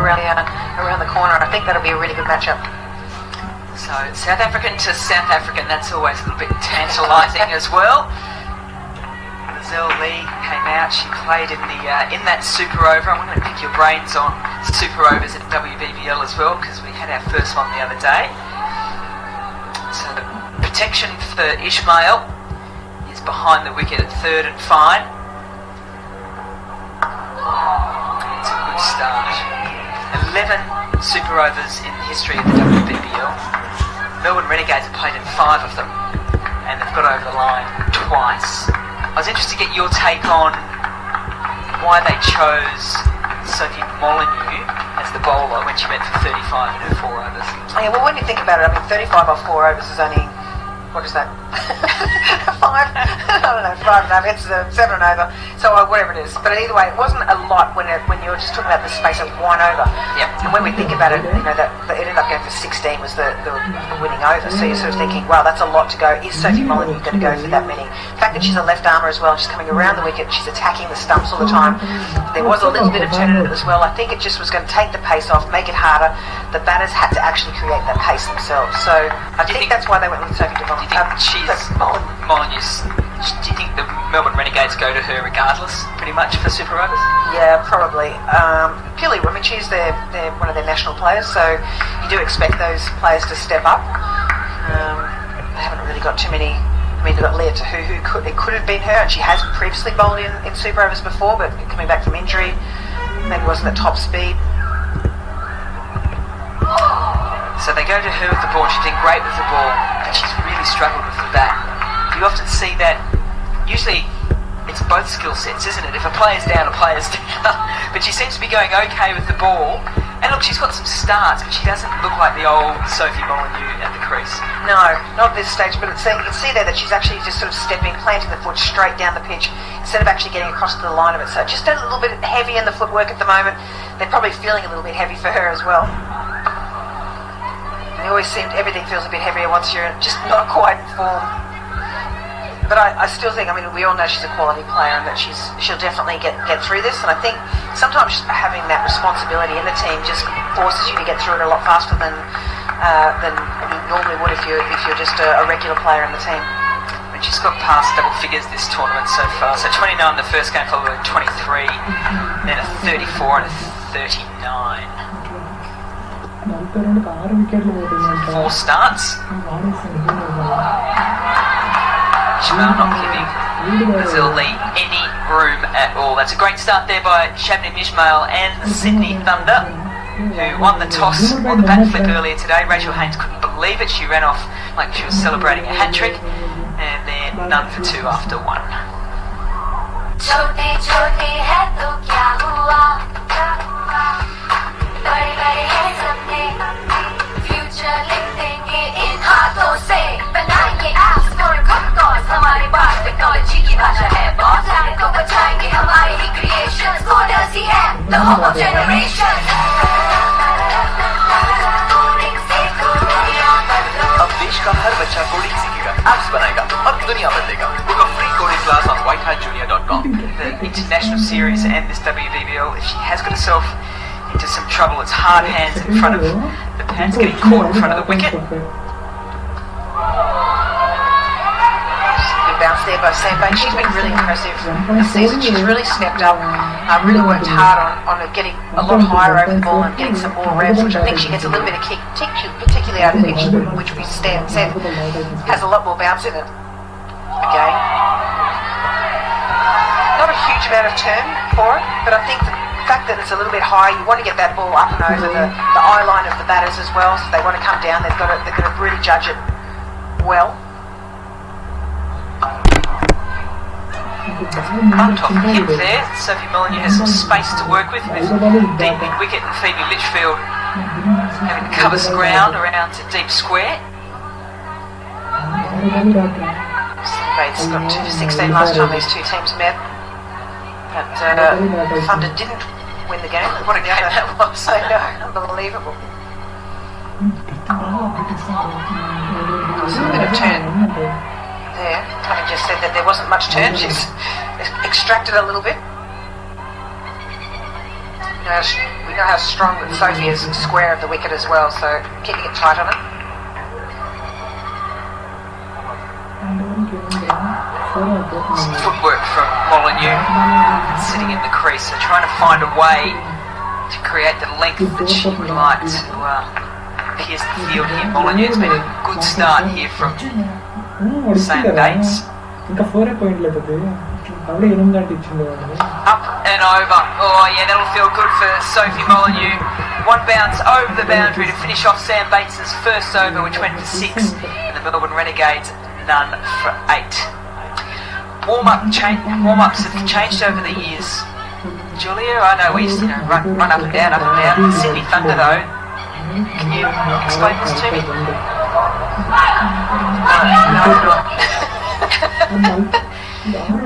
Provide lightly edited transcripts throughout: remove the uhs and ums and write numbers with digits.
around the corner. I think that'll be a really good matchup. So South African to South African, that's always a little bit tantalising as well. Zell Lee came out, she played in that super over. I'm going to pick your brains on super overs at WBBL as well, because we had our first one the other day. So the protection for Ishmael is behind the wicket at third and fine. It's a good start. 11 super overs in the history of the WBBL. Melbourne Renegades have played in 5 of them, and they've got over the line twice. I was interested to get your take on why they chose Sophie Molyneux as the bowler when she went for 35 in her 4 overs. Oh, yeah, well, when you think about it, I mean, 35 off 4 overs is only, what is that? 5? I don't know, 5 and a half. It's 7 and over. So whatever it is. But either way, it wasn't a lot when you were just talking about the space of 1 over. Yep. And when we think about it, you know, that it ended up going for 16 was the winning over. So you're sort of thinking, wow, that's a lot to go. Is Sophie Molyneux going to go for that many? The fact that she's a left armour as well, she's coming around the wicket, she's attacking the stumps all the time. There was a little bit of turn in it as well. I think it just was going to take the pace off, make it harder. The batters had to actually create that pace themselves. So I think that's why they went with Sophie Do you think Molyneux, do you think the Melbourne Renegades go to her regardless, pretty much, for super overs? Yeah, probably. Purely, I mean, she's one of their national players, so you do expect those players to step up. They haven't really got too many. I mean, they've got Leah Tahu, it could have been her, and she has previously bowled in super overs before, but coming back from injury, maybe wasn't at top speed. So they go to her with the ball, she's doing great with the ball, but she's really struggled with the bat. You often see that, usually it's both skill sets, isn't it? If a player's down, a player's down. But she seems to be going okay with the ball. And look, she's got some starts, but she doesn't look like the old Sophie Molyneux at the crease. No, not at this stage, but you can see there that she's actually just sort of stepping, planting the foot straight down the pitch, instead of actually getting across to the line of it. So just a little bit heavy in the footwork at the moment. They're probably feeling a little bit heavy for her as well. It always seems everything feels a bit heavier once you're just not quite in form. But I still think, I mean, we all know she's a quality player and that she'll definitely get through this. And I think sometimes having that responsibility in the team just forces you to get through it a lot faster than you normally would if you're just a regular player in the team. And she's got past double figures this tournament so far. So 29 in the first game, followed by 23, then a 34 and a 39. 4 starts. Ishmael not giving Zell Lee any room at all. That's a great start there by Shabnim Ishmael and the Sydney Thunder, who won the toss on the bat flip earlier today. Rachel Haynes couldn't believe it. She ran off like she was celebrating a hat trick, and they're none for 2 after 1. छोटे छोटे है तो क्या हुआ बड़े बड़े हैं सपने फ्यूचर लिख देंगे इन हाथों से बनाएंगे apps for good cause हमारे पास टेक्नोलॉजी की भाषा है बहुत सारे को बचाएंगे हमारे ही क्रिएशंस कोडर्स ही है the hope of generations अब देश का हर बच्चा कोडिंग सीखेगा, एप्स बनाएगा और दुनिया बदलेगा। Book a free coding class on whitehatjunior.com. The international series and this WBBL, if she has got herself into some trouble, it's hard hands in front of the pads, getting caught in front of the wicket. Good bounce there by Sam Bain. She's been really impressive this season. She's really stepped up, really worked hard on getting a lot higher over the ball and getting some more revs, which I think she gets a little bit of kick, particularly out of the pitch, which we said has a lot more bounce in it. Again. Not a huge amount of turn for it, but I think the fact that it's a little bit high, you want to get that ball up and over the eye line of the batters as well. So if they want to come down, they're going to really judge it well. Bumped off the hip there. Sophie Molyneux has some space to work with deep mid wicket and Phoebe Litchfield having to cover some ground around to deep square. Bates got 2 for 16 last time these two teams met. But Thunder didn't win the game. What a game that was. I know, unbelievable. There's a bit of turn there. Tony just said that there wasn't much turn. She's extracted a little bit. We know how strong Sophie is square of the wicket as well, so keeping it tight on it. Footwork from Molyneux sitting in the crease, so trying to find a way to create the length that she would like to pierce the field here. Molyneux's been a good start here from St. Bates. Up and over. Oh yeah, that'll feel good for Sophie Molyneux. One bounce over the boundary to finish off Sam Bates' first over, which went for 6, and the Melbourne Renegades none for 8. Warm-ups have changed over the years. Julia, I know we used to run up and down, Sydney Thunder though. Can you explain this to me?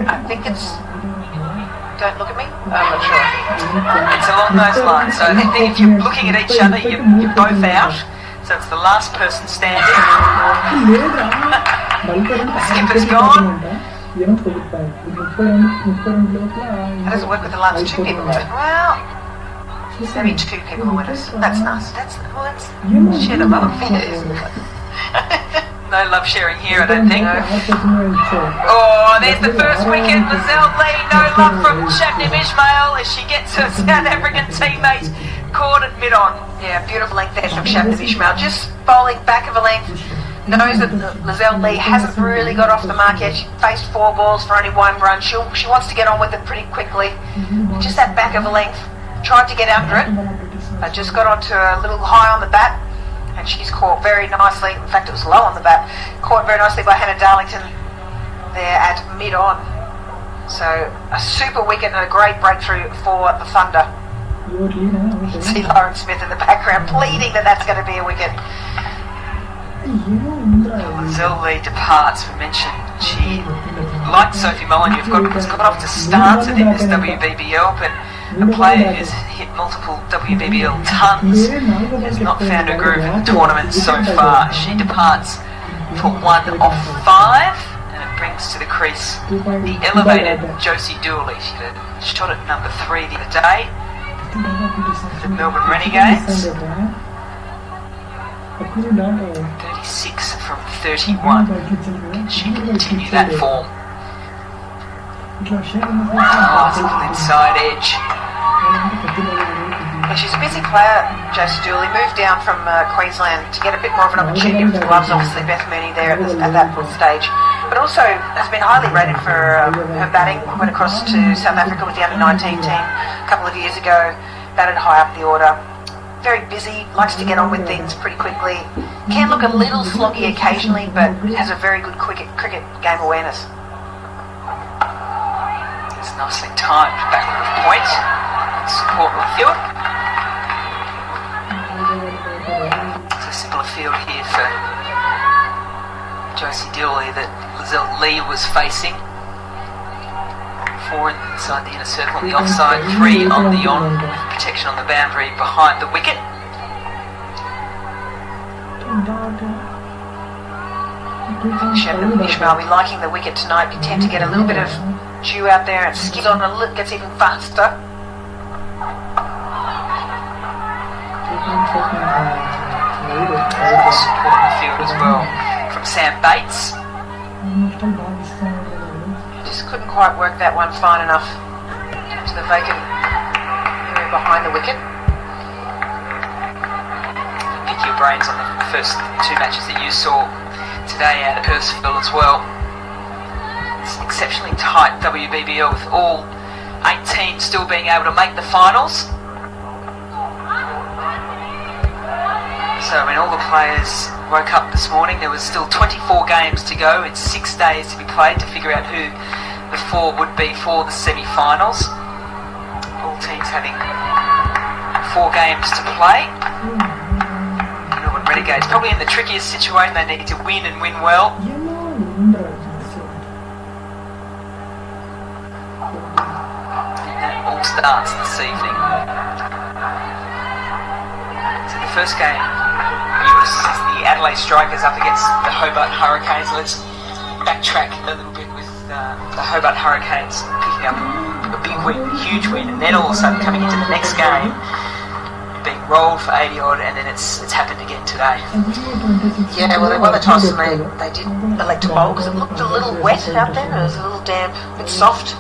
I think it's... Don't look at me? I'm not sure. It's along those lines. So I think if you're looking at each other, you're both out. So it's the last person standing. Skipper's gone. That doesn't work with the last 2 people though. Well, maybe 2 people will win us. That's nice. That's share the love. No love sharing here, I don't think. Oh, there's the first wicket. Lizelle Lee, no love from Shabnim Ismail as she gets her South African teammates caught at mid-on. Yeah, beautiful length there from Shabnim Ismail. Just bowling back of a length. Knows that Lizelle Lee hasn't really got off the mark yet. She faced 4 balls for only 1 run. She wants to get on with it pretty quickly. Just that back of a length. Tried to get under it. Just got onto a little high on the bat. And she's caught very nicely. In fact, it was low on the bat. Caught very nicely by Hannah Darlington there at mid-on. So a super wicket and a great breakthrough for the Thunder. See Lauren Smith in the background pleading that that's going to be a wicket. Lizelle Lee departs. We mentioned she, like Sophie Molyneux, has got off to start in this WBBL, but a player who's hit multiple WBBL tons has not found a groove in the tournament so far. She departs for 1 off 5, and it brings to the crease the elevated Josie Dooley. She had a shot at number 3 the other day, the Melbourne Renegades. 36 from 31. Can she continue that form? Oh, it's a little inside edge. Yeah, she's a busy player, Josie Dooley. Moved down from Queensland to get a bit more of an opportunity with the gloves. Obviously, Beth Mooney there at that stage. But also has been highly rated for her batting. Went across to South Africa with the under-19 team a couple of years ago. Batted high up the order. Very busy, likes to get on with things pretty quickly. Can look a little sloggy occasionally, but has a very good cricket game awareness. It's nicely timed backward of point. Support field. It's a similar field here for Josie Dooley that Lizelle Lee was facing. 4 inside the inner circle on the offside, 3 on the on, with protection on the boundary behind the wicket. Shabnim Ismail will be liking the wicket tonight. You tend to get a little bit of dew out there and skids on a little, gets even faster. Support in the field as well from Sam Bates. Just couldn't quite work that one fine enough to the vacant area behind the wicket. Pick your brains on the first 2 matches that you saw today out at Perthville as well. It's an exceptionally tight WBBL with all 8 teams still being able to make the finals. So, I mean, all the players woke up this morning. There was still 24 games to go. It's 6 days to be played to figure out who the 4 would be for the semi-finals. All teams having 4 games to play. Melbourne Renegades probably in the trickiest situation. They need to win and win well. And that all starts this evening. So the first game is the Adelaide Strikers up against the Hobart Hurricanes. Let's backtrack a little bit with the Hobart Hurricanes picking up a big huge win, and then all of a sudden coming into the next game, being rolled for 80 odd, and then it's happened again today. Yeah, well, one of the times they did elect to bowl because it looked a little wet out there. It was a little damp, a bit soft.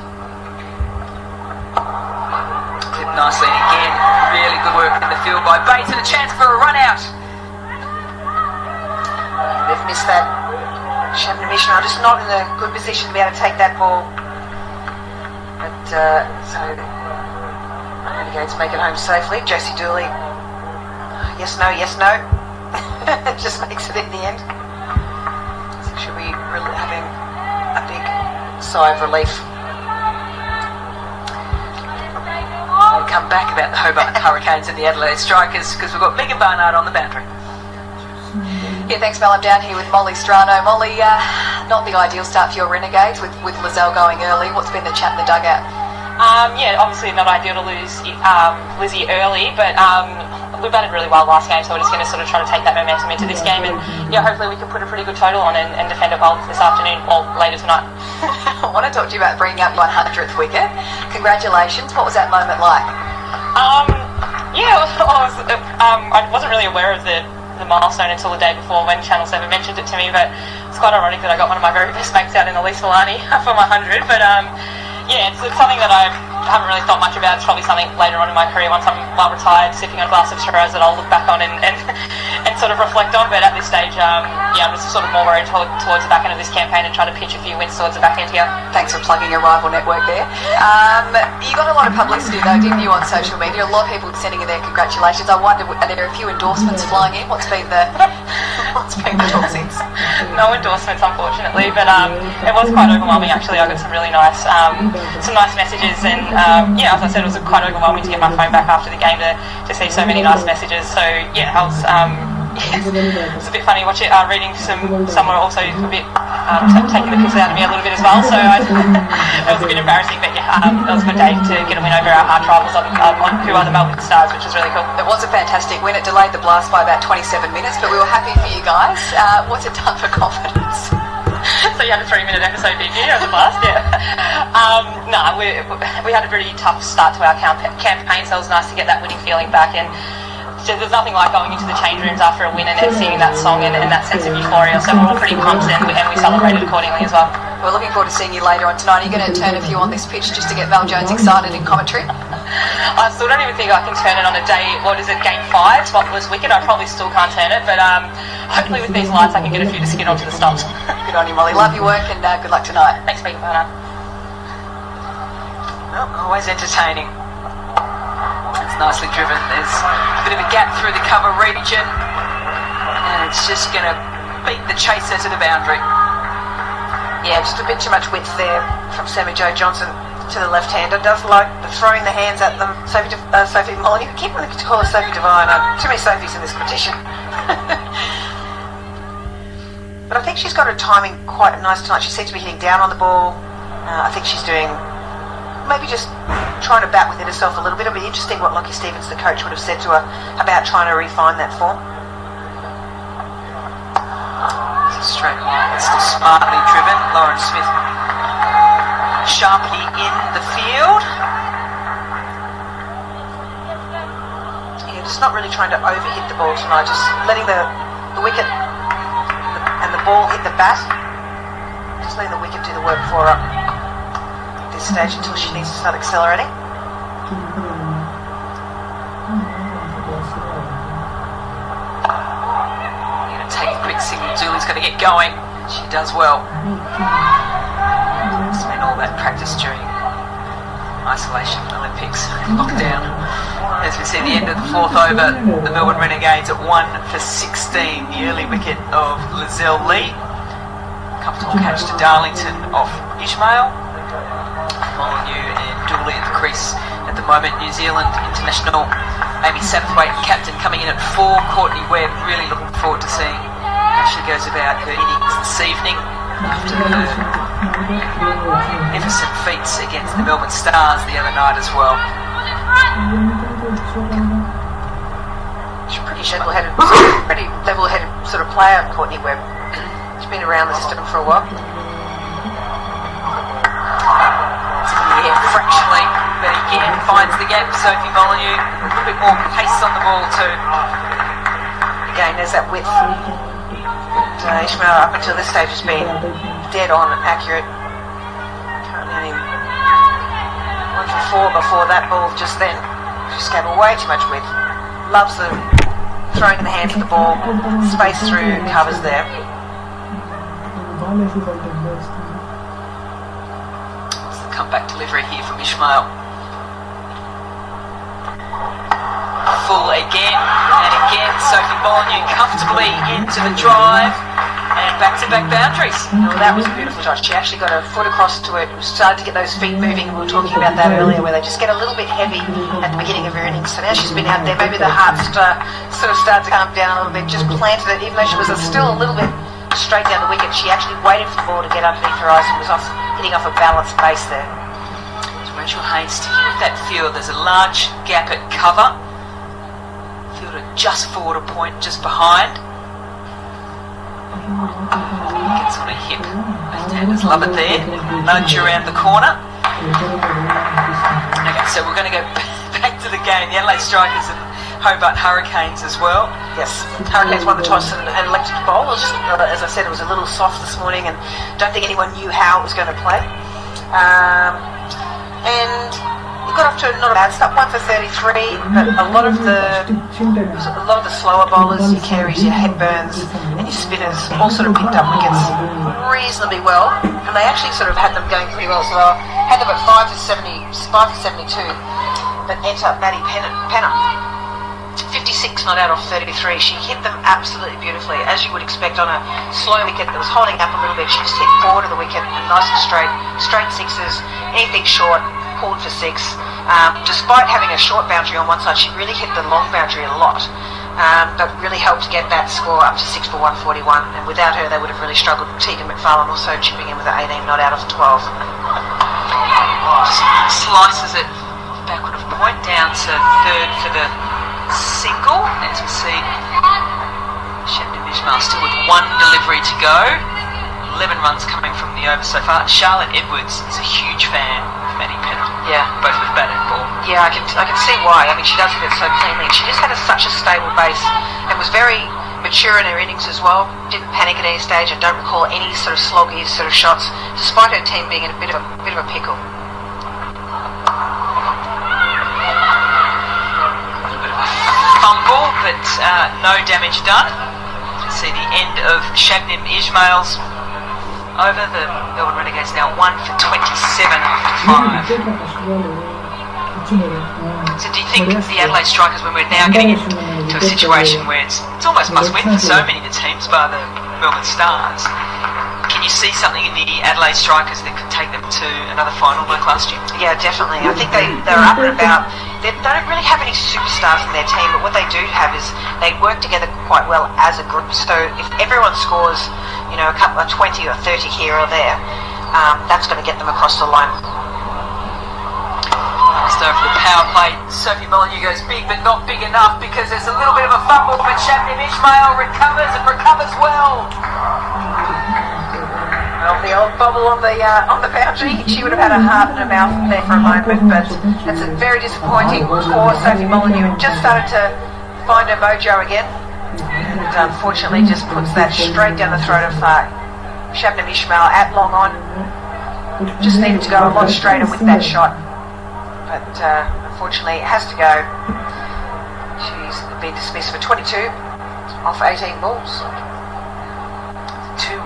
Clipped nicely, and again, really good work in the field by Bates, and a chance for a run out. They've missed that. Shannon and Mission are just not in a good position to be able to take that ball. But so Renegades make it home safely. Josie Dooley, yes, no, just makes it in the end. So should we really having a big sigh of relief? We'll come back about the Hobart Hurricanes and the Adelaide Strikers because we've got Megan Barnard on the boundary. Yeah, thanks, Mel. I'm down here with Molly Strano. Molly, not the ideal start for your Renegades with Lizelle going early. What's been the chat in the dugout? Yeah, obviously not ideal to lose Lizzie early, but we batted really well last game, so we're just going to sort of try to take that momentum into this game, and yeah, hopefully we can put a pretty good total on and defend it well this afternoon, or later tonight. I want to talk to you about bringing up 100th wicket. Congratulations. What was that moment like? Yeah, I wasn't really aware of the milestone until the day before when Channel 7 mentioned it to me, but it's quite ironic that I got one of my very best mates out in Elise Villani for my 100, but yeah, it's something that I haven't really thought much about. It's probably something later on in my career, once I'm well retired, sipping on a glass of Shiraz, that I'll look back on and sort of reflect on, but at this stage, yeah, I'm just sort of more worried towards the back end of this campaign and try to pitch a few wins towards the back end here. Thanks for plugging your rival network there. You got a lot of publicity though, didn't you, on social media? A lot of people sending you their congratulations. I wonder, are there a few endorsements flying in? What's been the talk since? No endorsements, unfortunately, but it was quite overwhelming actually. I got some really nice messages, and yeah, as I said, it was quite overwhelming to get my phone back after the game to see so many nice messages. So yeah, I was it's a bit funny watching reading someone also a bit taking the piss out of me a little bit as well. So it was a bit embarrassing, but yeah, it was a good day to get a win over our hard rivals on who are the Melbourne Stars, which was really cool. It was a fantastic win. It delayed the blast by about 27 minutes, but we were happy for you guys. What's it done for confidence? So you had a 3-minute episode, did you, of the blast? Yeah. No, we had a pretty tough start to our campaign, so it was nice to get that winning feeling back. And so there's nothing like going into the change rooms after a win and then singing that song and that sense of euphoria. So we're all pretty pumped, and we celebrated accordingly as well. We're looking forward to seeing you later on tonight. Are you going to turn a few on this pitch just to get Val Jones excited in commentary? I still don't even think I can turn it on a day, game 5, spotless wicket. I probably still can't turn it, but hopefully with these lights I can get a few to skid onto the stumps. Good on you, Molly. Love your work, and good luck tonight. Thanks, Megan Barnard. Well, always entertaining. It's nicely driven. There's a bit of a gap through the cover region, and it's just going to beat the chaser to the boundary. Yeah, just a bit too much width there from Sammy Jo Johnson to the left-hander. Does like the throwing the hands at them. Sophie Molly. I keep wanting to call her Sophie Devine. Too many Sophies in this competition. But I think she's got her timing quite nice tonight. She seems to be hitting down on the ball. I think she's doing maybe just trying to bat within herself a little bit. It'll be interesting what Lockie Stevens, the coach, would have said to her about trying to refine that form. It's a straight line. It's still smartly driven. Lauren Smith sharply in the field. Yeah, just not really trying to overhit the ball tonight. Just letting the wicket and the ball hit the bat. Just letting the wicket do the work for her at this stage until she needs to start accelerating. Going to take a quick signal. Dooley's going to get going. She does well. Spent all that practice during isolation Olympics lockdown. As we see the end of the 4th over, the Melbourne Renegades at 1 for 16. The early wicket of Lizelle Lee. Comfortable catch to Darlington off Ishmael. Molyneux and Dooley at the crease at the moment. New Zealand international Amy Satterthwaite, captain, coming in at 4. Courtney Webb, really looking forward to seeing how she goes about her innings this evening after her magnificent feats against the Melbourne Stars the other night as well. She's pretty level-headed sort of player, Courtney Webb. She's been around the system for a while. Yeah, fractionally again finds the gap. Sophie Molyneux, a little bit more pace on the ball too. Again, there's that width. Ishmael up until this stage has been dead on accurate. Currently only 1 for 4 before that ball just then. Just gave her way too much width. Loves the throwing in the hands of the ball. Space through covers there. It's the comeback delivery here from Ishmael. Full again and again. Sophie Molyneux comfortably into the drive and back-to-back boundaries. Well, that was a beautiful shot. She actually got her foot across to it, started to get those feet moving, and we were talking about that earlier, where they just get a little bit heavy at the beginning of her innings. So now she's been out there, maybe the heart sort of started to calm down a little bit, just planted it, even though she was still a little bit straight down the wicket. She actually waited for the ball to get underneath her eyes and was hitting off a balanced base there. So Rachel Haynes sticking with that field. There's a large gap at cover. Fielder just forward a point, just behind. Gets on a hip. Left-handers love it there. Nudge around the corner. Okay, so we're going to go back to the game. The Adelaide Strikers and Hobart Hurricanes as well. Yes, Hurricanes won the toss and elected to bowl. As I said, it was a little soft this morning, and don't think anyone knew how it was going to play. And it got off to not a bad start, 1 for 33, but a lot of the slower bowlers, your Careys, your Hepburns, and your spinners all sort of picked up wickets reasonably well, and they actually sort of had them going pretty well. So they had them at 5 for 72, but enter Maddie Penner. 56 not out of 33. She hit them absolutely beautifully, as you would expect on a slow wicket that was holding up a little bit. She just hit forward of the wicket and nice and straight sixes, anything short, pulled for 6. Despite having a short boundary on one side, she really hit the long boundary a lot, but really helped get that score up to 6 for 141, and without her they would have really struggled. Tegan McFarlane also chipping in with an 18 not out of 12. Just slices it backward of point down to third for the single. As we see, Shabnam Ismail still with 1 delivery to go. 11 runs coming from the over so far. Charlotte Edwards is a huge fan of Maddie Penner. Yeah, both with bat and ball. Yeah, I can see why. I mean, she does hit it so cleanly. She just had such a stable base and was very mature in her innings as well. Didn't panic at any stage. I don't recall any sort of sloggy sort of shots, despite her team being in a bit of a pickle. Fumble, but no damage done. See the end of Shabnam Ismail's over. The Melbourne Renegades now 1 for 27 after 5. So do you think the Adelaide Strikers, when we're now getting into a situation where it's almost must win for so many of the teams bar the Melbourne Stars, can you see something in the Adelaide Strikers that could take them to another final like last year? Yeah, definitely. I think they're up and about. They don't really have any superstars in their team, but what they do have is they work together quite well as a group. So if everyone scores, you know, a couple of 20 or 30 here or there, that's going to get them across the line. So for the power play, Sophie Molyneux goes big, but not big enough because there's a little bit of a fumble, but Shabnam Ismail recovers and recovers well. Well, the old bobble on the boundary, she would have had a heart and a mouth there for a moment, but it's very disappointing for Sophie Molyneux. Just started to find her mojo again, and unfortunately just puts that straight down the throat of Shabnam Ismail at long on. Just needed to go a lot straighter with that shot, but unfortunately it has to go. She's been dismissed for 22 off 18 balls. Two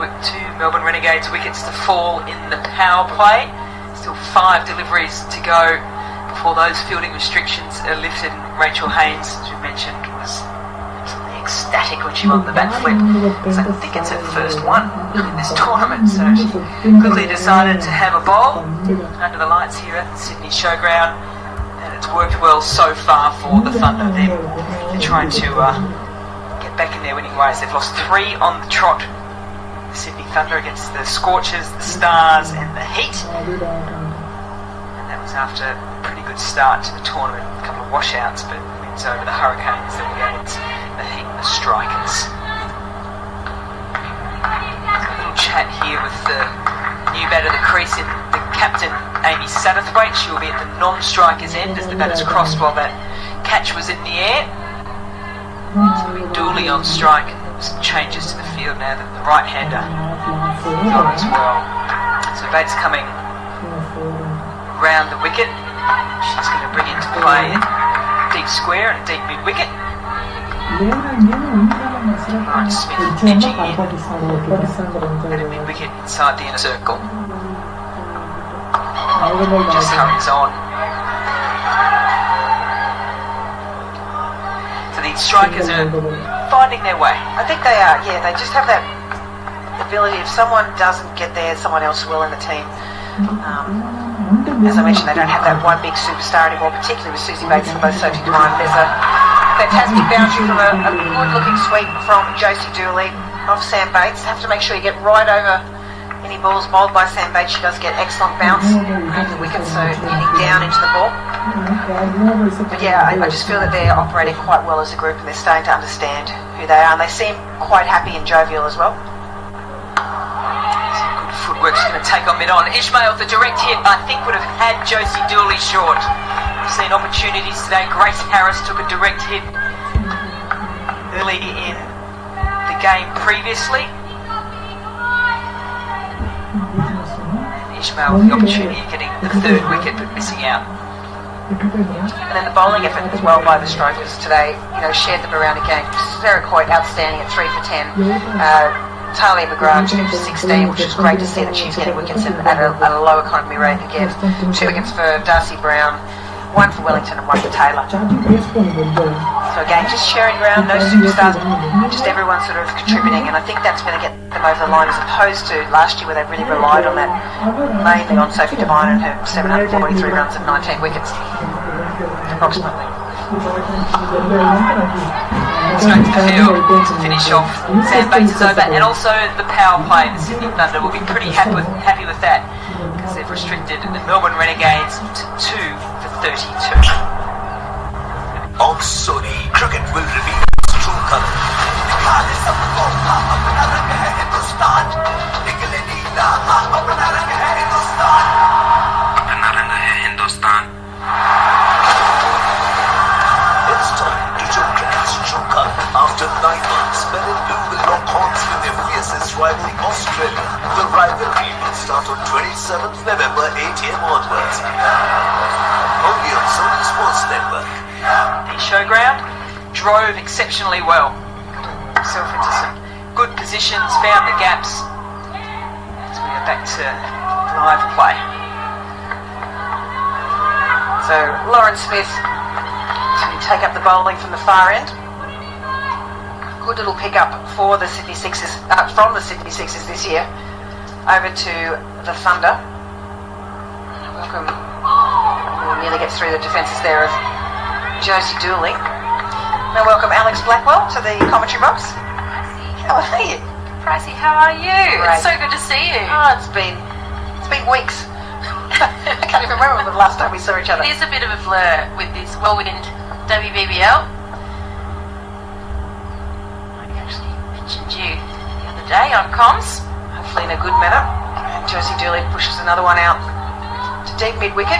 Melbourne Renegades wickets to fall in the power play. Still 5 deliveries to go before those fielding restrictions are lifted. And Rachel Haynes, as we mentioned, was absolutely ecstatic when she won the bat flip. So I think it's her first one in this tournament. So she quickly decided to have a bowl under the lights here at the Sydney Showground, and it's worked well so far for the Thunder. They're trying to get back in their winning ways. They've lost 3 on the trot. Sydney Thunder against the Scorchers, the Stars and the Heat, and that was after a pretty good start to the tournament. A couple of washouts, but wins over the Hurricanes, then against the Heat and the Strikers. A little chat here with the new bat of the crease, in the captain Amy Satterthwaite. She will be at the non-striker's end as the batters crossed while that catch was in the air. So we dually on strike. Some changes to the field now that the right-hander gone as well. So Bates coming round the wicket. She's going to bring into play deep square and deep mid-wicket. Lauren Smith edging in at a mid-wicket inside the inner circle. Just hurries on. So the strikers are finding their way. I think they are, yeah. They just have that ability. If someone doesn't get there, someone else will in the team. As I mentioned, they don't have that one big superstar anymore, particularly with Susie Bates and both Sophie Devine. There's a fantastic boundary from a good-looking sweep from Josie Dooley off Sam Bates. Have to make sure you get right over any balls bowled by Sam Bates. She does get excellent bounce over the wicket, so hitting down into the ball. But yeah, I just feel that they're operating quite well as a group and they're starting to understand who they are, and they seem quite happy and jovial as well. Good footwork's going to take on mid-on. Ishmael, the direct hit, I think would have had Josie Dooley short. We've seen opportunities today. Grace Harris took a direct hit early in the game previously. Ishmael with the opportunity of getting the third wicket but missing out. And then the bowling effort as well by the strikers today, shared them around again. Sarah Coit outstanding at 3 for 10. Talia McGrath 2 for 16, which is great to see that she's getting wickets at a low economy rate again. 2 wickets for Darcy Brown, 1 for Wellington and 1 for Taylor. So again, just sharing ground, no superstars, just everyone sort of contributing, and I think that's going to get them over the line as opposed to last year where they really relied on that, mainly on Sophie Devine and her 743 runs and 19 wickets, approximately. Straight to the field to finish off Sam Bates' over, and also the power play. The Sydney Thunder will be pretty happy with that because they've restricted the Melbourne Renegades to 2 for 32. On Sony, cricket will reveal its true colour. It's time to show cricket's true colour. After 9 months, Men in Blue will lock horns with their fiercest rival Australia. The rivalry will start on 27th November, 8 a.m. onwards. Only on Sony Sports Network. The showground drove exceptionally well. Got himself into some good positions, found the gaps. So we are back to live play. So Lauren Smith to take up the bowling from the far end. Good little pick up for the Sydney Sixers, from the Sydney Sixers this year, over to the Thunder. Welcome. Nearly gets through the defences there of Josie Dooley. Now welcome Alex Blackwell to the commentary box. How are you? Pricey, how are you? Great. It's so good to see you. Oh, it's been weeks. I can't even remember the last time we saw each other. It is a bit of a blur with this whirlwind WBBL. I actually mentioned you the other day on comms. Hopefully in a good manner. And Josie Dooley pushes another one out to deep mid-wicket.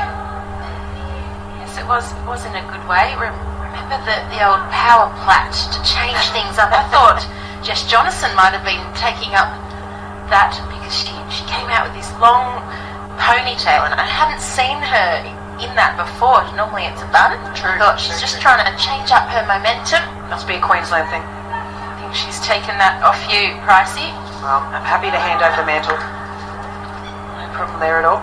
Yes, it was in a good way. Remember the old power plat to change things up. I thought Jess Jonathan might have been taking up that because she came out with this long ponytail and I hadn't seen her in that before. Normally it's a bun. True. I thought she's just trying to change up her momentum. Must be a Queensland thing. I think she's taken that off you, Pricey. Well, I'm happy to hand over the mantle. No problem there at all.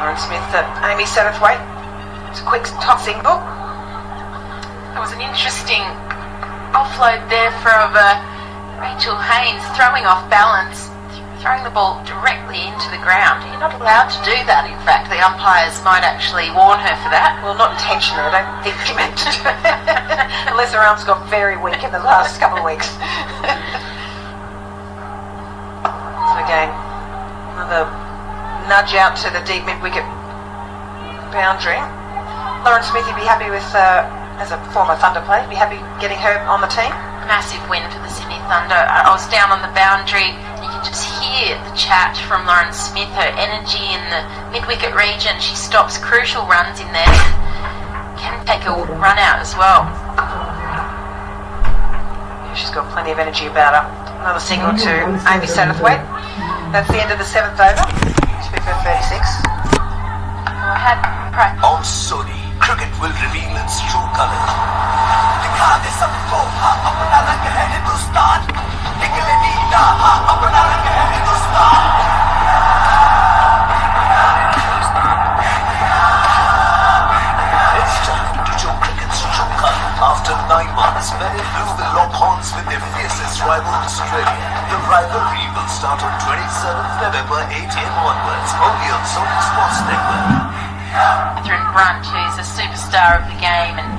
Lauren Smith to Amy Satterthwaite. It's a quick top single. There was an interesting offload there from Rachel Haynes, throwing off balance, throwing the ball directly into the ground. You're not allowed to do that, in fact. The umpires might actually warn her for that. Well, not intentionally. I don't think she meant to do it. Unless her arms got very weak in the last couple of weeks. So again, another nudge out to the deep mid-wicket boundary. Lauren Smith, you'd be happy with, as a former Thunder player, be happy getting her on the team? massive win for the Sydney Thunder. I was down on the boundary, and you can just hear the chat from Lauren Smith, her energy in the mid-wicket region. She stops crucial runs in there and can take a run out as well. She's got plenty of energy about her. Another single to Amy Satterthwaite. That's the end of the 7th over. It's 36. I had practice. On Sony, cricket will reveal its true colours. दिखा दे सबको हाँ अपना रंग है हिंदुस्तान निकले नीला हाँ अपना रंग है Hindustan It's time to show cricket's true colour. After 9 months, men in blue will lock horns with their fiercest rival Australia. The rivalry will start on 27th November 8 a.m. onwards, only on Sony Sports Network. Catherine Brunt, who's a superstar of the game, and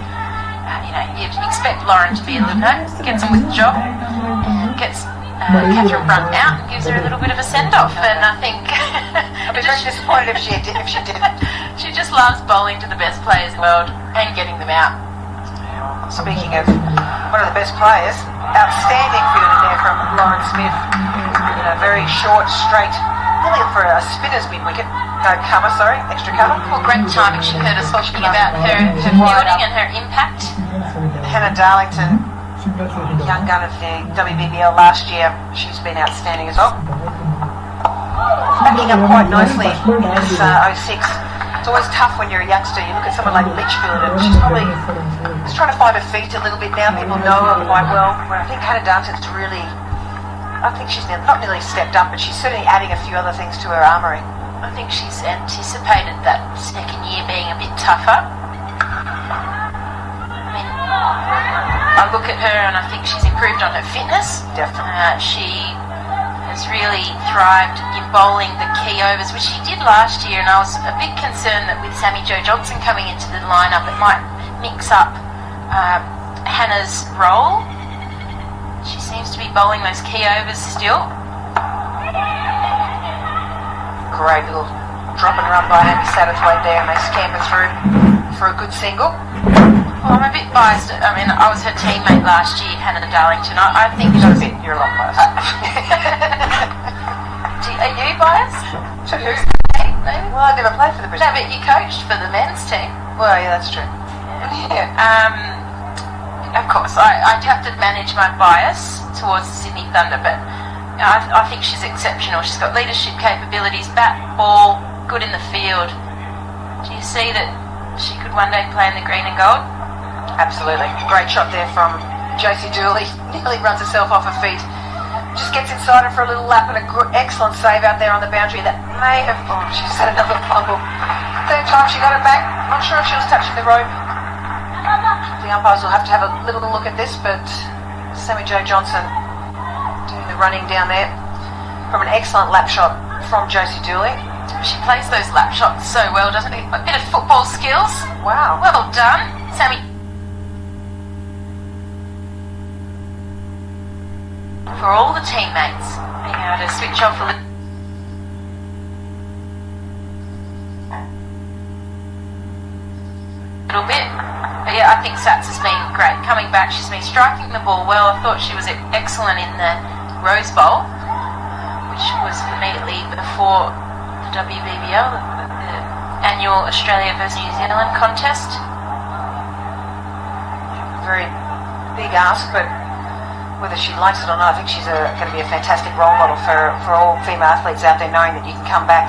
you'd expect Lauren to be a little gets on with the job, gets Catherine Brunt out and gives her a little bit of a send-off, and I think I'd be very disappointed if she didn't. She just loves bowling to the best players in the world and getting them out. Speaking of one of the best players, outstanding fielding there from Lauren Smith. Very short, straight, really for a spinner's mid-wicket. No cover, sorry, extra cover. Well, great timing. She heard us talking about her fielding and her impact. Hannah Darlington, young gun of the WBBL last year, she's been outstanding as well. Backing up quite nicely in this 06. It's always tough when you're a youngster. You look at someone like Litchfield, and she's probably just trying to find her feet a little bit now. People know her quite well. But I think Hannah Darlington's really, I think she's not nearly stepped up, but she's certainly adding a few other things to her armoury. I think she's anticipated that second year being a bit tougher. I mean, I look at her and I think she's improved on her fitness. Definitely. She has really thrived in bowling the key overs, which she did last year, and I was a bit concerned that with Sammy Jo Johnson coming into the lineup, it might mix up Hannah's role. She seems to be bowling those key overs still. Great little drop and run by Amy Satterthwaite there, and they scamper through for a good single. Well, I'm a bit biased. I mean, I was her teammate last year, Hannah Darlington. I think You're a bit, you're a lot biased. Are you biased? To who? Maybe? Well, I never played for the No, Brisbane. but you coached for the men's team. Well, yeah, that's true. Of course, I have to manage my bias towards the Sydney Thunder, but I think she's exceptional. She's got leadership capabilities, bat, ball, good in the field. Do you see that she could one day play in the green and gold? Absolutely. Great shot there from Josie Dooley. Nearly runs herself off her feet. Just gets inside her for a little lap, and an excellent save out there on the boundary that may have... Oh, she's had another fumble. Third time she got it back. Not sure if she was touching the rope. The umpires will have to have a little look at this, but Sammy Jo Johnson doing the running down there from an excellent lap shot from Josie Dooley. She plays those lap shots so well, doesn't she? A bit of football skills. Wow. Well done, Sammy. For all the teammates being able to switch off a little bit. But yeah, I think Sats has been great. Coming back, she's been striking the ball well. I thought she was excellent in the Rose Bowl, which was immediately before the WBBL, the annual Australia versus New Zealand contest. Very big ask, but whether she likes it or not, I think she's going to be a fantastic role model for all female athletes out there, knowing that you can come back,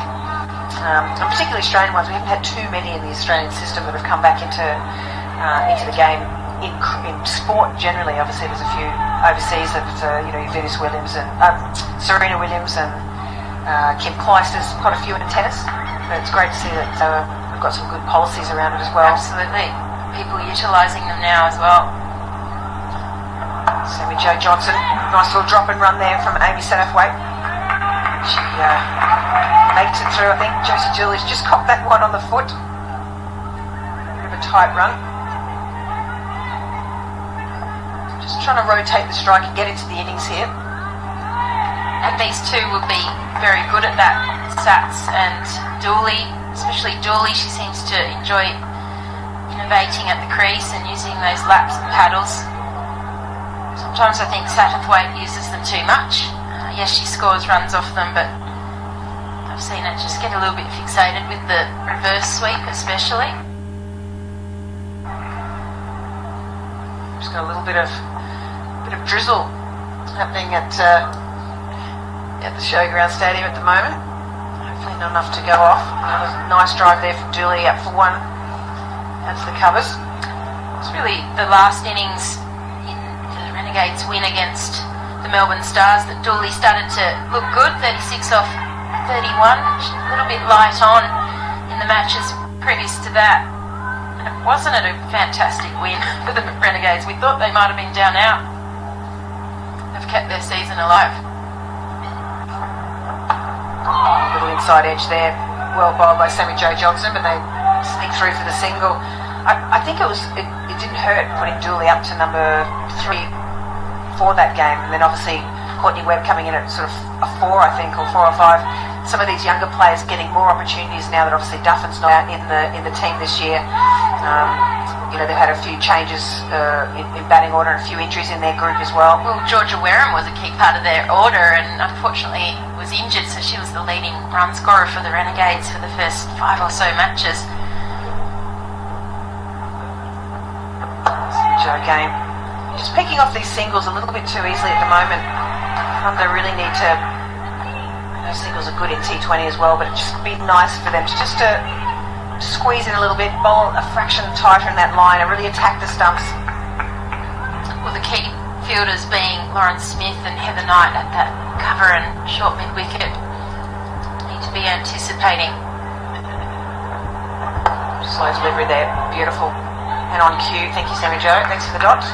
and particularly Australian ones. We haven't had too many in the Australian system that have come back into the game in sport generally. Obviously, there's a few overseas that Venus Williams and Serena Williams and Kim Clijsters, quite a few in tennis. But it's great to see that we've got some good policies around it as well. Absolutely, people utilising them now as well. Sammy Jo Johnson, nice little drop and run there from Amy Satterthwaite. She makes it through, I think. Josie Dooley's just copped that one on the foot. Bit of a tight run. Just trying to rotate the strike and get into the innings here. And these two will be very good at that. Sats and Dooley, especially Dooley, she seems to enjoy innovating at the crease and using those laps and paddles. sometimes I think Satterthwaite uses them too much. Yes, she scores runs off them, but I've seen it just get a little bit fixated with the reverse sweep especially. Just got a little bit of drizzle happening at the Showground Stadium at the moment. Hopefully not enough to go off. Another nice drive there from Dooley, up for one. That's the covers. It's really the last innings in the Renegades win against the Melbourne Stars that Dooley started to look good, 36 off 31, a little bit light on in the matches previous to that. And wasn't it a fantastic win for the Renegades? We thought they might have been down out. They've kept their season alive. A little inside edge there, well bowled by Sammy Jo Johnson, but they sneak through for the single. I think it didn't hurt putting Dooley up to number 3 for that game, and then obviously Courtney Webb coming in at sort of a 4, I think, or 4 or 5. Some of these younger players getting more opportunities now that obviously Duffin's not out in the team this year. They've had a few changes in batting order and a few injuries in their group as well. Well, Georgia Wareham was a key part of their order and unfortunately was injured, so she was the leading run scorer for the Renegades for the first 5 or so matches. Joe game. Just picking off these singles a little bit too easily at the moment. They really need to... Those singles are good in T20 as well, but it'd just be nice for them to just squeeze in a little bit, bowl a fraction tighter in that line and really attack the stumps. Well, the key fielders being Lauren Smith and Heather Knight at that cover and short mid-wicket need to be anticipating. Slow delivery there, beautiful. And on cue, thank you Sammy Jo, thanks for the dot.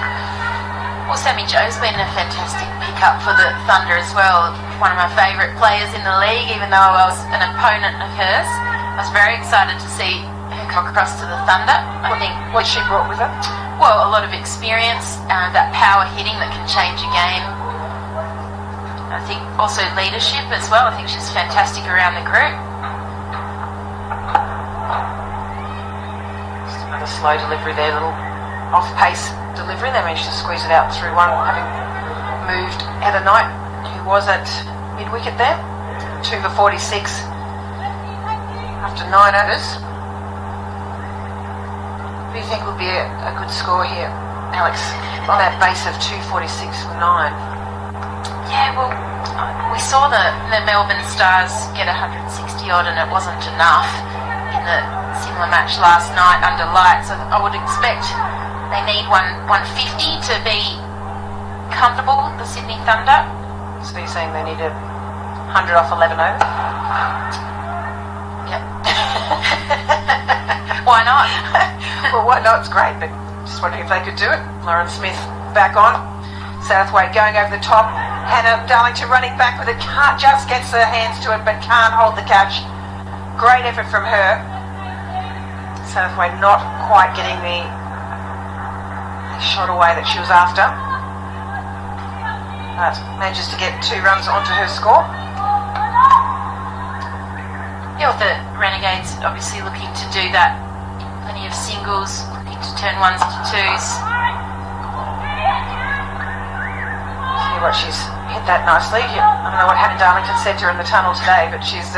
Well, Sammy Jo's been a fantastic pickup for the Thunder as well. One of my favourite players in the league, even though I was an opponent of hers. I was very excited to see her come across to the Thunder. I think what she brought with her? Well, a lot of experience, that power hitting that can change a game. I think also leadership as well. I think she's fantastic around the group. Just another slow delivery there, little off-pace delivery. They managed to squeeze it out through one, having moved Heather Knight, who was at mid-wicket there, 2 for 46 after 9 overs. What do you think would be a good score here, Alex, on that base of 246 from 9? Yeah, well, we saw the Melbourne Stars get 160 odd and it wasn't enough in the similar match last night under lights. So I would expect they need 150 to be comfortable, the Sydney Thunder. So you're saying they need 100 off 11 overs? Yep. Why not? Well, why not? It's great, but just wondering if they could do it. Lauren Smith back on. Southway going over the top. Hannah Darlington running back with it. Just gets her hands to it, but can't hold the catch. Great effort from her. Southway not quite getting the shot away that she was after. But manages to get 2 runs onto her score. Yeah, with the Renegades obviously looking to do that. Plenty of singles, looking to turn 1s to 2s. See what she's hit that nicely. I don't know what Hannah Darlington said to her in the tunnel today, but she's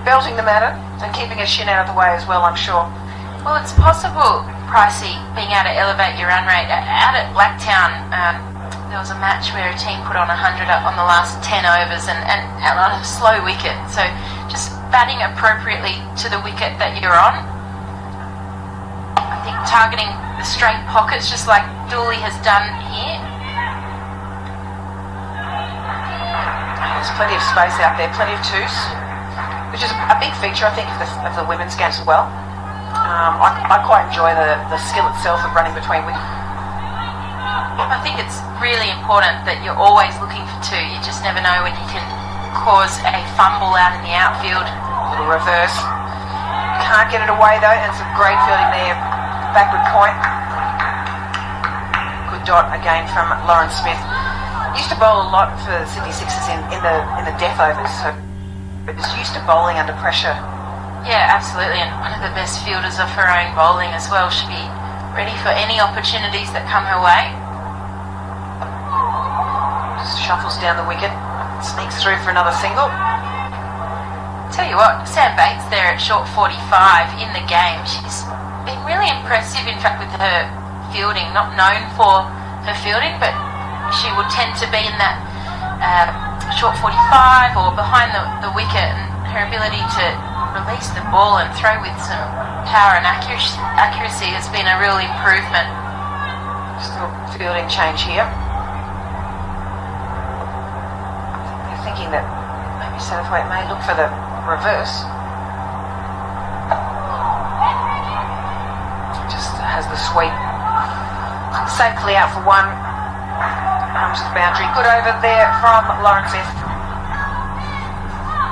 belting them at it and keeping her shin out of the way as well, I'm sure. Well, it's possible, Pricey, being able to elevate your run rate. Out at Blacktown, there was a match where a team put on 100 up on the last 10 overs and on a slow wicket. So just batting appropriately to the wicket that you're on. I think targeting the straight pockets, just like Dooley has done here. There's plenty of space out there, plenty of 2s, which is a big feature, I think, of the women's game as well. I quite enjoy the skill itself of running between wickets. I think it's really important that you're always looking for 2. You just never know when you can cause a fumble out in the outfield. A little reverse. Can't get it away though, and some great fielding there. Backward point. Good dot again from Lauren Smith. Used to bowl a lot for Sydney Sixers in the death overs, so but is used to bowling under pressure. Yeah, absolutely, and one of the best fielders of her own bowling as well. She'll be ready for any opportunities that come her way. shuffles down the wicket, sneaks through for another single. Tell you what, Sam Bates there at short 45 in the game. She's been really impressive, in fact, with her fielding. Not known for her fielding, but she would tend to be in that short 45 or behind the wicket, and her ability to release the ball and throw with some power and accuracy has been a real improvement. Still fielding change here. They're thinking that maybe Satterthwaite may look for the reverse. Just has the sweep safely out for one. Arms of the boundary. Good over there from Lawrence F.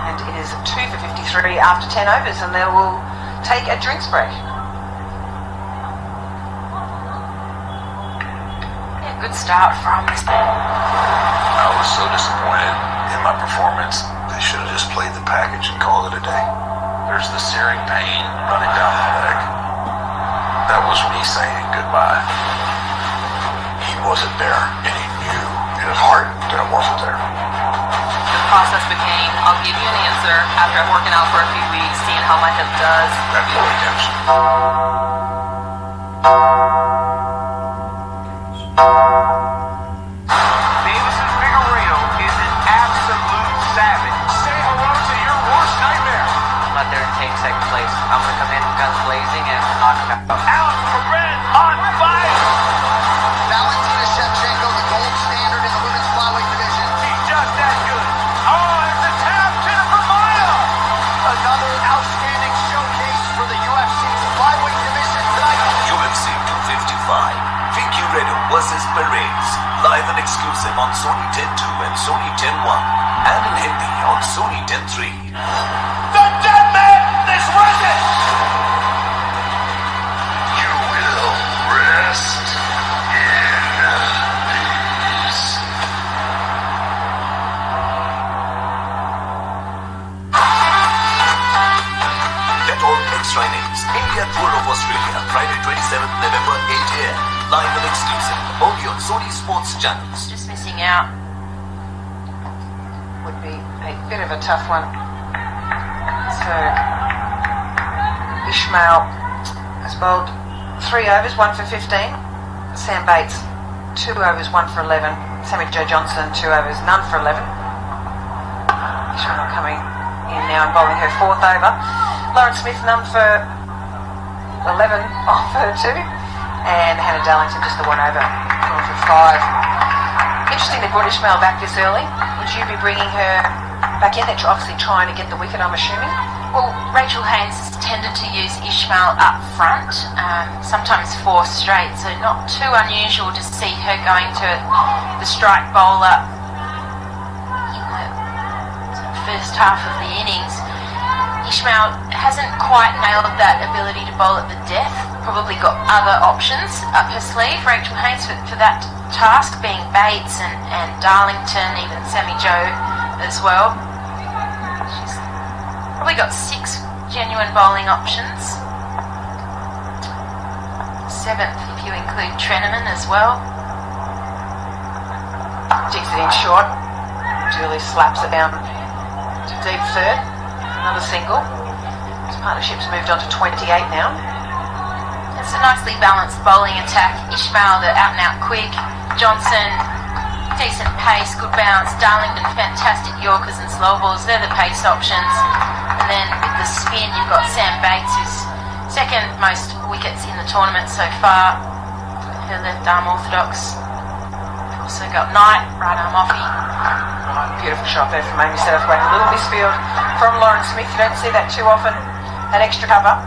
And it is 2 for 53 after 10 overs, and they will take a drinks break. Yeah, good start from this. I was so disappointed in my performance. They should have just played the package and called it a day. There's the searing pain running down my leg. That was me saying goodbye. He wasn't there, and he knew in his heart that I wasn't there. The process became, I'll give you an answer after I'm working out for a few weeks, seeing how my hip does. That's what it is. Davis's Figueroa is an absolute savage. Say hello to your worst nightmare. I'm not there to take second place. I'm going to come in guns blazing and knock him out. Alex Perez on fire. Valentina Shevchenko, the gold standard in the women's flyweight division. She's just that good. Oh, it's a tap, Jennifer Maia. Another outstanding showcase for the UFC's flyweight division tonight. UFC 255. Figueroa versus Perez. Live and exclusive on Sony 10.2 and Sony 10.1. And in Hindi on Sony 10.3. The dead man is risen. You will rest in peace. Let all extra innings. India Tour of Australia. Friday 27th November 8 a.m. Live and exclusive. Only on Sony Sports channels. Just missing out. Would be a bit of a tough one. So Ishmael has bowled 3 overs, 1 for 15. Sam Bates, 2 overs, 1 for 11. Sammy Jo Johnson, 2 overs, none for 11. Ishmael coming in now and bowling her 4th over. Lauren Smith, none for 11 off her 2. And Hannah Darlington, just the 1 over, 1 for 5. Interesting they brought Ishmael back this early. Would you be bringing her back in? They're obviously trying to get the wicket, I'm assuming. Well, Rachel Haynes has tended to use Ishmael up front, sometimes 4 straight, so not too unusual to see her going to the strike bowler in the first half of the innings. Ishmael hasn't quite nailed that ability to bowl at the death, probably got other options up her sleeve, Rachel Haynes, for that task, being Bates and Darlington, even Sammy Jo as well. She's probably got 6 genuine bowling options. 7th if you include Treneman as well. Digs it in short. Julie slaps it down to deep third. Another single. His partnership's moved on to 28 now. It's a nicely balanced bowling attack. Ishmael, the out and out quick. Johnson, decent pace, good bounce. Darlington, fantastic Yorkers and slow balls. They're the pace options. And then with the spin, you've got Sam Bates, who's second most wickets in the tournament so far. Her left arm orthodox. Also got Knight, right arm offie. Beautiful shot there from Amy Satterthwaite. A little misfield from Lauren Smith. You don't see that too often. That extra cover.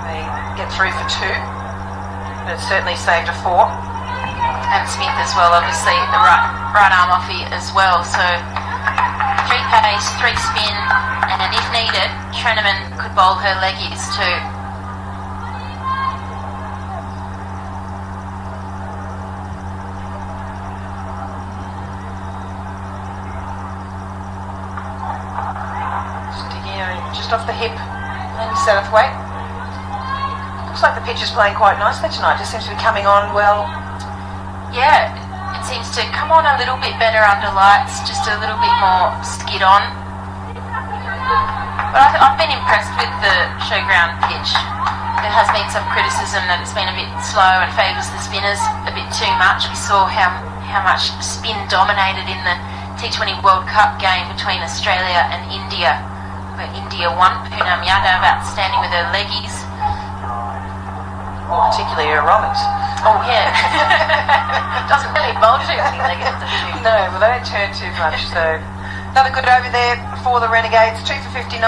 They get through for 2. But it certainly saved a 4. And Smith as well, obviously, the right arm offie as well. So 3 pace, 3 spin, and if needed, Treneman could bowl her leggies too. Just off the hip, Amy Satterthwaite. Looks like the pitch is playing quite nicely tonight. Just seems to be coming on well. Yeah, it seems to to come on a little bit better under lights, just a little bit more skid on. But I've been impressed with the showground pitch. There has been some criticism that it's been a bit slow and favours the spinners a bit too much. We saw how much spin dominated in the T20 World Cup game between Australia and India, where India won. Poonam Yadav outstanding with her leggies. Particularly her rollers. Oh yeah. Doesn't really bowl too many leggies, does she? No, well they don't turn too much, so... Another good over there for the Renegades, 2 for 59.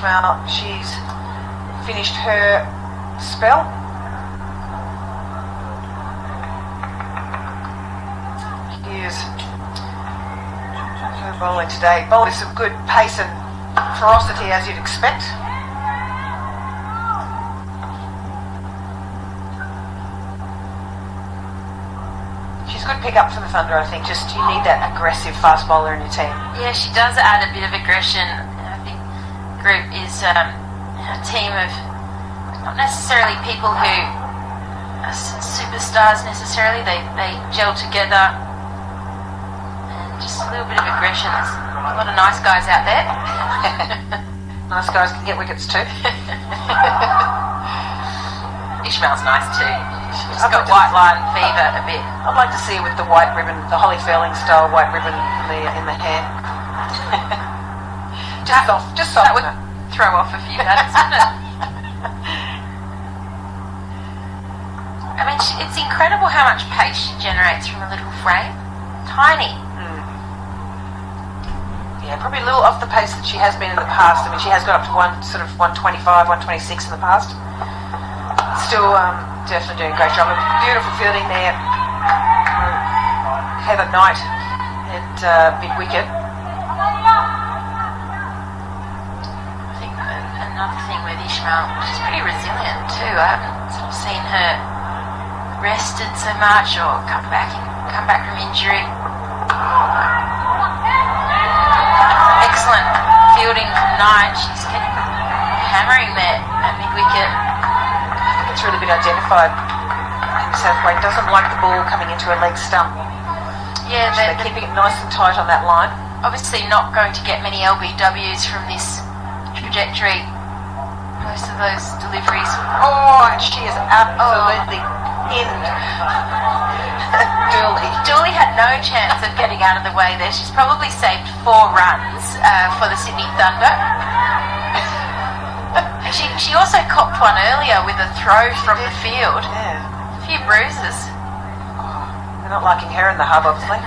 Well, she's finished her spell. Here's her bowling today. Bowling some good pace and ferocity as you'd expect. She's a good pick up for the Thunder, I think. Just you need that aggressive fast bowler in your team. Yeah, she does add a bit of aggression. I think the group is a team of not necessarily people who are superstars necessarily. They gel together, and just a little bit of aggression. There's a lot of nice guys out there. Nice guys can get wickets too. Ishmael's nice too. She's got white line fever a bit. I'd like to see her with the white ribbon, the Holly Fairling style white ribbon in the hair. Just soft. That would throw off a few batters, wouldn't it? I mean, it's incredible how much pace she generates from a little frame. Tiny. Yeah, probably a little off the pace that she has been in the past. I mean, she has got up to 125, 126 in the past. Still, definitely doing a great job. A beautiful fielding there. Heather Knight at mid-wicket. I think another thing with Ishmael, she's pretty resilient too. I haven't sort of seen her rested so much or come back from injury. Excellent fielding from Knight. She's getting hammering there at mid-wicket. It's really been identified. Southway doesn't like the ball coming into her leg stump. Yeah, they're keeping it nice and tight on that line. Obviously not going to get many LBWs from this trajectory. Most of those deliveries. Oh, and she is absolutely pinned. Dooley had no chance of getting out of the way there. She's probably saved 4 runs for the Sydney Thunder. She also copped one earlier with a throw from the field. Yeah. A few bruises. They're not liking her in the hub, obviously.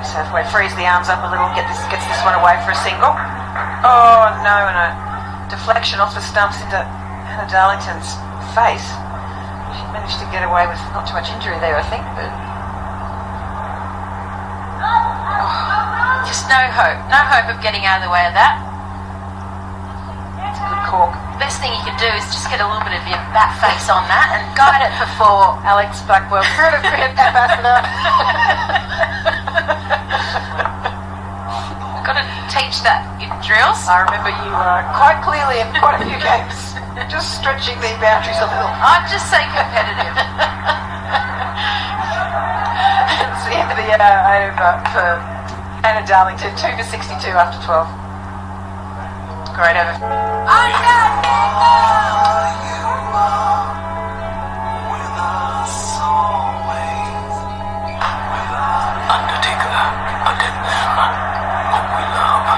Southway frees the arms up a little and gets this one away for a single. Oh no, and a deflection off the stumps into Hannah Darlington's face. She managed to get away with not too much injury there, I think, but just no hope of getting out of the way of that. it's a good cork. The best thing you can do is just get a little bit of your bat face on that and guide it for Alex Blackwell, Spirit of Cricket Ambassador. Got to teach that in drills. I remember you quite clearly in quite a few games, just stretching the boundaries a little. I'd just say competitive. It's the end of the over for Hannah Darlington, 2 for 62 after 12. Great over. Undertaker, a dead man, whom we love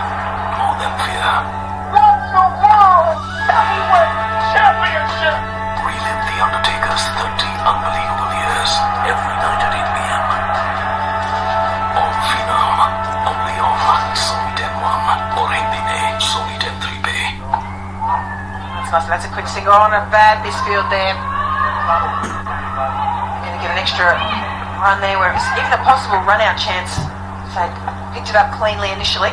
more than fear. What's the world heavyweight championship? Relive the Undertaker's 30 unbelievable years every night at 8 p.m. On Phenom, only on Sony 10-1 or Hindi Sony 10-3 Pay. That's nice. That's a quick single on a bad misfield there. Going to get an extra run there where it was even a possible run-out chance if they'd picked it up cleanly initially.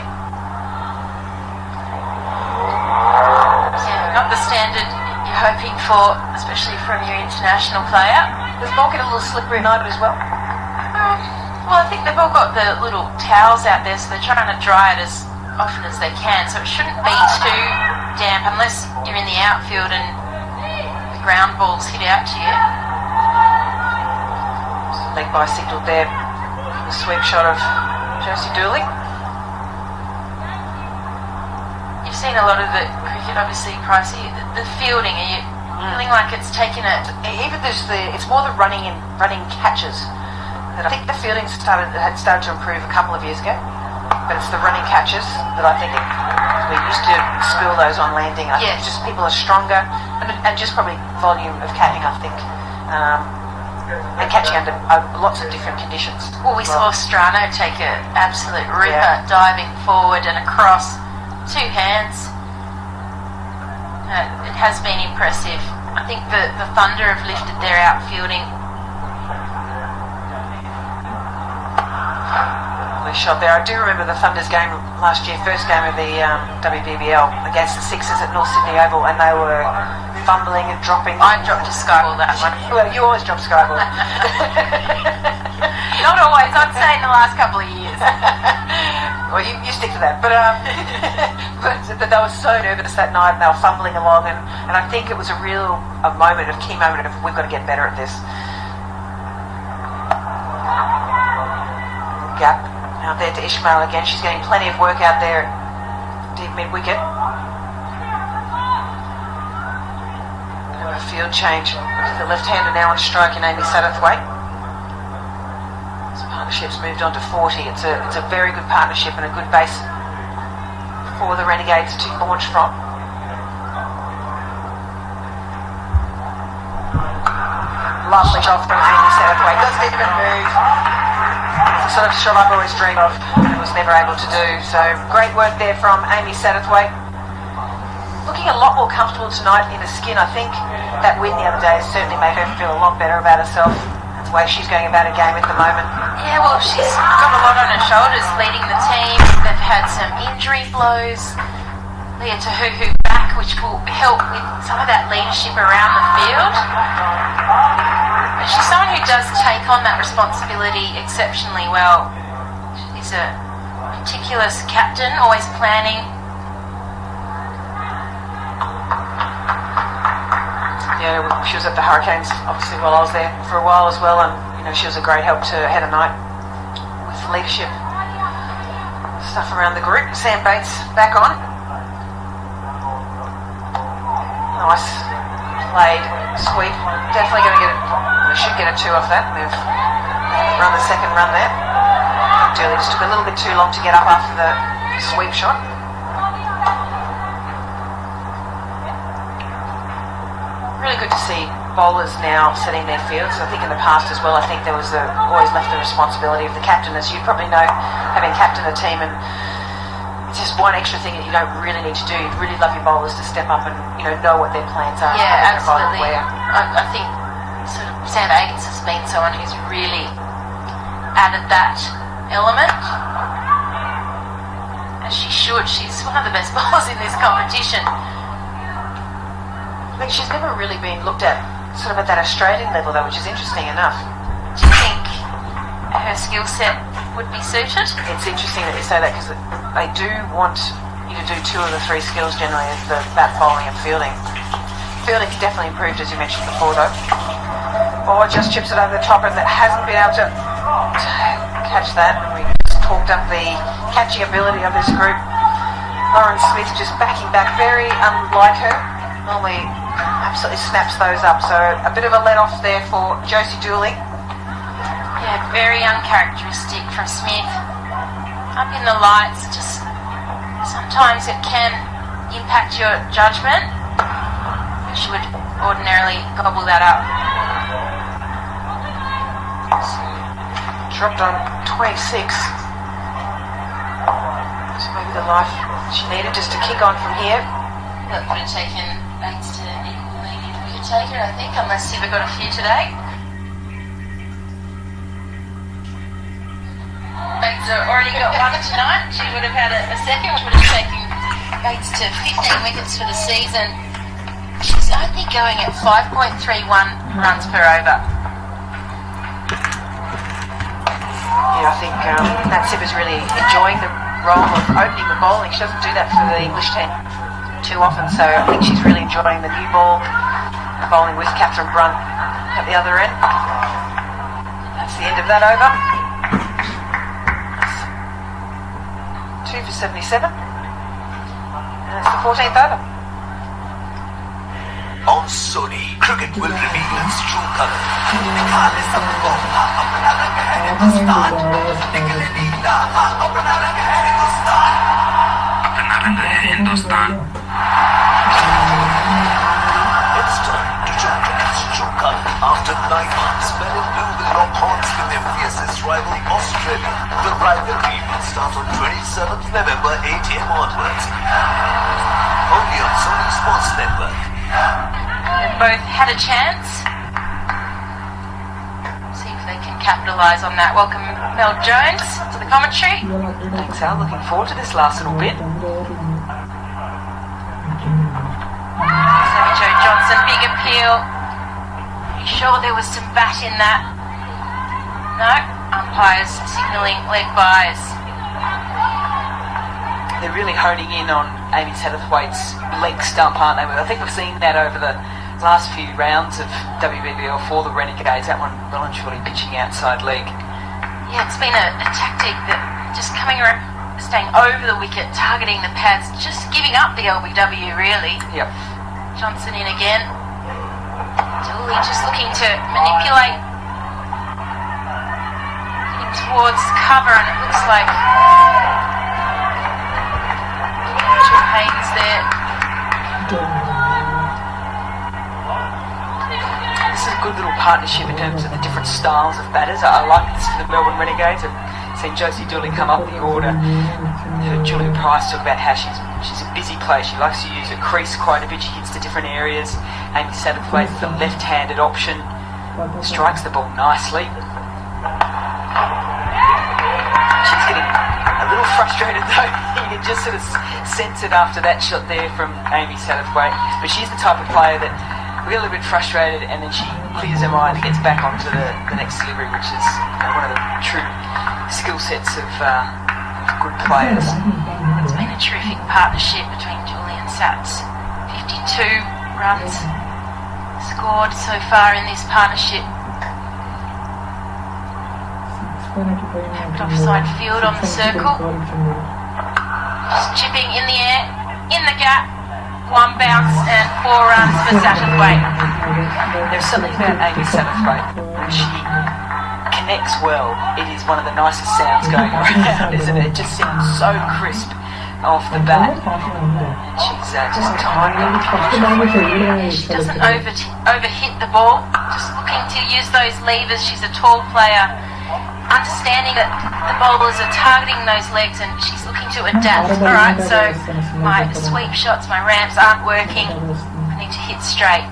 Yeah, not the standard you're hoping for, especially from your international player. Does ball get a little slippery tonight as well? Well, I think they've all got the little towels out there, so they're trying to dry it as often as they can. So it shouldn't be too damp unless you're in the outfield and ground balls hit out to you? Leg bicycled there. The sweep shot of Josie Dooley. You've seen a lot of the cricket, obviously, Pricey. The fielding, are you feeling like it's taken it? Even it's more the running catches. That I think the fielding had started to improve a couple of years ago, but it's the running catches that I think we used to spill those on landing. I think it's just people are stronger and just probably volume of catching, I think. And catching under lots of different conditions. Well, we saw Strano take an absolute ripper, diving forward and across, 2 hands. It has been impressive. I think the Thunder have lifted their outfielding. Shot there. I do remember the Thunder's game last year, first game of the WBBL against the Sixers at North Sydney Oval, and they were fumbling and dropping. I dropped a skyball that one. Well, you always drop skyball. Not always, I'd say in the last couple of years. Well, you stick to that. But but they were so nervous that night, and they were fumbling along, and I think it was a key moment of we've got to get better at this. Gap. Out there to Ishmael again. She's getting plenty of work out there. Deep mid-wicket. A field change. The left-hander now on strike in Amy Satterthwaite. This partnership's moved on to 40. It's a very good partnership and a good base for the Renegades to launch from. Lovely shot from Amy Satterthwaite. Doesn't even move. Sort of shot I've always dreamed of and was never able to do. So great work there from Amy Satterthwaite. Looking a lot more comfortable tonight in the skin. I think that win the other day has certainly made her feel a lot better about herself. That's the way she's going about her game at the moment. Yeah, well, she's got a lot on her shoulders leading the team. They've had some injury blows. Leah Tahuhu back, which will help with some of that leadership around the field. But she's someone who does take on that responsibility exceptionally well. She's a meticulous captain, always planning. Yeah, she was at the Hurricanes, obviously, while I was there for a while as well, and she was a great help to Heather Knight with leadership stuff around the group. Sam Bates back on. Nice played sweep. Definitely going to get it. They should get a 2 off that. They've run the second run there. Dooley just took a little bit too long to get up after the sweep shot. Really good to see bowlers now setting their fields. I think in the past as well, I think there was always left the responsibility of the captain, as you probably know, having captained a team, and it's just one extra thing that you don't really need to do. You'd really love your bowlers to step up and know what their plans are. Yeah, absolutely. I think sort of Sam Agans has been someone who's really added that element. As she should. She's one of the best bowlers in this competition. I think she's never really been looked at sort of at that Australian level though, which is interesting enough. Do you think her skill set would be suited? It's interesting that you say that, because they do want you to do 2 of the 3 skills generally, as the bat, bowling and fielding. Fielding's definitely improved, as you mentioned before though. Or just chips it over the top, and that hasn't been able to catch that. And we just talked up the catching ability of this group. Lauren Smith just backing back, very unlike her. Normally absolutely snaps those up. So a bit of a let off there for Josie Dooley. Yeah, very uncharacteristic from Smith. Up in the lights, just sometimes it can impact your judgment. She would ordinarily gobble that up. Dropped on 26. So maybe the life she needed just to kick on from here. That would have taken Bates to equal lead in wicket taker, I think, unless Siva got a few today. Bates already got 1 tonight. She would have had a second, which would have taken Bates to 15 wickets for the season. She's only going at 5.31 runs per over. Yeah, I think Nat Siva's really enjoying the role of opening the bowling. She doesn't do that for the English team too often, so I think she's really enjoying the new ball. bowling with Catherine Brunt at the other end. That's the end of that over. 2 for 77. And it's the 14th over. On Sony, cricket will reveal its true color. It's time to show cricket's true color. After 9 months, men in blue will lock horns with their fiercest rival, Australia. The rivalry will start on 27th November, 8 a.m. onwards. Only on Sony Sports Network. They've both had a chance. See if they can capitalise on that. Welcome Mel Jones to the commentary. Thanks, Al. Looking forward to this last little bit. Sammy Joe Johnson, big appeal. Are you sure there was some bat in that? No. Umpires signalling leg byes. They're really honing in on Amy Satterthwaite's leg stump, aren't they? I think we've seen that over the last few rounds of WBBL for the Renegades. That one well and truly pitching outside leg. Yeah, it's been a tactic that just coming around, staying over the wicket, targeting the pads, just giving up the LBW really. Yep. Johnson in again. Dooley just looking to manipulate, getting towards cover, and it looks like Haynes there. This is a good little partnership in terms of the different styles of batters. I like this for the Melbourne Renegades. I've seen Josie Dooley come up the order. Heard Julia Price talk about how she's a busy player. She likes to use her crease quite a bit. She hits the different areas. Amy Satterthwaite is the left-handed option. Strikes the ball nicely. She's getting a little frustrated though. You can just sort of sense it after that shot there from Amy Satterthwaite. But she's the type of player that we get a little bit frustrated and then she clears her mind and gets back onto the next delivery, which is one of the true skill sets of good players. It's been a terrific partnership between Julie and Sats. 52 runs scored so far in this partnership. Offside field on the circle. Just chipping in the air, in the gap. 1 bounce and 4 runs for Satterthwaite. There's something about Amy Satterthwaite. When she connects well, it is one of the nicest sounds going around, isn't it? It just sounds so crisp off the bat. And she's just tiny. She doesn't overhit the ball. Just looking to use those levers. She's a tall player. Understanding that the bowlers are targeting those legs and she's looking to adapt. Alright, so my sweep shots, my ramps aren't working. I need to hit straight.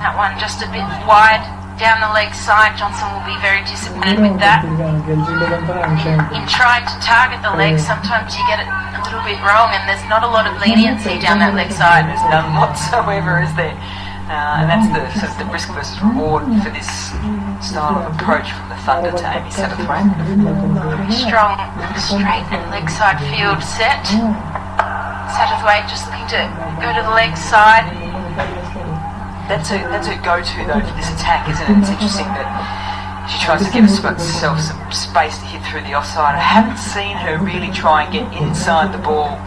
That one just a bit wide down the leg side. Johnson will be very disappointed with that. In trying to target the legs, sometimes you get it a little bit wrong and there's not a lot of leniency down that leg side. There's none whatsoever, is there? And that's the sort of the risk versus reward for this style of approach from the Thunder to Amy Satterthwaite. Very strong straight and leg side field set. Satterthwaite just looking to go to the leg side. That's her go-to though for this attack, isn't it? It's interesting that she tries to give herself some space to hit through the offside. I haven't seen her really try and get inside the ball,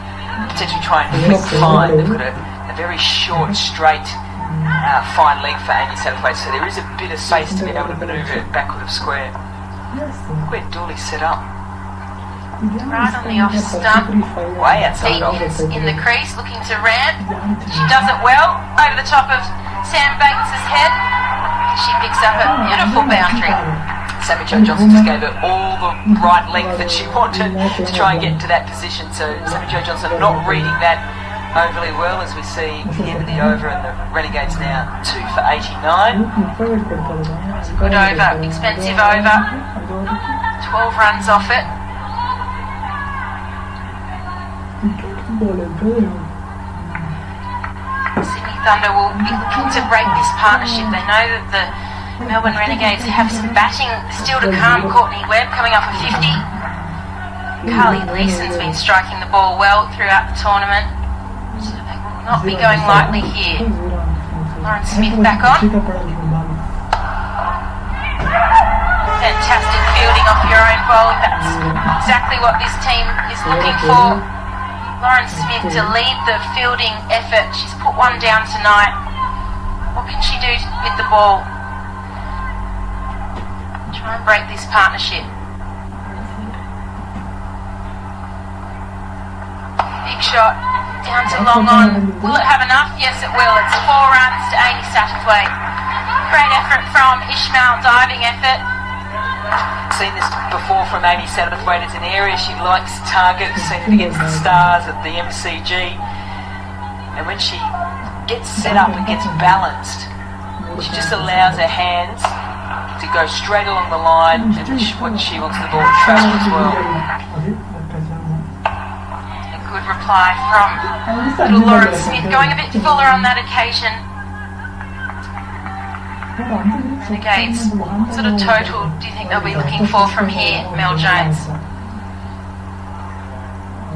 potentially try and flick fine. They've got a very short, straight, fine leg for Amy Satterthwaite, so there is a bit of space to be able to manoeuvre it backward of square. Where Dooley set up. Right on the off stump. Way outside Deep off. in the crease, looking to ramp. She does it well, over the top of Sam Bates' head. She picks up a beautiful boundary. Sammy Jo Johnson just gave her all the right length that she wanted to try and get into that position, so Sammy Jo Johnson not reading that overly well, as we see the end of the over and the Renegades now 2 for 89. It's a good over, expensive over. 12 runs off it. Sydney Thunder will be looking to break this partnership. They know that the Melbourne Renegades have some batting still to come. Courtney Webb coming off a 50. Carly Leeson's been striking the ball well throughout the tournament. So they will not be going lightly here. Lauren Smith back on. Fantastic fielding off your own bowling. That's exactly what this team is looking for. Lauren Smith to lead the fielding effort. She's put one down tonight. What can she do with the ball? Try and break this partnership. Big shot. Down to long on. Will it have enough? Yes, it will. It's 4 runs to Amy Satterthwaite. Great effort from Ishmael, diving effort. Seen this before from Amy Satterthwaite. It's an area she likes to target. Seen it against the Stars at the MCG. And when she gets set up and gets balanced, she just allows her hands to go straight along the line, and what she wants the ball to travel as well. A good reply from little Lauren Smith, going a bit fuller on that occasion. Renegades, what sort of total do you think they'll be looking for from here, Mel Jones?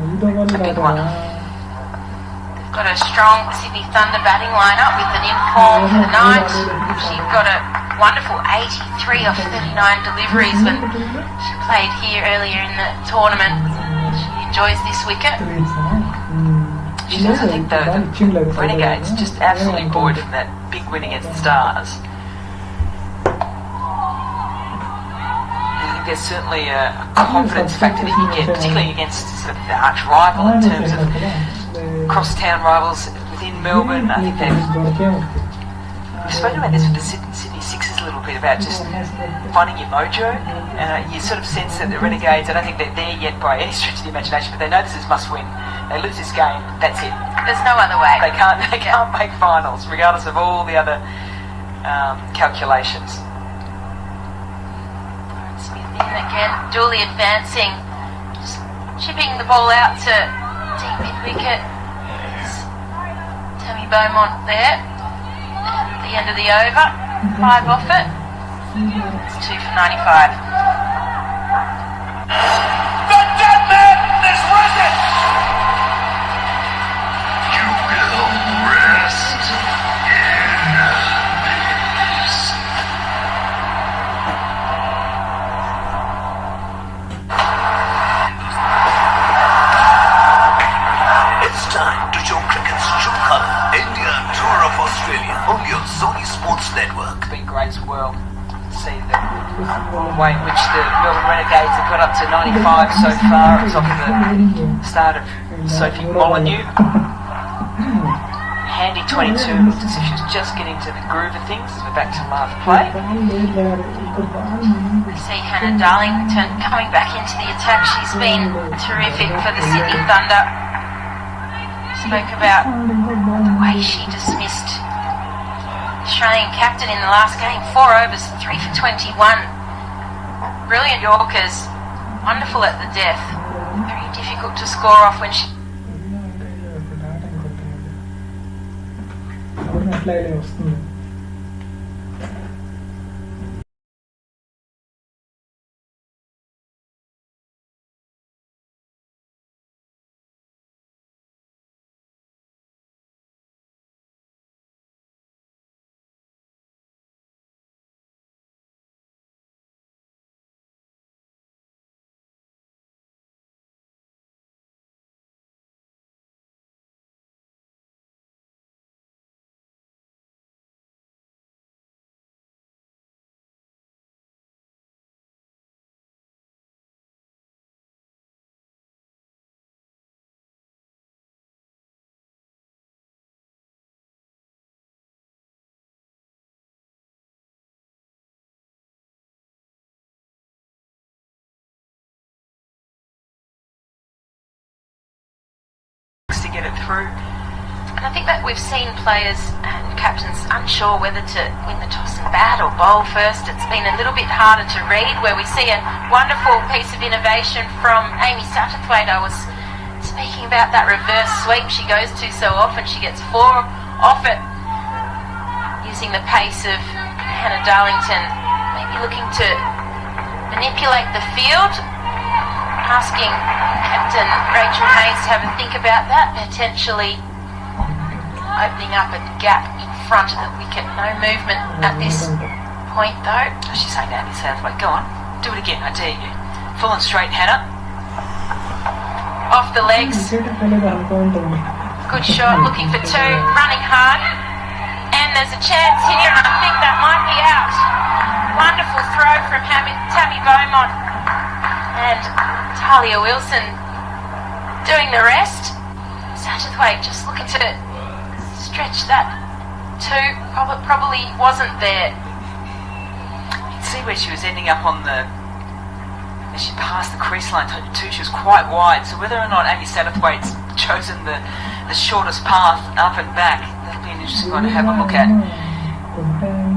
A big one. They've got a strong Sydney Thunder batting lineup with an inform for the night. She got a wonderful 83 off 39 deliveries when she played here earlier in the tournament. She enjoys this wicket. She does, I think, though, the Renegades just absolutely buoyed from that big win against the Stars. There's certainly a confidence factor that you get, particularly against sort of the arch rival in terms of cross-town rivals within Melbourne. I think we've spoken about this with the Sydney Sixers a little bit, about just finding your mojo. You sort of sense that the Renegades, I don't think they're there yet by any stretch of the imagination, but they know this is must-win. They lose this game, that's it. There's no other way. They can't make finals, regardless of all the other calculations. Again, duly advancing, just chipping the ball out to deep mid-wicket. Tammy Beaumont there. At the end of the over, 5 off it. It's 2 for 95. The dead man is risen! You will rest in peace. It's time to show cricket's true colour. India Tour of Australia, only on Sony Sports Network. It's been great as well to see the way in which the Melbourne Renegades have got up to 95 so far. It's off the start of Sophie Molyneux. Handy 22, looked as if she was just getting to the groove of things as we're back to live play. We see Hannah Darlington coming back into the attack. She's been terrific for the Sydney Thunder. Spoke about the way she dismissed Australian captain in the last game. 4 overs, 3 for 21. Brilliant Yorkers, wonderful at the death. Very difficult to score off when she... to get it through. And I think that we've seen players and captains unsure whether to win the toss and bat or bowl first. It's been a little bit harder to read, where we see a wonderful piece of innovation from Amy Satterthwaite. I was speaking about that reverse sweep she goes to so often. She gets 4 off it, using the pace of Hannah Darlington, maybe looking to manipulate the field. Asking Captain Rachel Hayes to have a think about that, potentially opening up a gap in front of the wicket. No movement at this point though. She's saying to Amy Southway, go on, do it again, I dare you. Full and straight, Hannah. Off the legs. Good shot, looking for two, running hard. And there's a chance here, and I think that might be out. Wonderful throw from Tammy Beaumont. And Talia Wilson doing the rest. Satterthwaite just looking to stretch that two. Probably wasn't there. You can see where she was ending up on the... As she passed the crease line too, she was quite wide. So whether or not Amy Satterthwaite's chosen the shortest path up and back, that'll be an interesting one to have a look at.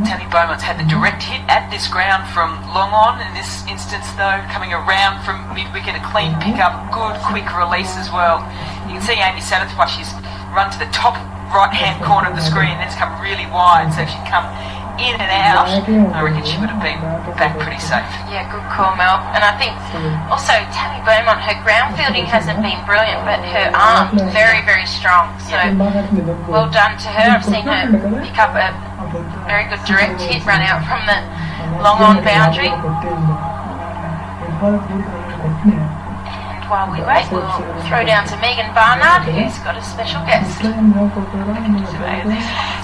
Tammy Beaumont's had the direct hit at this ground from long on. In this instance, though, coming around from mid-wicket, a clean pick-up, good quick release as well. You can see Amy Satterthwaite, she's run to the top right-hand corner of the screen and then it's come really wide. So if she'd come in and out, I reckon she would have been back pretty safe. Yeah, good call, Mel. And I think also Tammy Beaumont, her ground fielding hasn't been brilliant, but her arm very, very strong. So well done to her. I've seen her pick up a very good direct hit, run out from the long on boundary. And while we wait, we'll throw down to Megan Barnard, who's got a special guest.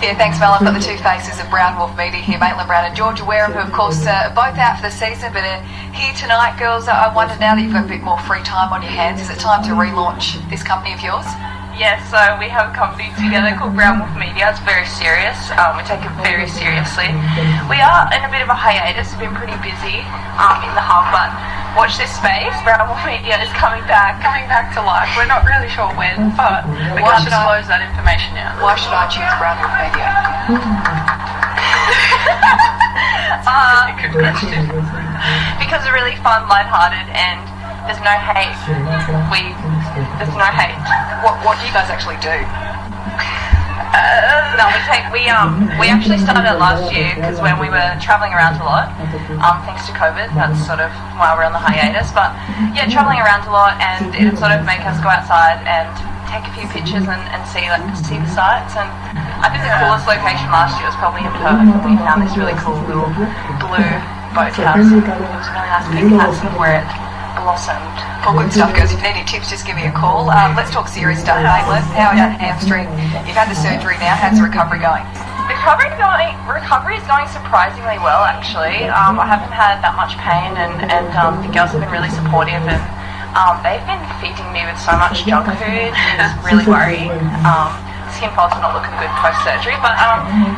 Yeah, thanks, Mel. I've got the two faces of Brown Wolf Media here, Maitland Brown and Georgia Wareham, who of course are both out for the season, but here tonight, girls. I wonder, now that you've got a bit more free time on your hands, is it time to relaunch this company of yours? Yes, so we have a company together called Brown Wolf Media. It's very serious. We take it very seriously. We are in a bit of a hiatus. We've been pretty busy in the hub, but watch this space. Brown Wolf Media is coming back to life. We're not really sure when, but we can't disclose that information yet. Why should I choose Brown Wolf Media? Good question. Because we're really fun, lighthearted, and there's no hate. There's no hate. What do you guys actually do? No, we actually started it last year because when we were travelling around a lot, thanks to COVID, that's sort of why we're on the hiatus. But yeah, travelling around a lot, and it would sort of make us go outside and take a few pictures and see the sights. And I think the coolest location last year was probably in Perth, and we found this really cool little blue boathouse. It was really nice pink house where it blossomed. Well, good stuff, girls. If you need any tips, just give me a call. Let's talk serious stuff, Maitland. How are your hamstring? You've had the surgery now. How's the recovery going? Recovery is going surprisingly well, actually. I haven't had that much pain, and the girls have been really supportive, and they've been feeding me with so much junk food. It's really worrying. Skin folds are not looking good post-surgery, but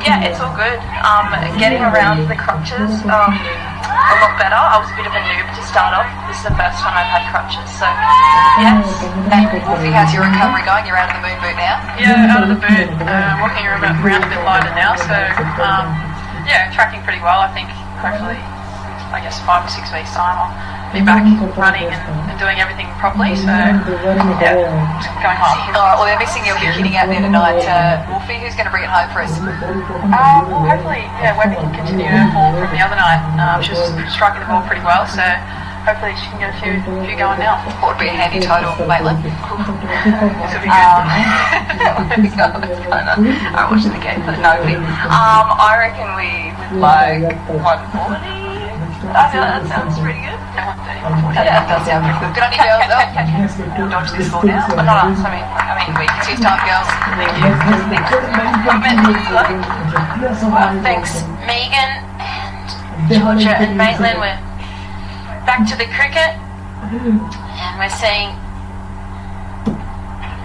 yeah, it's all good. Getting around the crutches, a lot better. I was a bit of a noob to start off. This is the first time I've had crutches, so yes. And Wolfie, how's your recovery going? You're out of the moon boot now? Yeah, out of the boot. Walking around a bit lighter now, so yeah, tracking pretty well. I think hopefully, I guess 5 or 6 weeks time I'll be back running and doing everything properly. So yeah, it's going hard. All right, well, they're missing your hitting out there tonight. Wolfie, who's going to bring it home for us? Well, hopefully, yeah, Webby can continue her form from the other night. She was striking the ball pretty well, so hopefully she can get a few going now. What would be a handy total, Maitland? This will be good. I'm watching the game, but nobody. I reckon we would like 140. I feel like that sounds pretty good. Yeah, that does sound pretty good. Good on you, girls. Dodge this ball now. But not us, I mean we. Cheers time, girls. Thank you. Thanks, Megan and Georgia and Maitland. We're back to the cricket, and we're seeing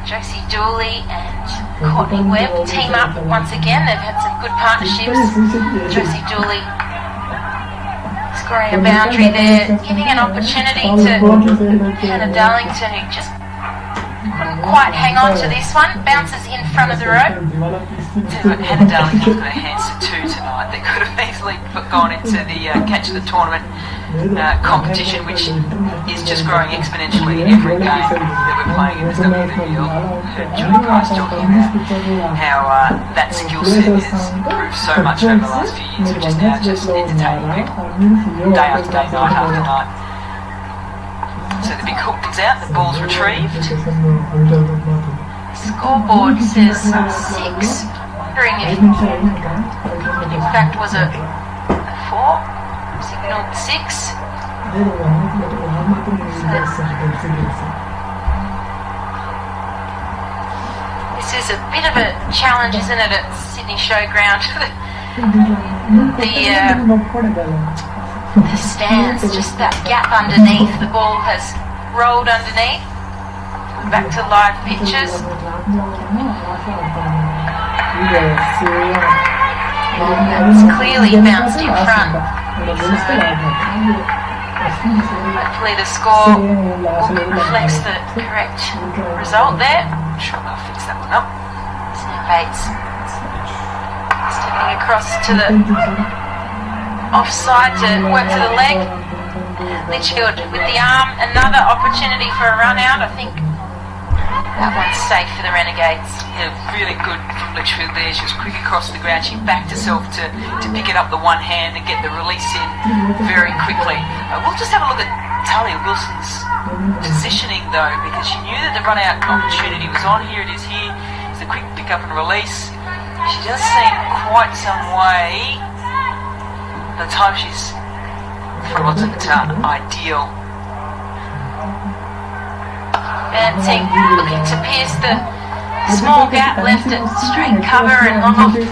Josie Dooley and Courtney Webb team up once again. They've had some good partnerships. Josie Dooley scoring a boundary there, giving an opportunity to Hannah Darlington, who just couldn't quite hang on to this one. Bounces in front of the rope. Hannah Darlington's got her hands to two tonight. They could have easily gone into the catch of the tournament competition, which is just growing exponentially every game that we're playing in this WBBL. Heard Johnny Price talking about how that skill set has improved so much over the last few years, which is now just entertaining people day after day, night after night. So the big hook comes out, the ball's retrieved. scoreboard says 6. Wondering if in fact was a 4. Signalled 6. This is a bit of a challenge, isn't it, at Sydney Showground? The stands, just that gap underneath, the ball has rolled underneath. Back to live pictures. It's clearly bounced in front. Hopefully the score reflects the correct result there. I'm sure they'll fix that one up. Sam Bates stepping across to the offside to work to the leg. Litchfield with the arm, another opportunity for a run out. I think that one's safe for the Renegades. Yeah, really good from Litchfield there. She was quick across the ground. She backed herself to pick it up the one hand and get the release in very quickly. We'll just have a look at Talia Wilson's positioning though, because she knew that the run out opportunity was on. Here it is here. It's a quick pick up and release. She does seem quite some way. By the time she's from what's ideal. Dancing, looking to pierce the small gap left at straight cover and long off. That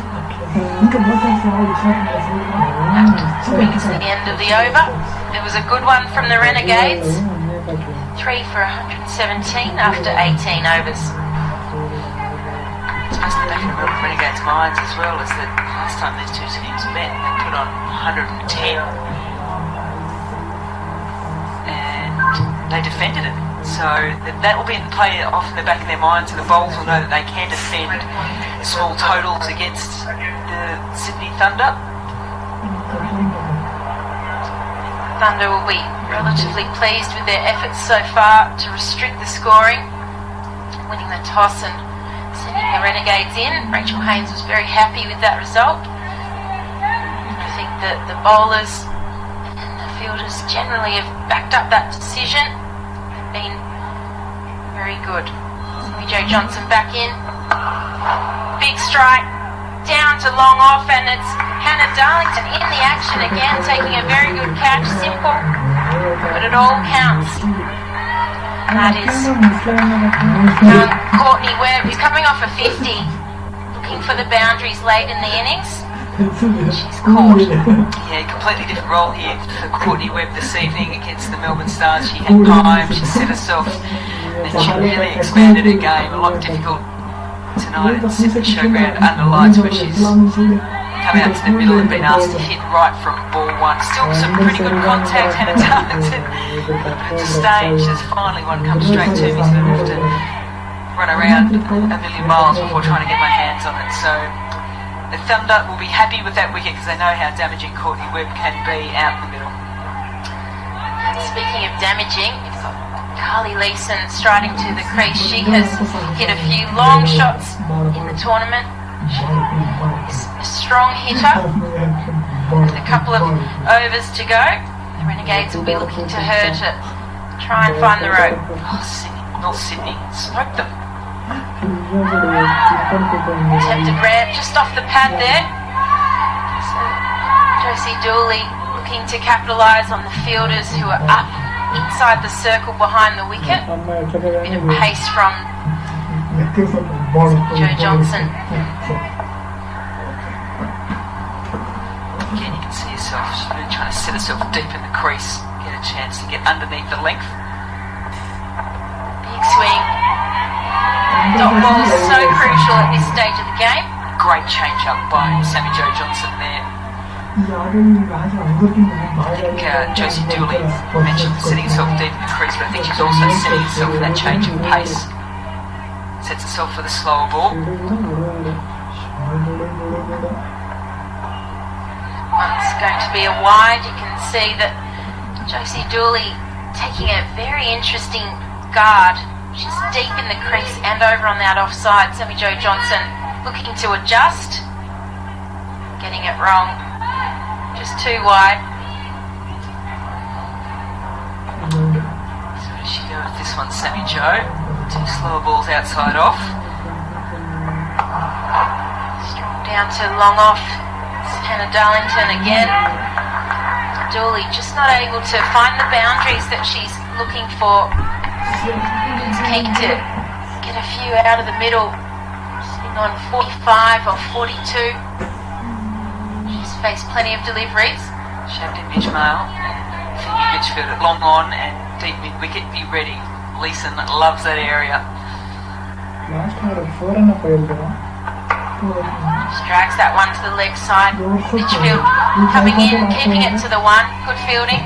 brings the end of the over. It was a good one from the Renegades. 3 for 117 after 18 overs. It's mostly back in the Renegades' minds as well, as that last time these two teams met, they put on 110. They defended it, so that will be in play off in the back of their minds, and the bowls will know that they can defend small totals against the Sydney Thunder. Thunder will be relatively pleased with their efforts so far to restrict the scoring, winning the toss and sending the Renegades in. Rachel Haynes was very happy with that result. I think that the bowlers and the fielders generally have backed up that decision. Been very good. Joe Johnson back in. Big strike. Down to long off, and it's Hannah Darlington in the action again, taking a very good catch. Simple, but it all counts. And that is young Courtney Webb, who's coming off a 50, looking for the boundaries late in the innings. She's caught. Yeah, completely different role here for Courtney Webb this evening against the Melbourne Stars. She had time, she set herself, and she really expanded her game. A lot difficult tonight at the Sydney Showground under lights, where she's come out to the middle and been asked to hit right from ball one. Still some pretty good contact, Hannah Darlington. But at the stage, there's finally one come straight to me, so I have to run around a million miles before trying to get my hands on it. So the Thunder will be happy with that wicket because they know how damaging Courtney Webb can be out in the middle. Speaking of damaging, we've got Carly Leeson striding to the crease. She has hit a few long shots in the tournament. She's a strong hitter. With a couple of overs to go, the Renegades will be looking to her to try and find the rope. Oh, Sydney, North Sydney, smoked them. Attempted ramp just off the pad there. So Josie Dooley looking to capitalise on the fielders who are up inside the circle behind the wicket. A bit of pace from Joe Johnson. Again, you can see herself, she's really trying to set herself deep in the crease, get a chance to get underneath the length. Big swing. Dot ball is so crucial at this stage of the game. Great change up by Sammy Joe Johnson there. I think Josie Dooley mentioned setting herself deep in the crease, but I think she's also setting herself for that change of pace. Sets herself for the slower ball. It's going to be a wide. You can see that Josie Dooley taking a very interesting guard. She's deep in the crease and over on that offside. Sammy Joe Johnson looking to adjust. Getting it wrong. Just too wide. So she go with this one, Sammy Joe. 2 slower balls outside off. Down to long off. It's Hannah Darlington again. Dooley just not able to find the boundaries that she's looking for. Keen to get a few out of the middle. Sitting on 45 or 42. She's faced plenty of deliveries. Shaved in Midgemale. Phoebe Litchfield at long on and deep mid wicket. Be ready. Leeson loves that area. Just drags that one to the leg side. Litchfield coming in, keeping it to the one. Good fielding.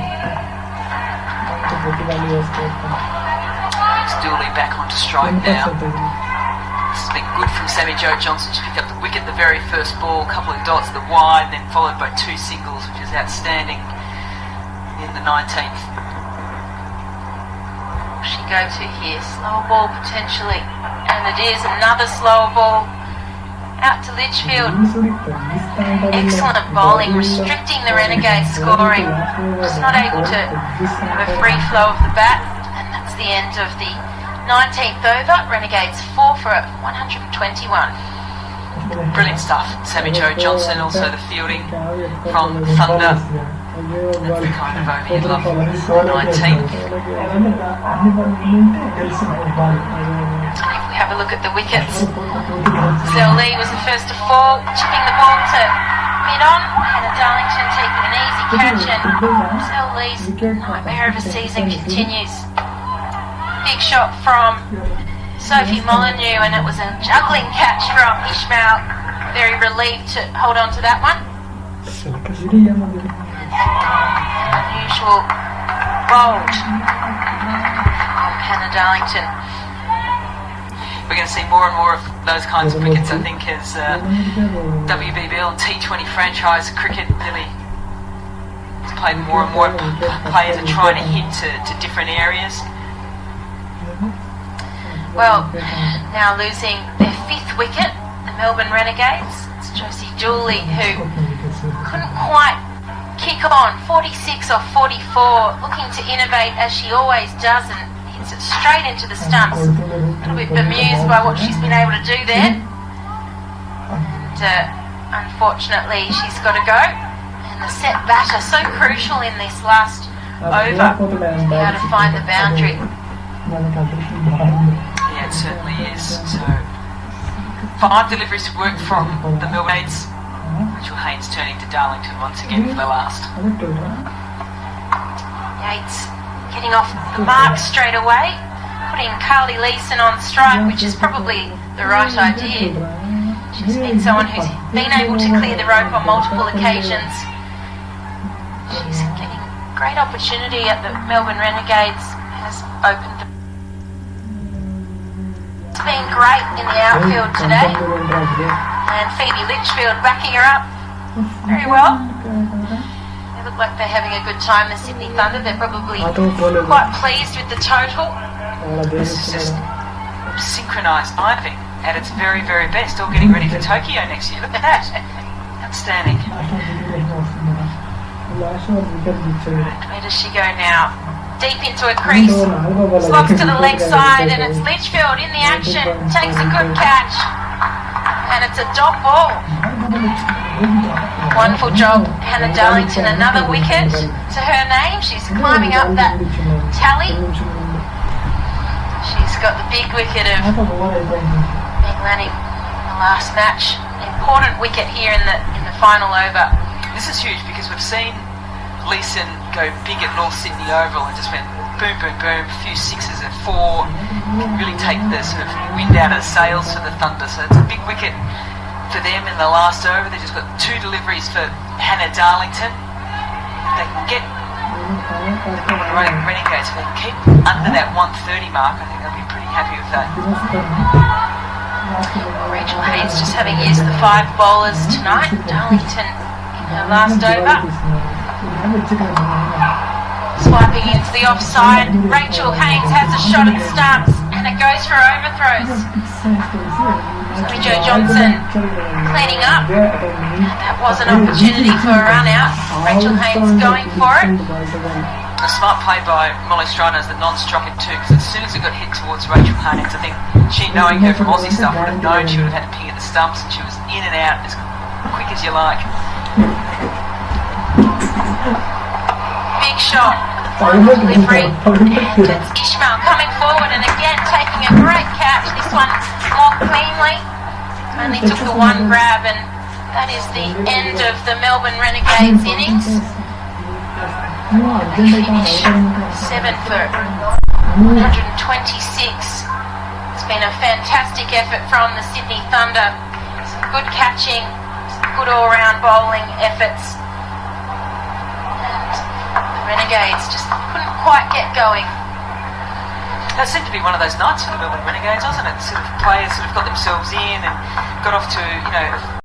It's Dooley back onto strike now. This has been good from Sammy Jo Johnson. She picked up the wicket the very first ball, a couple of dots the wide, then followed by 2 singles, which is outstanding in the 19th. She go to here, slower ball potentially, and it is another slower ball. Out to Litchfield. Excellent bowling, restricting the Renegades scoring. Just not able to have a free flow of the bat. And that's the end of the 19th over. Renegades 4 for 121. Brilliant stuff. Sammy Jo Johnson, also the fielding from Thunder. That's the kind of over you love for 19th. If we have a look at the wickets, Zell Lee was the first to fall, chipping the ball to mid-on. Hannah Darlington taking an easy catch, and Zell Lee's nightmare of a season continues. Big shot from Sophie Molyneux, and it was a juggling catch from Ishmael. Very relieved to hold on to that one. Unusual bold from Hannah Darlington. We're going to see more and more of those kinds of wickets, I think, as WBBL and T20 franchise cricket really is played more and more. Players are trying to hit to different areas. Well, now losing their 5th wicket, the Melbourne Renegades. It's Josie Dooley who couldn't quite kick on, 46 or 44, looking to innovate as she always does, and hits it straight into the stumps. A little bit bemused by what she's been able to do there. And, unfortunately, she's got to go. And the set batter, so crucial in this last over, to be able to find the boundary. Yeah, it certainly is. So, 5 deliveries of work from the Renegades. Rachel Haynes turning to Darlington once again for the last. Yates getting off the mark straight away, putting Carly Leeson on strike, which is probably the right idea. She's been someone who's been able to clear the rope on multiple occasions. She's getting great opportunity at the Melbourne Renegades, has opened the... It's been great in the outfield today. And Phoebe Litchfield backing her up very well. They look like they're having a good time, the Sydney Thunder. They're probably quite pleased with the total. This is just synchronised diving at its very, very best, all getting ready for Tokyo next year. Look at that. Outstanding. Where does she go now? Deep into a crease, slogs to the leg side, and it's Litchfield in the action, takes a good catch, and it's a dot ball. Wonderful job, Hannah Darlington, another wicket to her name. She's climbing up that tally. She's got the big wicket of Meg Lanning in the last match. An important wicket here in the final over. This is huge because we've seen Leeson go big at North Sydney Oval and just went boom, boom, boom, a few 6s and 4, really take the sort of wind out of the sails for the Thunder. So it's a big wicket for them in the last over. They just got 2 deliveries for Hannah Darlington. If they can get Renegades, if they can keep under that 130 mark, I think they'll be pretty happy with that. Rachel Haynes just having used the 5 bowlers tonight. Darlington in her last over. Swiping into the offside. Rachel Haynes has a shot at the stumps and it goes for overthrows. Sammy Jo Johnson cleaning up. That was an opportunity for a run out. Rachel Haynes going for it. A smart play by Molly Striner as the non-struck it too, because as soon as it got hit towards Rachel Haynes, I think she, knowing her from Aussie stuff, would have known she would have had to ping at the stumps, and she was in and out as quick as you like. Big shot. One delivery. And it's Ishmael coming forward and again taking a great catch. This one more cleanly. Only took the one grab, and that is the end of the Melbourne Renegades innings. They finish 7 for 126. It's been a fantastic effort from the Sydney Thunder. Some good catching, good all-round bowling efforts. And the Renegades just couldn't quite get going. That seemed to be one of those nights for the Melbourne Renegades, wasn't it? Sort of players sort of got themselves in and got off to, you know,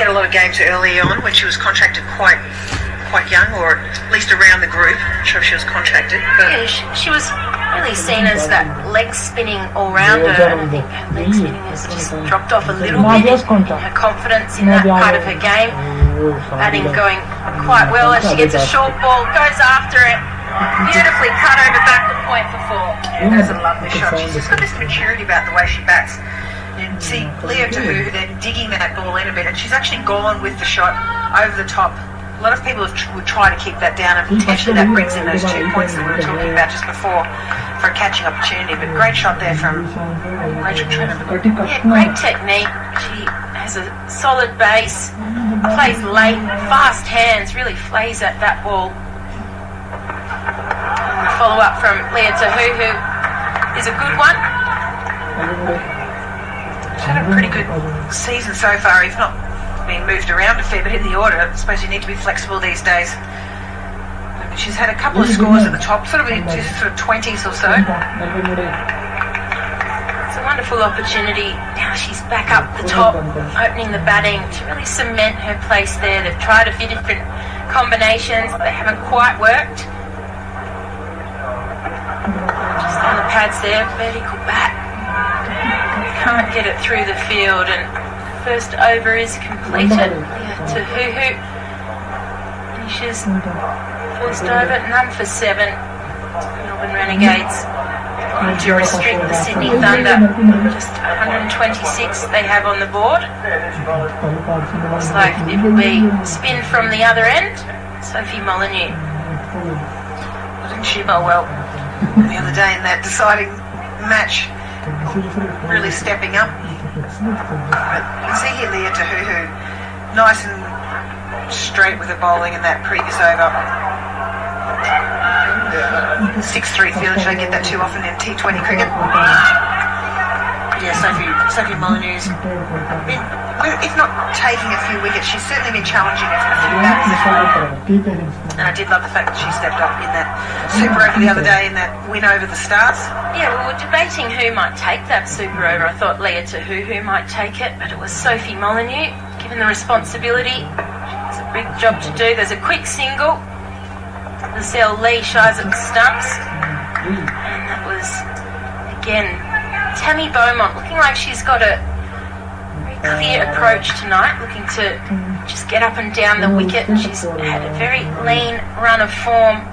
get a lot of games early on when she was contracted quite young, or at least around the group. I'm not sure if she was contracted. But Yeah, she was really seen as that leg spinning all-rounder, and I think her leg spinning has just dropped off a little bit in her confidence in that part of her game. Batting going quite well as she gets a short ball, goes after it, beautifully cut over back to point for 4. that's a lovely shot. She's just got this maturity about the way she bats. You see Leah Tahu then digging that ball in a bit, and she's actually gone with the shot over the top. A lot of people would try to keep that down, and potentially that brings in those 2 points that we were talking about just before for a catching opportunity. But great shot there from Rachel Trenham. Yeah, great technique. She has a solid base, plays late, fast hands, really flays at that ball. And the follow-up from Leah Tahu, who is a good one. She's had a pretty good season so far, if not being moved around a fair bit in the order. I suppose you need to be flexible these days. She's had a couple of scores at the top, sort of 20s or so. It's a wonderful opportunity. Now she's back up the top, opening the batting to really cement her place there. They've tried a few different combinations, but they haven't quite worked. Just on the pads there, vertical bat. Can't get it through the field, and first over is completed. Leah Tahu finishes first over, none for 7. Melbourne Renegades trying to restrict the Sydney Thunder. Just 126 they have on the board. Looks like it will be spin from the other end. Sophie Molyneux. Didn't she bowl well the other day in that deciding match? Really stepping up. You can see here Leah Tahu, nice and straight with her bowling in that previous over. 6-3 field, you don't get that too often in T20 cricket. Yeah, Sophie Molyneux's been, if not taking a few wickets, she's certainly been challenging a few batters. And I did love the fact that she stepped up in that super over the other day in that win over the Stars. Yeah, we were debating who might take that super over. I thought Leah Tahu might take it, but it was Sophie Molyneux, given the responsibility. It's a big job to do. There's a quick single. Lizelle Lee shies at the stumps. And that was, again, Tammy Beaumont looking like she's got a very clear approach tonight, looking to just get up and down the wicket. She's had a very lean run of form.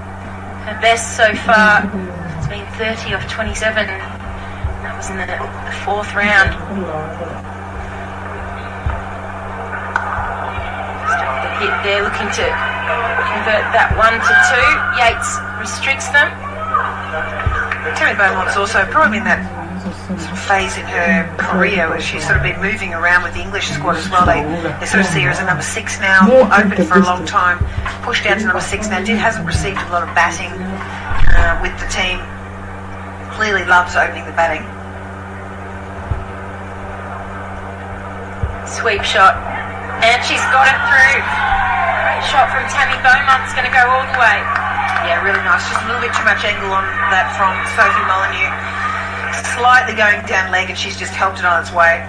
Her best so far has been 30 off 27. That was in the 4th round. Just off the hit there, looking to convert that 1 to 2. Yates restricts them. Tammy Beaumont's also probably in that sort of phase in her career where she's sort of been moving around with the English squad as well. They sort of see her as a number 6 now, open for a long time, pushed down to number 6 now. Hasn't received a lot of batting with the team. Clearly loves opening the batting. Sweep shot, and she's got it through. Great shot from Tammy Beaumont. It's going to go all the way. Yeah, really nice. Just a little bit too much angle on that from Sophie Molyneux. Slightly going down leg, and she's just helped it on its way.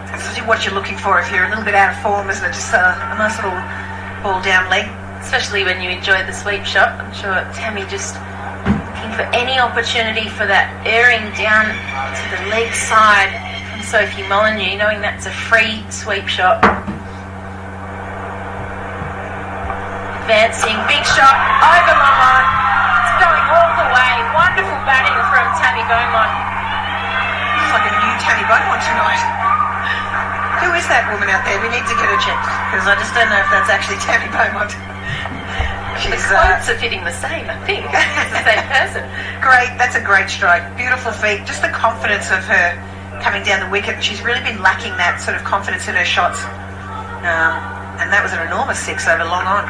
That's what you're looking for if you're a little bit out of form, isn't it? Just a nice little ball down leg. Especially when you enjoy the sweep shot. I'm sure Tammy just looking for any opportunity for that airing down to the leg side from Sophie Molyneux, knowing that's a free sweep shot. Advancing, big shot, over long on. It's going all the way. Wonderful batting from Tammy Beaumont. It's like a new Tammy Beaumont tonight. Who is that woman out there? We need to get her checked, because I just don't know if that's actually Tammy Beaumont. The quotes are fitting the same, I think. It's the same person. Great, that's a great strike. Beautiful feet. Just the confidence of her coming down the wicket. She's really been lacking that sort of confidence in her shots. And that was an enormous 6 over long on.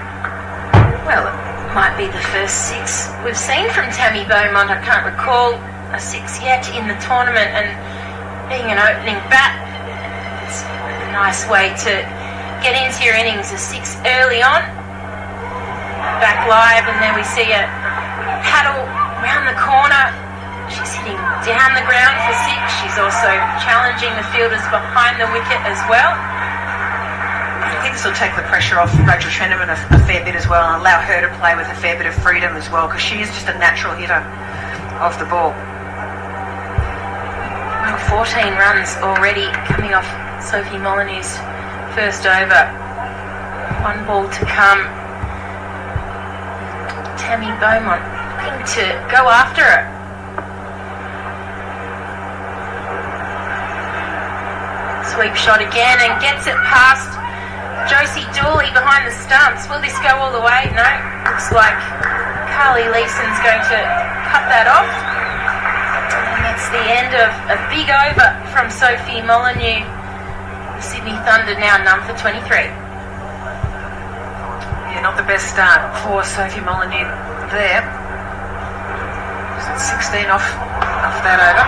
Well, it might be the first 6 we've seen from Tammy Beaumont. I can't recall a 6 yet in the tournament, and being an opening bat, it's a nice way to get into your innings. A 6 early on, back live, and then we see a paddle round the corner. She's hitting down the ground for 6. She's also challenging the fielders behind the wicket as well. think this will take the pressure off Rachel Treneman a fair bit as well, and allow her to play with a fair bit of freedom as well, because she is just a natural hitter of the ball. Well, 14 runs already coming off Sophie Molyneux's first over. One ball to come. Tammy Beaumont looking to go after it. Sweep shot again and gets it past Josie Dooley behind the stumps. Will this go all the way? No. Looks like Carly Leeson's going to cut that off. And that's the end of a big over from Sophie Molyneux. The Sydney Thunder now none for 23. Yeah, not the best start for Sophie Molyneux there. 16 off that over.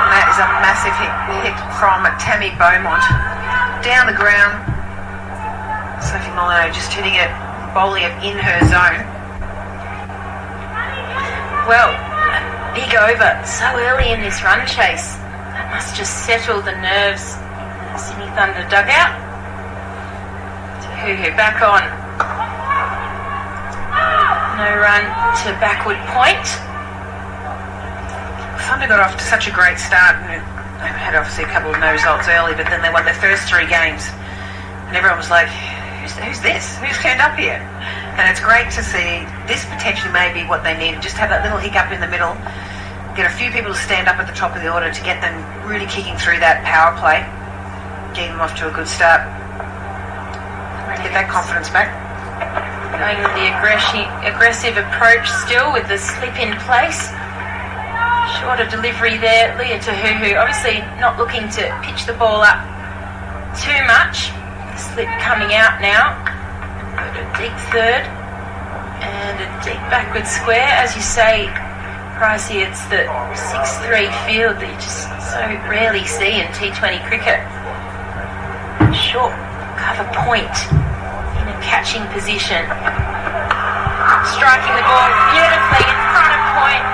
And that is a massive hit from Tammy Beaumont. Down the ground. Sophie Molyneux just hitting it, bowling it in her zone. Well, a big over so early in this run chase. That must just settle the nerves in the Sydney Thunder dugout. Hoo back on. No run to backward point. Thunder got off to such a great start, and they had obviously a couple of no results early, but then they won their first 3 games, and everyone was like, who's this? Who's turned up here? And it's great to see this potentially may be what they need. Just have that little hiccup in the middle, get a few people to stand up at the top of the order to get them really kicking through that power play, getting them off to a good start. Get that confidence back. Going with the aggressive approach still with the slip in place. Shorter delivery there. Leah Tahuhu obviously not looking to pitch the ball up too much. The slip coming out now. Go to deep third and a deep backward square. As you say, Pricey, it's the 6-3 field that you just so rarely see in T20 cricket. Short cover point in a catching position. Striking the ball beautifully in front of point.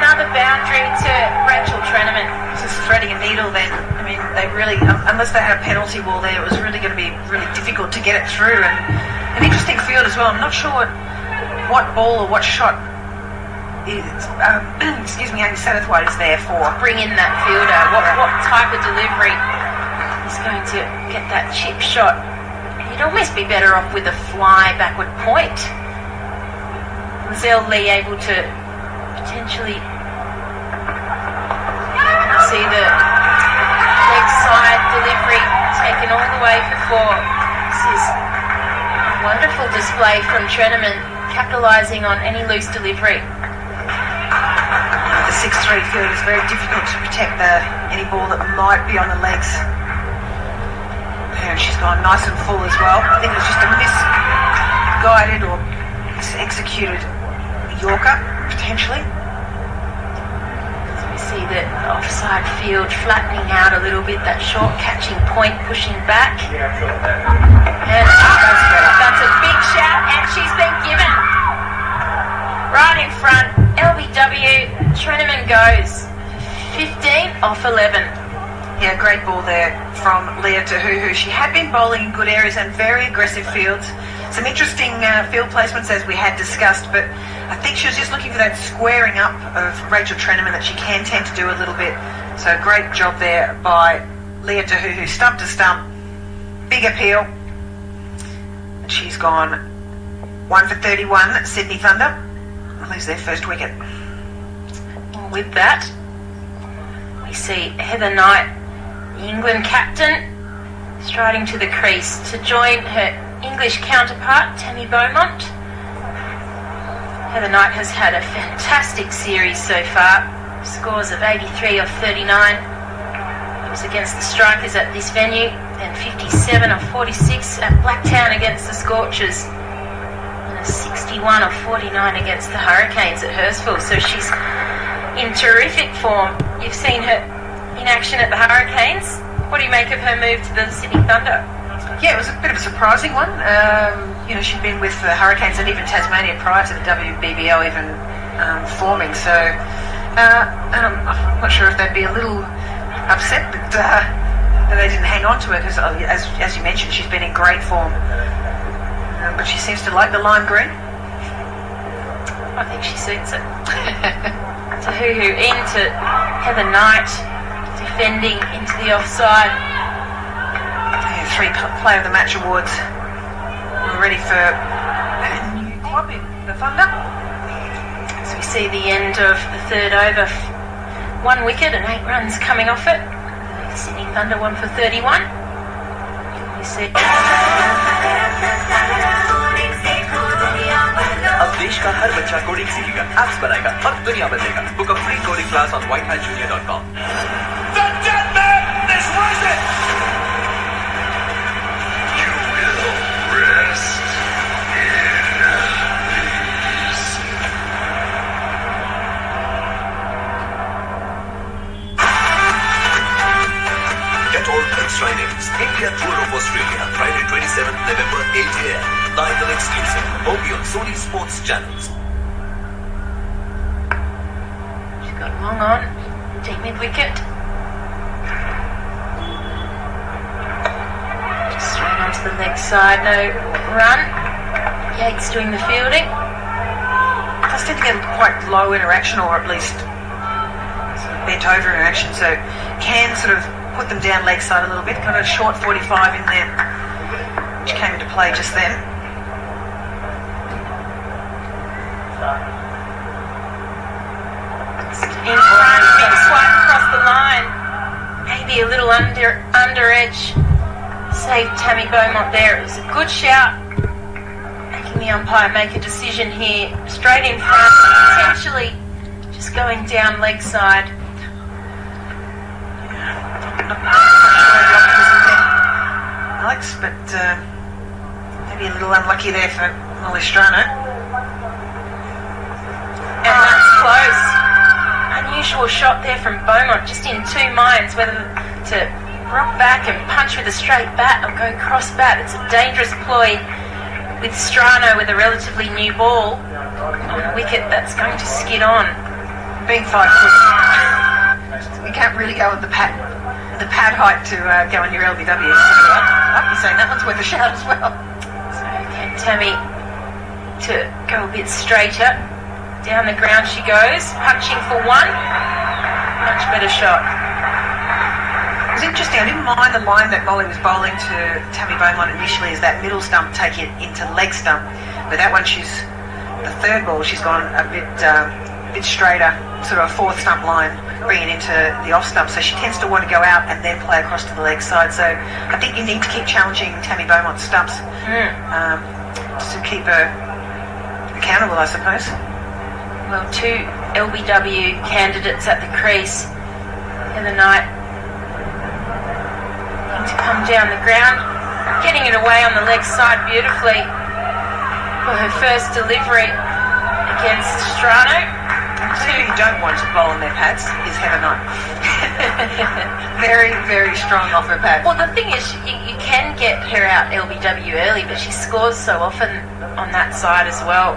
Another boundary to Rachel Treneman. Just threading a needle then. I mean, they really, unless they had a penalty ball there, it was really going to be really difficult to get it through. And an interesting field as well. I'm not sure what ball or what shot is, Amy Satterthwaite is there for. Bring in that fielder. What type of delivery is going to get that chip shot? You'd almost be better off with a fly backward point. Lizelle Lee able to potentially see the leg side delivery taken all the way for 4. This is a wonderful display from Treneman, capitalising on any loose delivery. The 6-3 field is very difficult to protect any ball that might be on the legs. And she's gone nice and full as well. I think it was just a misguided or mis-executed Yorker, potentially. We see the offside field flattening out a little bit, that short catching point pushing back. And that's a big shout, and she's been given. Right in front, LBW, Treneman goes 15 off 11. Yeah, great ball there from Leah Tahuhu. She had been bowling in good areas and very aggressive fields. Some interesting field placements as we had discussed, but I think she was just looking for that squaring up of Rachel Treneman that she can tend to do a little bit. So great job there by Leah Tahuhu. Stump to stump, big appeal. And she's gone 1 for 31, Sydney Thunder. Lose their first wicket. With that, we see Heather Knight, the England captain, striding to the crease to join her English counterpart, Tammy Beaumont. Heather Knight has had a fantastic series so far. Scores of 83 off 39. It was against the Strikers at this venue, then 57 off 46 at Blacktown against the Scorchers, and a 61 off 49 against the Hurricanes at Hurstville. So she's in terrific form. You've seen her in action at the Hurricanes. What do you make of her move to the Sydney Thunder? Yeah, it was a bit of a surprising one. She'd been with the Hurricanes and even Tasmania prior to the WBBL even forming. So, and I'm not sure if they'd be a little upset, but they didn't hang on to her because, as you mentioned, she's been in great form. But she seems to like the lime green. I think she suits it. To Who into Heather Knight, defending into the offside. Yeah, 3 Player of the Match awards. We're ready for a new club in the Thunder. So we see the end of the third over. 1 wicket and 8 runs coming off it. The Sydney Thunder 1 for 31. You see. अब देश का हर बच्चा coding सीखेगा, apps बनाएगा और दुनिया बदलेगा। Book a free coding class on whitehatjunior.com. The dead man is risen! You will rest in peace. Get all extra innings. India Tour of Australia, Friday 27th November, 8 a.m. Live and exclusive. Only on Sony Sports channels. She's got long on. Deep mid wicket. Just straight onto the leg side. No run. Yates doing the fielding. Does tend to get quite low interaction, or at least sort of bent over interaction, so can sort of put them down leg side a little bit. Got a short 45 in there, which came into play just then. In front, big swipe across the line. Maybe a little under edge. Saved Tammy Beaumont there. It was a good shout. Making the umpire make a decision here. Straight in front, potentially just going down leg side. Not sure of the optimism there, Alex, but maybe a little unlucky there for Molly Strano. And that's close. Unusual shot there from Beaumont, just in 2 minds whether to rock back and punch with a straight bat or go cross bat. It's a dangerous ploy with Strano with a relatively new ball on a wicket that's going to skid on. Being 5 foot, you can't really go with the pad height to go on your LBW. You're saying that one's worth a shout as well. So can Tammy to go a bit straighter. Down the ground she goes, punching for 1. Much better shot. It was interesting. I didn't mind the line that Molly was bowling to Tammy Beaumont initially, is that middle stump take it into leg stump. But that one, the third ball, she's gone a bit straighter, sort of a 4th stump line, bringing it into the off stump. So she tends to want to go out and then play across to the leg side. So I think you need to keep challenging Tammy Beaumont's stumps to keep her accountable, I suppose. Well, 2 LBW candidates at the crease. Heather Knight looking to come down the ground, getting it away on the leg side beautifully for her first delivery against Strano. Two you don't want to bowl on their pads is Heather Knight. Very, very strong off her pad. Well, the thing is, you can get her out LBW early, but she scores so often on that side as well.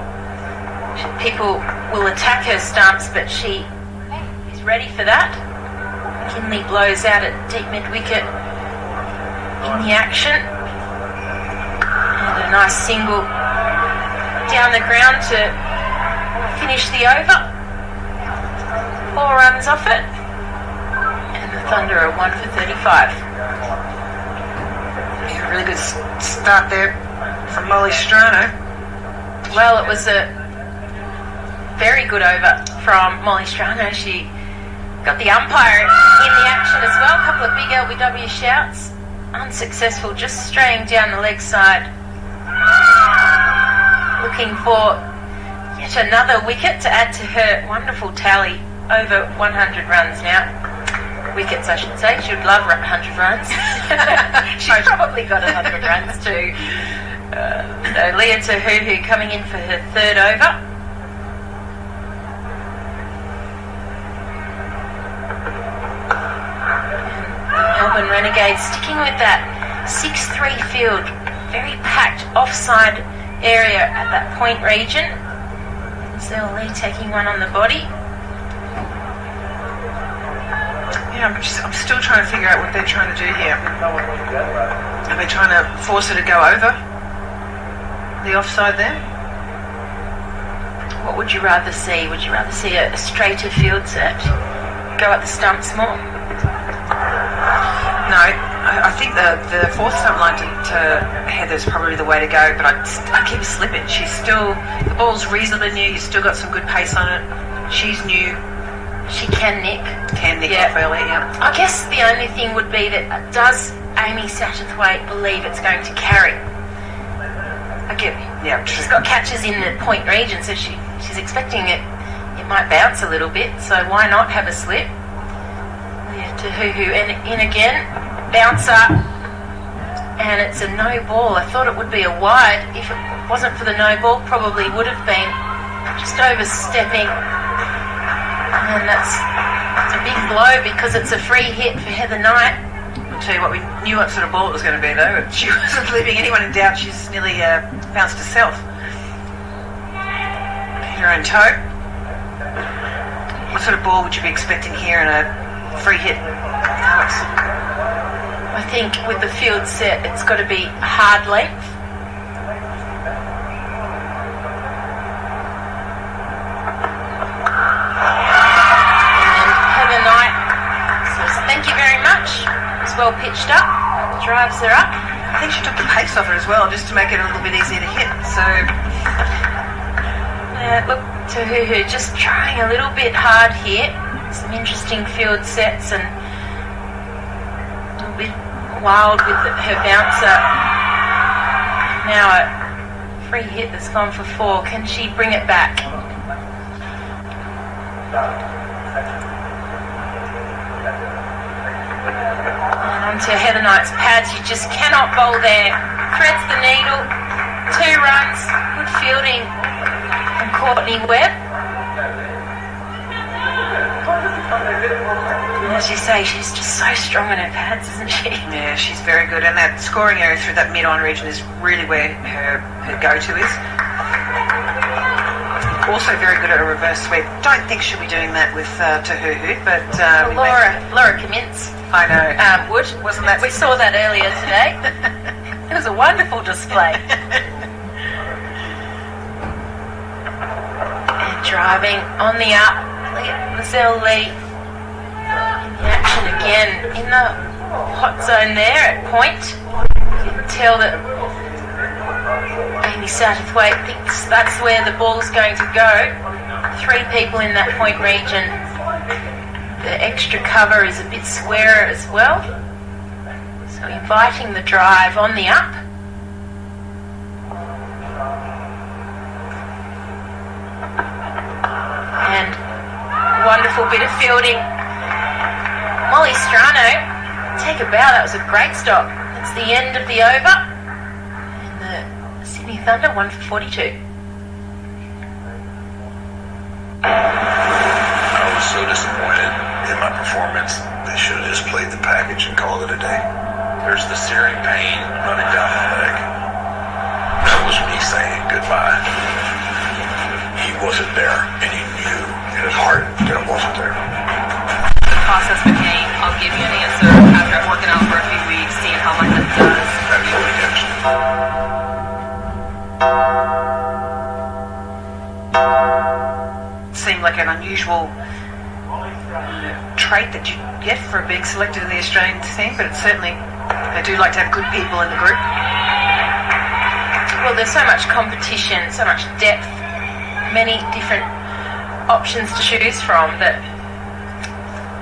People will attack her stumps, but she is ready for that. Kinley blows out at deep mid wicket in the action. And a nice single down the ground to finish the over. 4 runs off it. And the Thunder are 1 for 35. Yeah, a really good start there from Molly Strano. Well, it was a very good over from Molly Strano. She got the umpire in the action as well. A couple of big LBW shouts. Unsuccessful, just straying down the leg side. Looking for yet another wicket to add to her wonderful tally. Over 100 runs now. Wickets, I should say. She would love 100 runs. She's probably got 100 runs too. So Leah Tahuhu coming in for her 3rd over. Melbourne Renegades sticking with that 6-3 field, very packed offside area at that point region. Zell Lee taking one on the body. Yeah, I'm still trying to figure out what they're trying to do here. Are they trying to force her to go over the offside there? What would you rather see? Would you rather see a straighter field set? Go at the stumps more? No, I think the fourth stump line to Heather's probably the way to go, but I keep slipping. She's still, the ball's reasonably new, you've still got some good pace on it. She's new. She can nick. Off early, yeah. I guess the only thing would be that does Amy Satterthwaite believe it's going to carry? She's got catches in the point region, so she's expecting it might bounce a little bit, so why not have a slip? Yeah, to hoo-hoo, and in again, bouncer, and it's a no ball. I thought it would be a wide. If it wasn't for the no ball, probably would have been just overstepping, and that's a big blow because it's a free hit for Heather Knight. I'll tell you what, we knew what sort of ball it was going to be though. She wasn't leaving anyone in doubt. She's nearly bounced herself. Hit her own toe. What sort of ball would you be expecting here in a free hit, Alex? I think with the field set, it's got to be hard length. And Heather Knight says, thank you very much. It's well pitched up. Drives her up. I think she took the pace off her as well, just to make it a little bit easier to hit. So, look to hoo-hoo, just trying a little bit hard here. Some interesting field sets and a little bit wild with her bouncer. Now a free hit that's gone for 4. Can she bring it back? And onto Heather Knight's pads. You just cannot bowl there. Threads the needle. 2 runs. Good fielding from Courtney Webb. And as you say, she's just so strong on her pads, isn't she? yeah, she's very good, and that scoring area through that mid-on region is really where her go-to is. Also very good at a reverse sweep. Don't think she'll be doing that with Tahuhu, but Laura Cummins. I know. Wasn't that? We saw that earlier today. It was a wonderful display. And driving on the up, Lizelle Lee in the action again in the hot zone there at point. You can tell that Amy Satterthwaite thinks that's where the ball's going to go. 3 people in that point region. The extra cover is a bit squarer as well. So inviting the drive on the up. And wonderful bit of fielding. Molly Strano, take a bow, that was a great stop. That's the end of the over. And the Sydney Thunder 1 for 42. I was so disappointed in my performance. They should have just played the package and called it a day. There's the searing pain running down my leg. That was me saying goodbye. He wasn't there, and he knew in his heart that it wasn't there. The process became, I'll give you an answer after I'm working out for a few weeks, seeing how my hip does. Absolutely, yes. Seemed like an unusual trait that you get for being selected in the Australian team, but it's certainly, they do like to have good people in the group. Well, there's so much competition, so much depth, many different options to choose from, that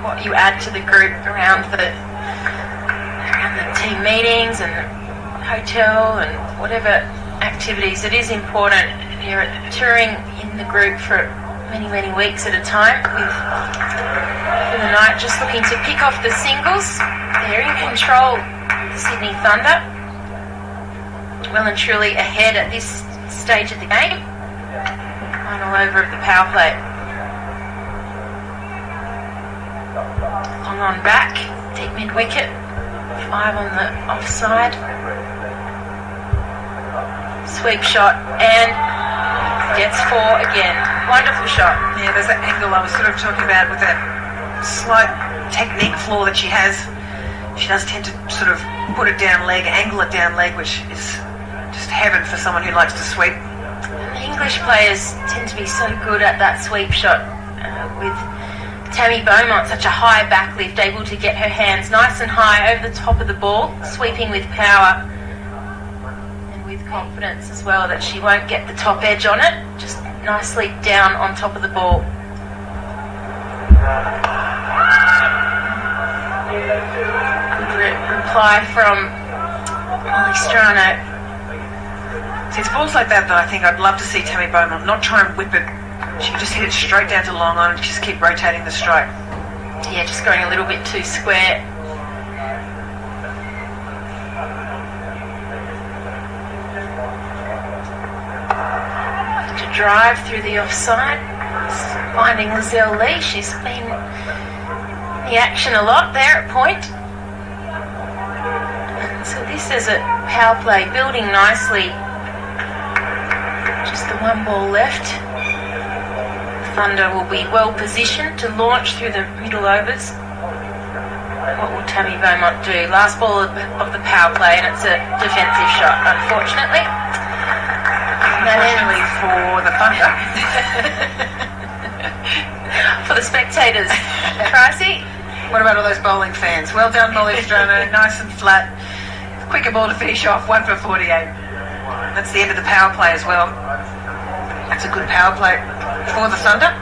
what you add to the group around the team meetings and the hotel and whatever activities, it is important. You're touring in the group for many, many weeks at a time with the night just looking to pick off the singles. They're in control, the Sydney Thunder. Well and truly ahead at this stage of the game. Final over of the power play. Long on back, deep mid wicket. 5 on the offside. Sweep shot and gets 4 again. Wonderful shot. Yeah, there's that angle I was sort of talking about with that slight technique flaw that she has. She does tend to sort of put it down leg, angle it down leg, which is just heaven for someone who likes to sweep. English players tend to be so good at that sweep shot, with Tammy Beaumont, such a high backlift, able to get her hands nice and high over the top of the ball, sweeping with power and with confidence as well that she won't get the top edge on it, just nicely down on top of the ball. Good reply from Molly Strano. It's balls like that I think I'd love to see Tammy Beaumont not try and whip it. She can just hit it straight down to long on and just keep rotating the strike. Yeah, just going a little bit too square. To drive through the offside, finding Lizelle Lee. She's been in the action a lot there at point. So this is a power play building nicely. Just the one ball left. Thunder will be well positioned to launch through the middle overs. What will Tammy Beaumont do? Last ball of the power play, and it's a defensive shot, unfortunately. Unfortunately for the Thunder. For the spectators. Pricey? What about all those bowling fans? Well done, Molly Strano. Nice and flat. Quicker ball to finish off, 1 for 48. That's the end of the power play as well. That's a good power play for the Thunder.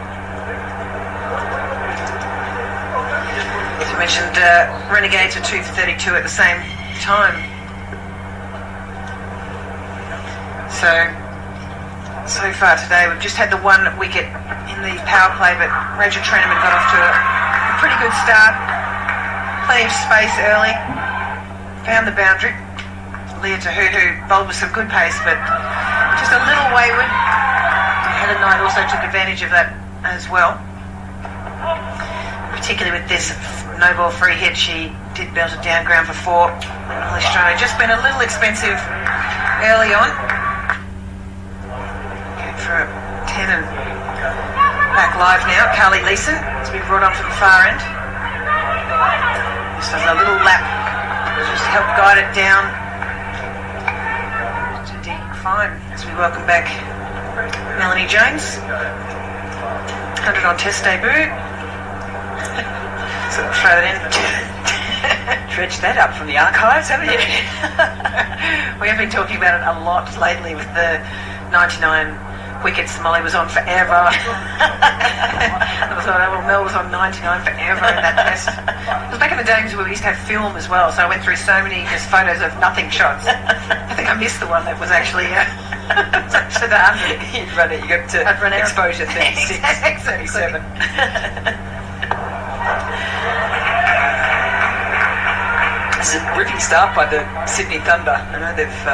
As I mentioned, Renegades are 2 for 32 at the same time. So far today, we've just had the 1 wicket in the power play, but Rachel Treneman got off to a pretty good start. Plenty of space early. Found the boundary. Leah Tahuhu bowled with some good pace, but just a little wayward. Heather Knight also took advantage of that as well. Particularly with this no ball free hit, she did belt it down ground for 4. Molly Strano just been a little expensive early on. Going for a 10 and back live now. Carly Leeson has been brought on from the far end. Just does a little lap. Just help guide it down to deep fine as we welcome back Melanie Jones. 100 on test debut. So we'll throw that in. Dredged that up from the archives, haven't you? We have been talking about it a lot lately with the 99 wickets. Molly was on forever. I thought, well, Mel was on 99 forever in that test. It was back in the days where we used to have film as well, so I went through so many just photos of nothing shots. I think I missed the one that was actually to the 100. You'd run it, you got to exposure 36, exactly. 37. This is a ripping start by the Sydney Thunder. I know they've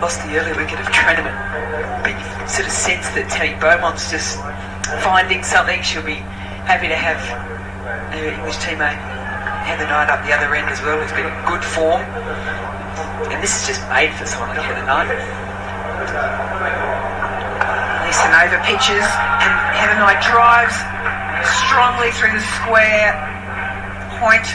lost the early wicket of Treneman, but you sort of sense that Tammy Beaumont's just finding something. She'll be happy to have her English teammate Heather Knight up the other end as well. It's been good form, and this is just made for someone like Heather Knight. Lisa over pitches, and Heather Knight drives strongly through the square point.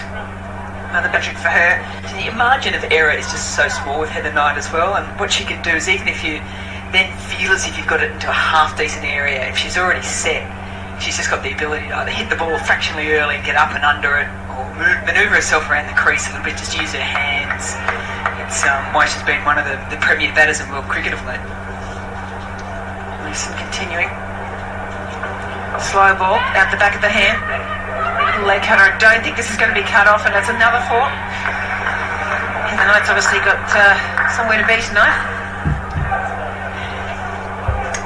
Another metric for her. The margin of error is just so small with Heather Knight as well, and what she can do is, even if you then feel as if you've got it into a half decent area, if she's already set, she's just got the ability to either hit the ball fractionally early and get up and under it, or manoeuvre herself around the crease a little bit, just use her hands. It's why she's been one of the premier batters in world cricket of late. Leeson continuing. Slow ball out the back of the hand. Leg cutter. I don't think this is going to be cut off, and that's another 4. Heather Knight's obviously got somewhere to be tonight.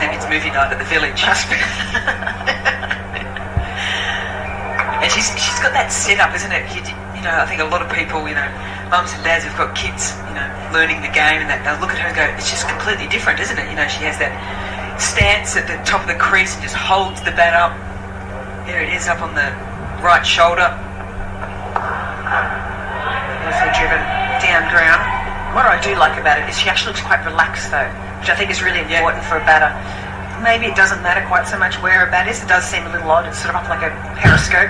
And it's movie night at the village. And she's got that setup, isn't it? You know, I think a lot of people, you know, mums and dads who've got kids, you know, learning the game, and that they'll look at her and go, it's just completely different, isn't it? You know, she has that stance at the top of the crease and just holds the bat up. There it is, up on the right shoulder. Beautifully driven down ground. What I do like about it is she actually looks quite relaxed though, which I think is really important for a batter. maybe it doesn't matter quite so much where a bat is. It does seem a little odd. It's sort of up like a periscope.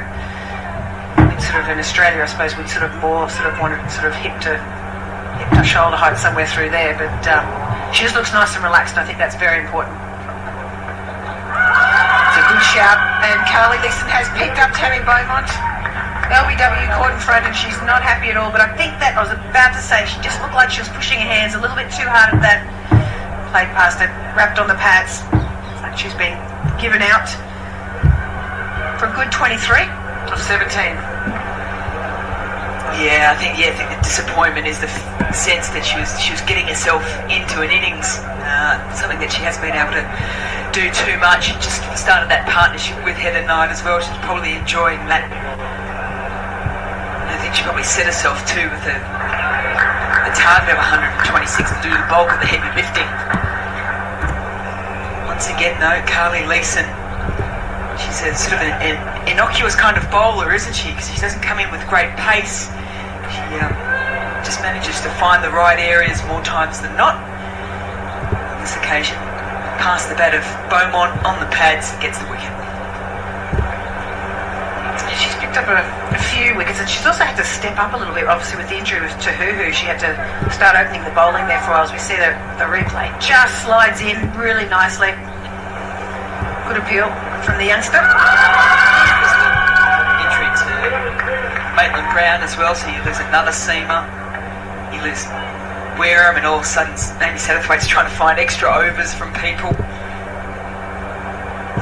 Sort of in Australia, I suppose we'd sort of more want it sort of hip to shoulder height somewhere through there. But she just looks nice and relaxed, and I think that's very important. It's a good shout, and Carly Leeson has picked up Tammy Beaumont. LBW caught in front, and she's not happy at all. But I think that I was about to say she just looked like she was pushing her hands a little bit too hard at that. Played past it, wrapped on the pads. It's like she's been given out for a good 23 of 17. Yeah, I think the disappointment is the sense that she was getting herself into an innings, something that she hasn't been able to do too much. She just started that partnership with Heather Knight as well. She's probably enjoying that. And I think she probably set herself too with a target of 126 to do the bulk of the heavy lifting. Once again though, Carly Leeson, she's a sort of an innocuous kind of bowler, isn't she? Because she doesn't come in with great pace. She just manages to find the right areas more times than not. On this occasion, past the bat of Beaumont on the pads, gets the wicket. She's picked up a few wickets, and she's also had to step up a little bit, obviously with the injury with Tahuhu. She had to start opening the bowling there for a while. As we see the replay just slides in really nicely. Good appeal from the youngster. Injury to Maitland Brown as well, so you lose another seamer. You lose Wareham, and all of a sudden Amy Satterthwaite's trying to find extra overs from people.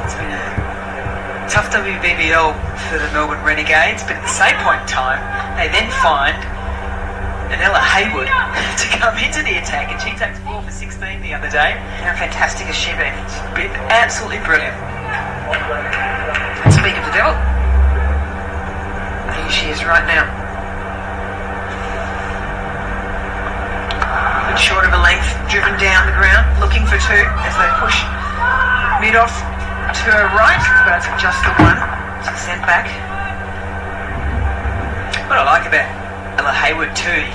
It's been a tough WBBL for the Melbourne Renegades, but at the same point in time, they then find Anella Haywood to come into the attack, and she takes 4 for 16 the other day. How fantastic has she been? It's been absolutely brilliant. And speak of the devil, here she is right now. A bit short of a length, driven down the ground, looking for two as they push mid-off to her right, but it's just the one. She's sent back. What I like about Ella Haywood too,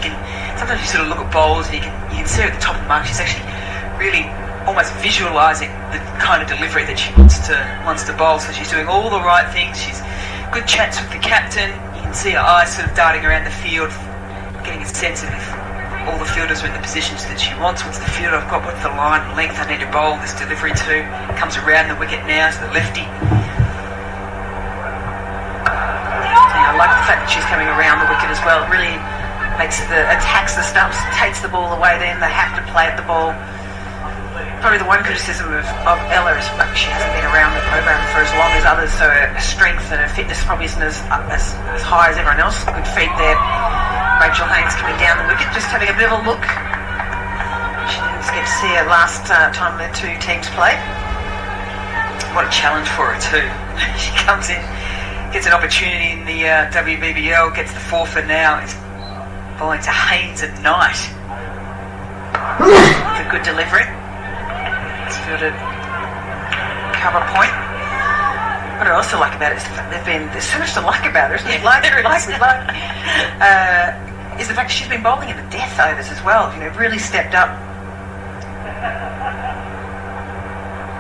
sometimes you sort of look at bowls and you can see her at the top of the mark. She's actually really almost visualising the kind of delivery that she wants to bowl. So she's doing all the right things. She's good chats with the captain. You can see her eyes sort of darting around the field, getting a sense of if all the fielders are in the positions that she wants. What's the field I've got? What's the line and length I need to bowl this delivery to? Comes around the wicket now to the lefty. I like the fact that she's coming around the wicket as well. It really attacks the stumps, takes the ball away. Then they have to play at the ball. Probably the one criticism of Ella is that she hasn't been around the program for as long as others, so her strength and her fitness probably isn't as high as everyone else. Good feed there. Rachel Haynes coming down the wicket, just having a bit of a look. She didn't get to see her last time the two teams played. What a challenge for her too. She comes in, gets an opportunity in the WBBL, gets the forfeit now. It's bowling to Haynes at night. With a good delivery. It's fielded cover point. What I also like about it is the fact there's so much to like about her, isn't there? Is the fact she's been bowling in the death overs as well. Really stepped up.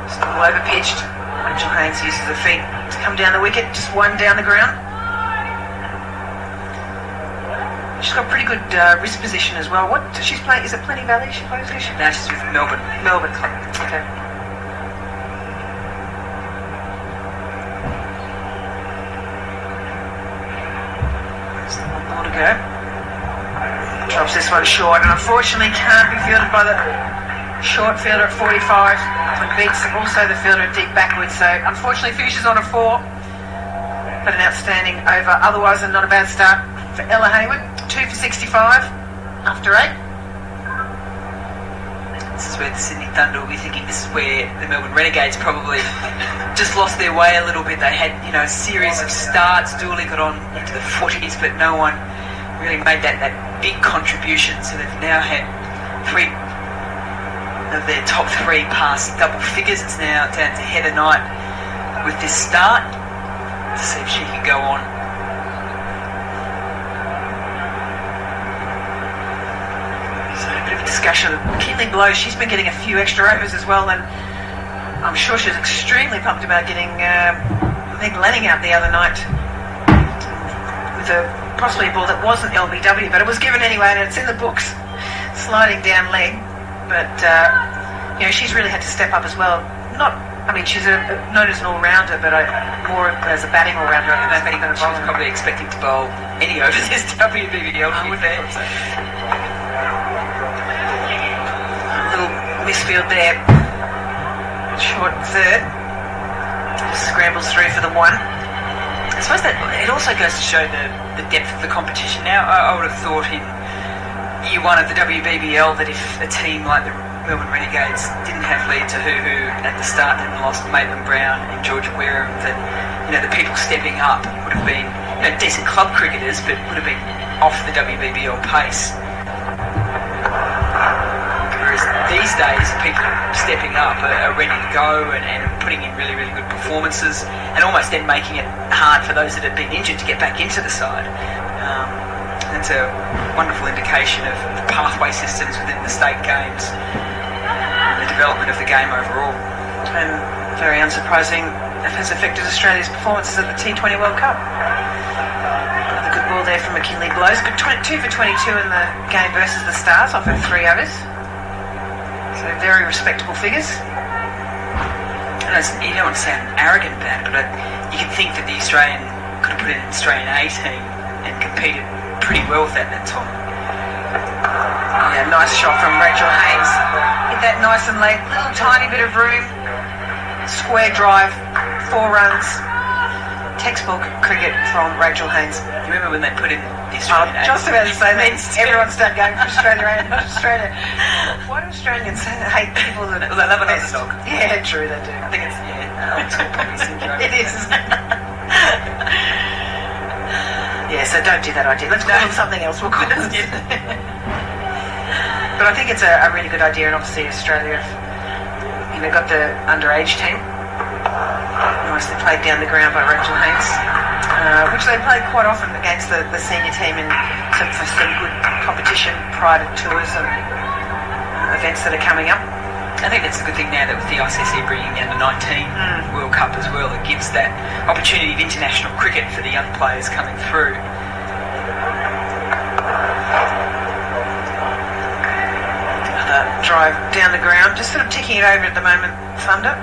Still over pitched. Rachel Haynes uses her feet to come down the wicket, just one down the ground. She's got pretty good wrist position as well. What does she's playing? Is it Plenty Valley she plays? Now she's with Melbourne. Melbourne club. Okay. There's one more to go. Drops this one short, and unfortunately can't be fielded by the short fielder at 45. And beats also the fielder deep backwards. So unfortunately finishes on a 4. But an outstanding over. Otherwise, not a bad start for Ella Haywood. 2 for 65 after 8. This is where the Sydney Thunder will be thinking this is where the Melbourne Renegades probably just lost their way a little bit. They had, a series of starts. Dooley got on into the 40s, but no one really made that big contribution. So they've now had 3 of their top 3 past double figures. It's now down to Heather Knight with this start to see if she can go on. So a bit of a discussion. Kinley Blow, she's been getting a few extra overs as well, and I'm sure she was extremely pumped about getting Meg Lanning out the other night with possibly a ball that wasn't LBW, but it was given anyway, and it's in the books, sliding down leg. But she's really had to step up as well. She's known as an all-rounder, but more as a batting all-rounder. I don't know if anyone She was probably expecting to bowl any over this WBBL, to be fair. A little misfield there. Short third. Scrambles through for the one. I suppose that it also goes to show the depth of the competition now. I would have thought in year one of the WBBL that if a team like the Melbourne Renegades didn't have Leah Tahuhu at the start and lost Maitland Brown and Georgia Wareham, that the people stepping up would have been decent club cricketers, but would have been off the WBBL pace. Whereas these days, people stepping up are ready to go and putting in really, really good performances, and almost then making it hard for those that have been injured to get back into the side. That's a wonderful indication of the pathway systems within the state games, the development of the game overall. And very unsurprising, it has affected Australia's performances at the T20 World Cup. Another good ball there from McKinley Blows, but 2 for 22 in the game versus the Stars off of 3 overs. So very respectable figures. You don't want to sound arrogant about it, but you can think that the Australian could have put in an Australian A team and competed pretty well with that tournament. Yeah, nice shot from Rachel Haynes. Hit that nice and late, little tiny bit of room. Square drive, 4 runs. Textbook cricket from Rachel Haynes. You remember when they put in the Australian A? Just about to say that. Everyone started going for Australia and not Australia. Why do Australians hate people that... Well, they love an underdog. Yeah, true, they do. I think it's, syndrome. It is. Yeah, so don't do that idea. Let's call them something else. We'll call them. But I think it's a really good idea, and obviously Australia have got the underage team. Nicely played down the ground by Rachel Haynes, which they played quite often against the senior team in some good competition prior to tours and events that are coming up. I think that's a good thing now that with the ICC bringing the under-19 World Cup as well, it gives that opportunity of international cricket for the young players coming through. Another drive down the ground, just sort of ticking it over at the moment, Thunder.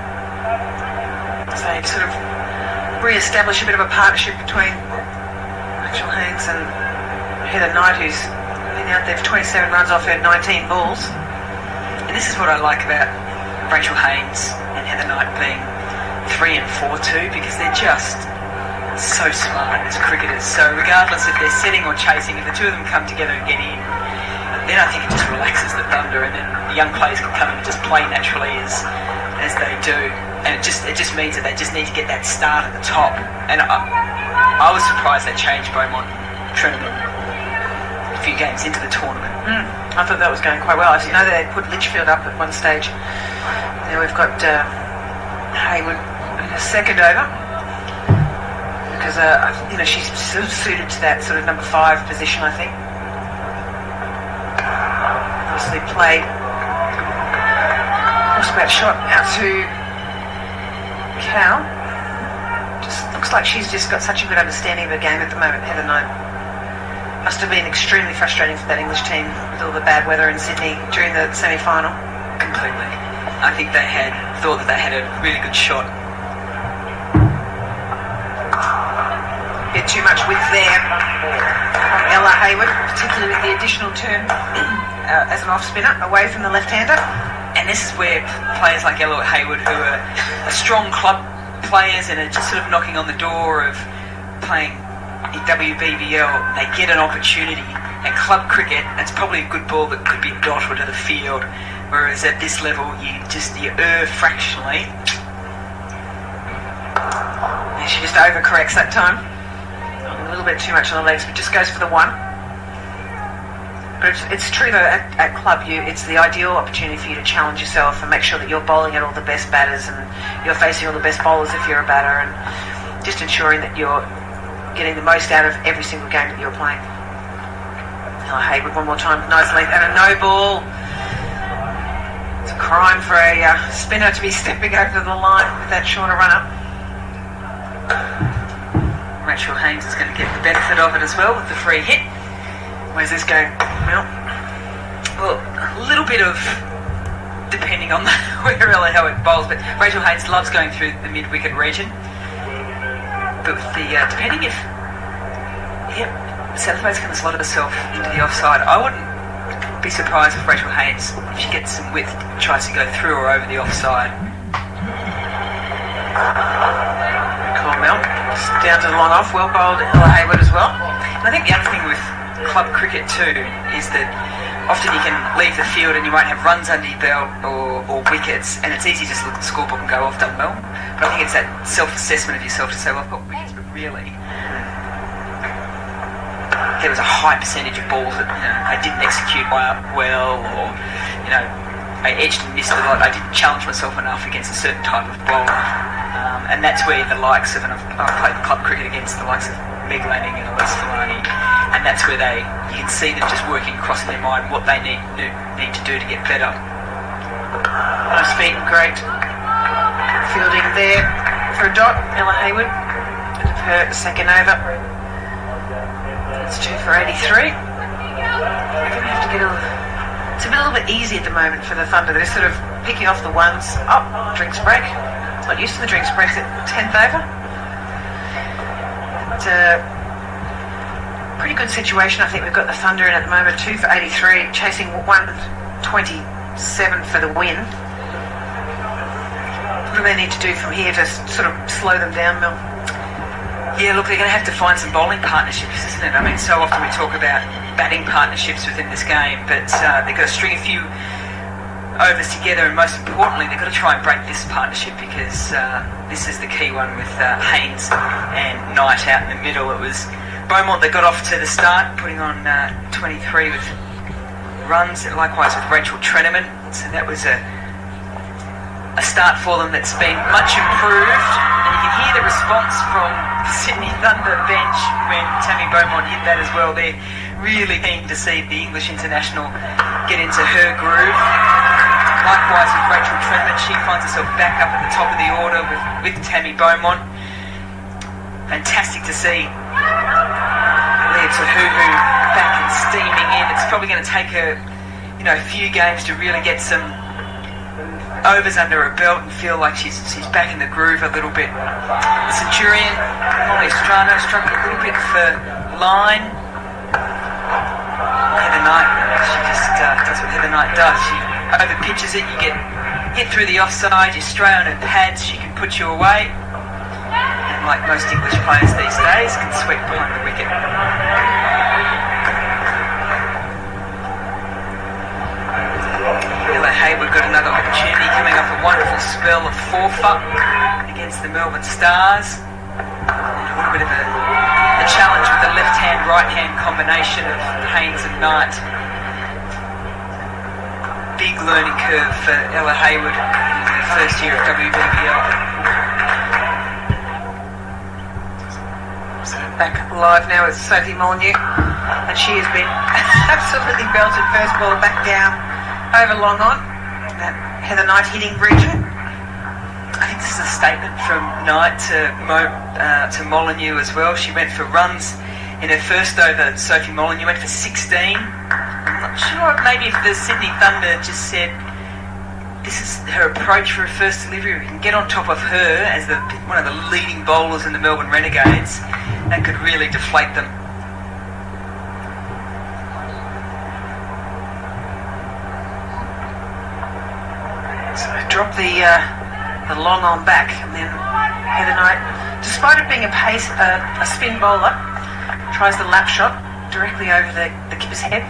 So they sort of re-establish a bit of a partnership between Rachel Haynes and Heather Knight, who's been out there for 27 runs off her 19 balls. And this is what I like about Rachel Haynes and Heather Knight being 3 and 4-2, because they're just so smart as cricketers. So regardless if they're setting or chasing, if the two of them come together and get in, then I think it just relaxes the Thunder, and then the young players can come in and just play naturally as they do. And it just means that they just need to get that start at the top. And I was surprised they changed Beaumont Trenton a few games into the tournament. I thought that was going quite well. I know they put Litchfield up at one stage. Now we've got Hayward in a second over, because she's sort of suited to that sort of number 5 position, I think. Obviously played crossbat shot out to Cal. Just looks like she's just got such a good understanding of the game at the moment, Heather Knight. Must have been extremely frustrating for that English team with all the bad weather in Sydney during the semi-final. Completely. I think they thought that they had a really good shot. Bit too much width there from Ella Hayward, particularly with the additional turn as an off-spinner away from the left-hander. And this is where players like Ella Hayward, who are strong club players and are just sort of knocking on the door of playing in WBBL, they get an opportunity. At club cricket, it's probably a good ball that could be dotted to the field, whereas at this level, you err fractionally. And she just overcorrects that time. A little bit too much on the legs, but just goes for the one. But it's true though, at club, it's the ideal opportunity for you to challenge yourself and make sure that you're bowling at all the best batters and you're facing all the best bowlers if you're a batter, and just ensuring that you're getting the most out of every single game that you're playing. Hayward one more time, nice length, and a no ball. So It's a crime for a spinner to be stepping over the line with that shorter runner. Rachel Haynes is going to get the benefit of it as well with the free hit. Where's this going, Mel? Well, a little bit of depending on where really how it bowls, but Rachel Haynes loves going through the mid-wicket region. But with the depending if Southwaite's going to slot herself into the offside, I wouldn't be surprised if Rachel Haynes, if she gets some width, tries to go through or over the offside. Cool, Mel. Down to the long off, well bowled Ella Hayward as well. And I think the other thing with club cricket too is that often you can leave the field and you won't have runs under your belt or wickets, and it's easy just to look at the scorebook and go, I've done well. But I think it's that self-assessment of yourself to say, well, I've got wickets, but really there was a high percentage of balls that I didn't execute well, or I edged and missed a lot. I didn't challenge myself enough against a certain type of bowler, and that's where the likes of, and I've played club cricket against the likes of Meg Lanning and Elise Filani, and that's where you can see them just working across in their mind what they need to do to get better. Nice feet, great fielding there for a dot. Ella Hayward, her second over. It's 2 for 83. We're going to have to get it's a little bit easy at the moment for the Thunder. They're sort of picking off the ones. Oh, drinks break. It's not used to the drinks breaks at 10th over. It's a pretty good situation, I think we've got the Thunder in at the moment. 2 for 83, chasing 127 for the win. What do they need to do from here to sort of slow them down, Mel? Yeah, look, they're going to have to find some bowling partnerships, isn't it? I mean, so often we talk about batting partnerships within this game, but they've got to string a few overs together, and most importantly, they've got to try and break this partnership, because this is the key one with Haynes and Knight out in the middle. It was Beaumont that got off to the start, putting on 23 with runs, likewise with Rachel Treneman, so that was a start for them that's been much improved, and you can hear the response from the Sydney Thunder bench when Tammy Beaumont hit that as well. They're really keen to see the English international get into her groove. Likewise with Rachel Treneman, she finds herself back up at the top of the order with Tammy Beaumont. Fantastic to see Leah Tahuhu back and steaming in. It's probably going to take her a few games to really get some overs under her belt and feel like she's back in the groove a little bit. The Centurion, Molly Estrano, struggling a little bit for line. Heather Knight, she just does what Heather Knight does. She over pitches it, you get hit through the offside, you stray on her pads, she can put you away. And like most English players these days, can sweep behind the wicket. Hayward got another opportunity, coming off a wonderful spell of 4-for against the Melbourne Stars. And a little bit of a challenge with the left-hand, right-hand combination of Haynes and Knight. Big learning curve for Ella Hayward in her first year of WBBL. So back live now with Sophie Molyneux, and she has been absolutely belted. First ball back down over long on. That Heather Knight hitting region. I think this is a statement from Knight to Molyneux as well. She went for runs in her first over. Sophie Molyneux went for 16. I'm not sure maybe if the Sydney Thunder just said this is her approach for her first delivery. We can get on top of her as one of the leading bowlers in the Melbourne Renegades. That could really deflate them. Drop the long on back, and then Heather Knight, despite it being a spin bowler, tries the lap shot directly over the kipper's head.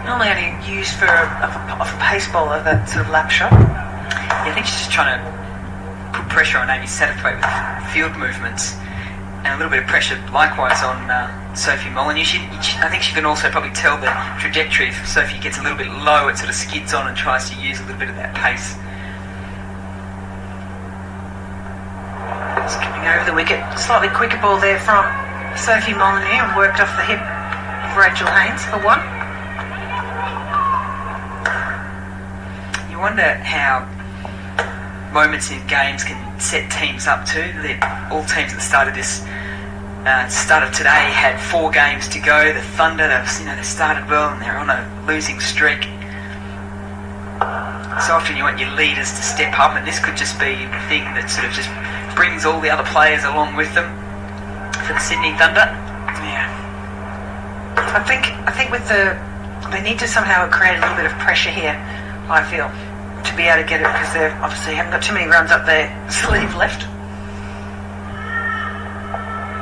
Normally only used for a pace bowler, that sort of lap shot. Yeah, I think she's just trying to put pressure on Amy Satterthwaite with field movements, and a little bit of pressure likewise on Sophie Molyneux. I think she can also probably tell the trajectory. If Sophie gets a little bit low, it sort of skids on and tries to use a little bit of that pace. It's coming over the wicket. Slightly quicker ball there from Sophie Molyneux, and worked off the hip of Rachel Haynes for one. wonder how moments in games can set teams up too. All teams at the start of this start of today had 4 games to go. The Thunder, they started well and they're on a losing streak. So often you want your leaders to step up, and this could just be the thing that sort of just brings all the other players along with them for the Sydney Thunder. Yeah. I think they need to somehow create a little bit of pressure here, I feel, to be able to get it, because they obviously haven't got too many runs up their sleeve left.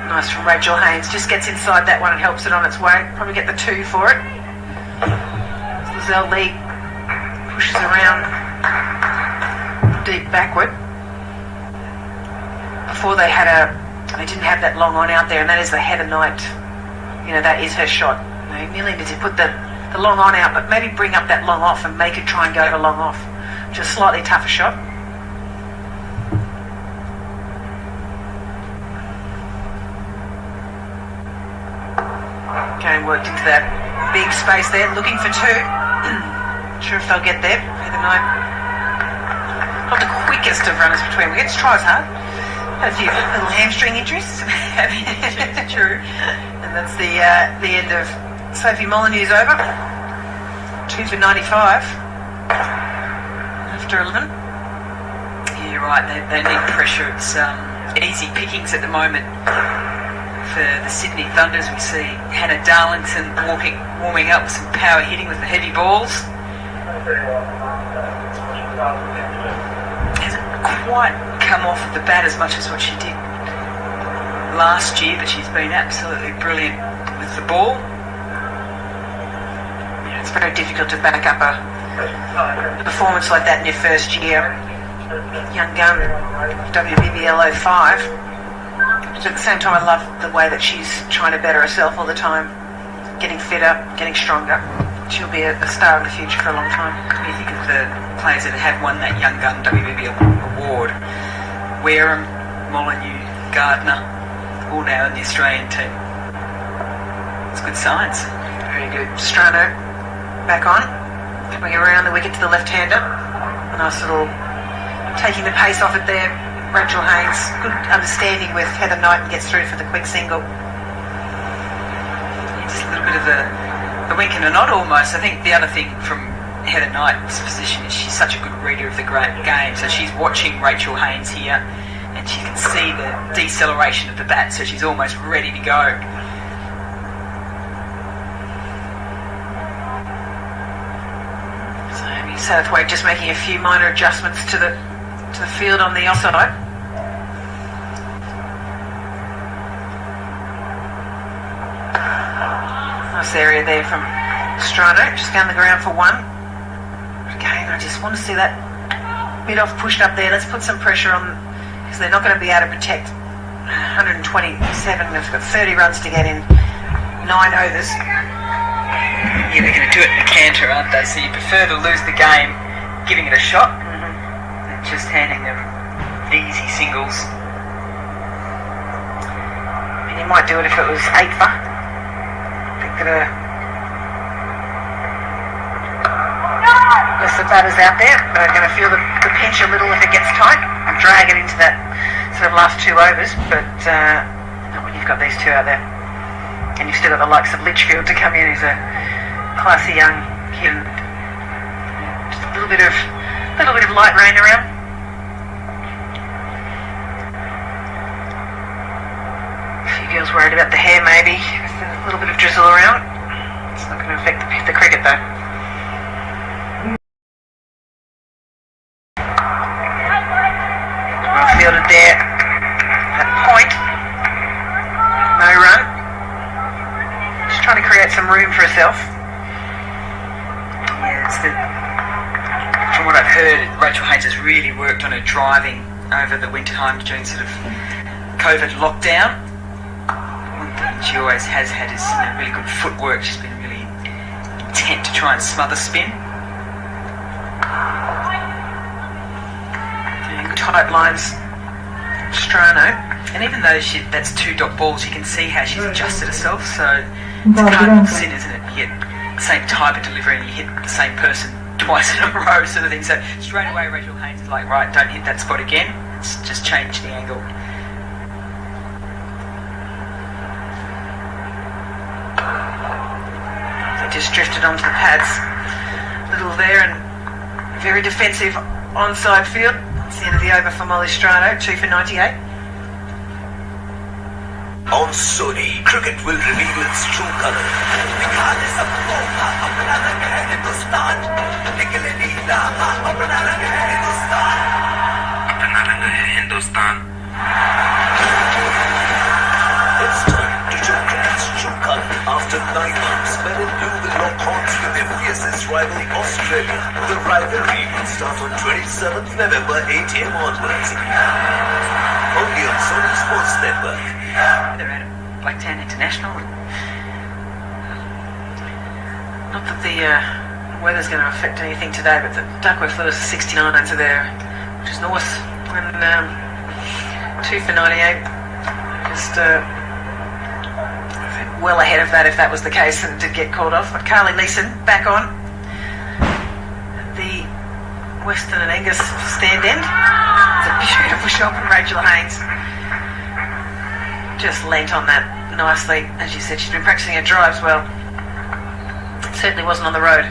Nice from Rachel Haynes. Just gets inside that one and helps it on its way. Probably get the 2 for it. Lizelle Lee pushes around deep backward. Before they didn't have that long on out there, and that is the Heather Knight. That is her shot. They really need to put the long on out, but maybe bring up that long off and make it try and go to long off. Just slightly tougher shot. Getting worked into that big space there, looking for 2. Not sure if they'll get there. Heather Knight, not the quickest of runners between wickets, tries hard. Had a few little hamstring injuries. True. And that's the end of Sophie Molyneux's over. 2 for 95 after 11. Yeah, you're right. They need pressure. It's easy pickings at the moment for the Sydney Thunders. We see Hannah Darlington warming up with some power hitting with the heavy balls. Hasn't quite come off of the bat as much as what she did last year, but she's been absolutely brilliant with the ball. Yeah, it's very difficult to back up a performance like that in your first year. Young gun, WBBL 05. But at the same time, I love the way that she's trying to better herself all the time, getting fitter, getting stronger. She'll be a star in the future for a long time. When you think of the players that have won that Young Gun WBBL award, Wareham, Molyneux, Gardner, all now in the Australian team. It's good signs. Very good. Strano back on, coming around the wicket to the left-hander. Nice little taking the pace off it there. Rachel Haynes, good understanding with Heather Knight, and gets through for the quick single. Just a little bit of a wink and a nod almost. I think the other thing from Heather Knight's position is she's such a good reader of the game, so she's watching Rachel Haynes here and she can see the deceleration of the bat, so she's almost ready to go. So New South Wales just making a few minor adjustments to the field on the offside. Nice area there from Strano, just down the ground for 1. Again, I just want to see that bit off pushed up there. Let's put some pressure on, because they're not going to be able to protect 127. They've got 30 runs to get in 9 overs. Yeah, they're going to do it in a canter, aren't they? So you prefer to lose the game giving it a shot than just handing them easy singles. And you might do it if it was 8 for. Unless the batter's out there, they're going to feel the pinch a little if it gets tight and drag it into that sort of last 2 overs, but not when you've got these 2 out there. And you've still got the likes of Litchfield to come in, who's a classy young kid. Just a little bit of light rain around. A few girls worried about the hair maybe. A little bit of drizzle around. It's not going to affect the cricket though. Well fielded there. At point. No run. Just trying to create some room for herself. Yeah, from what I've heard, Rachel Haynes has really worked on her driving over the winter time during sort of COVID lockdown. She always has had is really good footwork. She's been really intent to try and smother spin. Tight lines, Strano. And even though that's 2 dot balls, you can see how she's adjusted herself. So it's a cardinal sin, isn't it? You get the same type of delivery and you hit the same person twice in a row sort of thing. So straight away Rachel Haynes is like, right, don't hit that spot again. Let's just change the angle. They just drifted onto the pads a little there, and very defensive onside field. It's the end of the over for Molly Strano, 2 for 98. On Sony, cricket will reveal its true color. It's time to show cricket's true color. After 9 months, men in blue will lock horns with their fiercest rival, Australia. The rivalry will start on 27th November, 8 a.m. onwards. Only on Sony Sports Network. They're out at Blacktown International. Not that the weather's going to affect anything today, but the Duckworth Lewis is 69 to there, which is north, and 2 for 98. Just well ahead of that if that was the case, and did get called off. But Carly Leeson back on the Western and Angus stand end. It's a beautiful shot from Rachel Haynes. Just leant on that nicely. As you said, she's been practicing her drives well. Certainly wasn't on the road.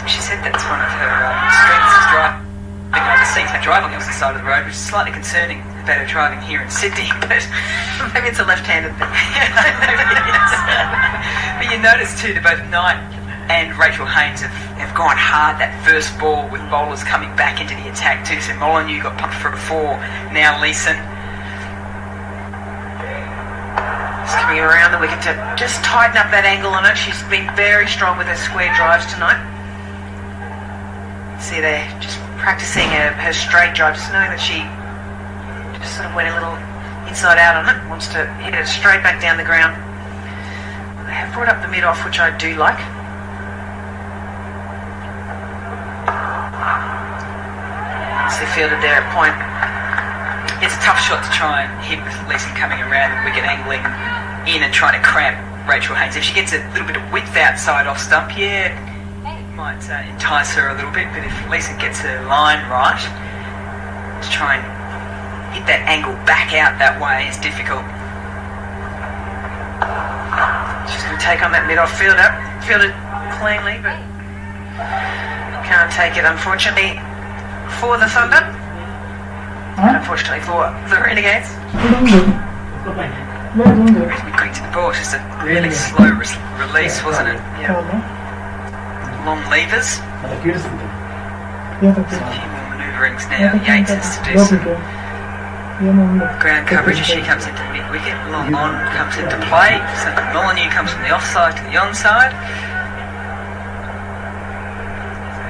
She said that's one of her strengths is driving overseas, her driving on the other side of the road, which is slightly concerning about her driving here in Sydney, but maybe it's a left-handed thing. But you notice too that both Knight and Rachel Haynes have gone hard that first ball with bowlers coming back into the attack too. So Molyneux got pumped for a 4, now Leeson. Just coming around the wicket to just tighten up that angle on it. She's been very strong with her square drives tonight. See there, just practicing her straight drive, just knowing that she just sort of went a little inside out on it, wants to hit it straight back down the ground. They have brought up the mid-off, which I do like. Nicely fielded there at point. It's a tough shot to try and hit with Leeson coming around the wicket, angling in and trying to cramp Rachel Haynes. If she gets a little bit of width outside off stump, yeah, might entice her a little bit, but if Lisa gets her line right, to try and hit that angle back out that way is difficult. She's going to take on that mid-off fielder, fielded cleanly, but can't take it unfortunately for the Thunder, and unfortunately for the Renegades. Reasonably quick to the ball, just a really slow release, wasn't it? Yeah. Long levers. A few more manoeuvrings now. Yates has to do some ground coverage as she comes into mid-wicket. Long on comes into play. So Molyneux comes from the offside to the onside.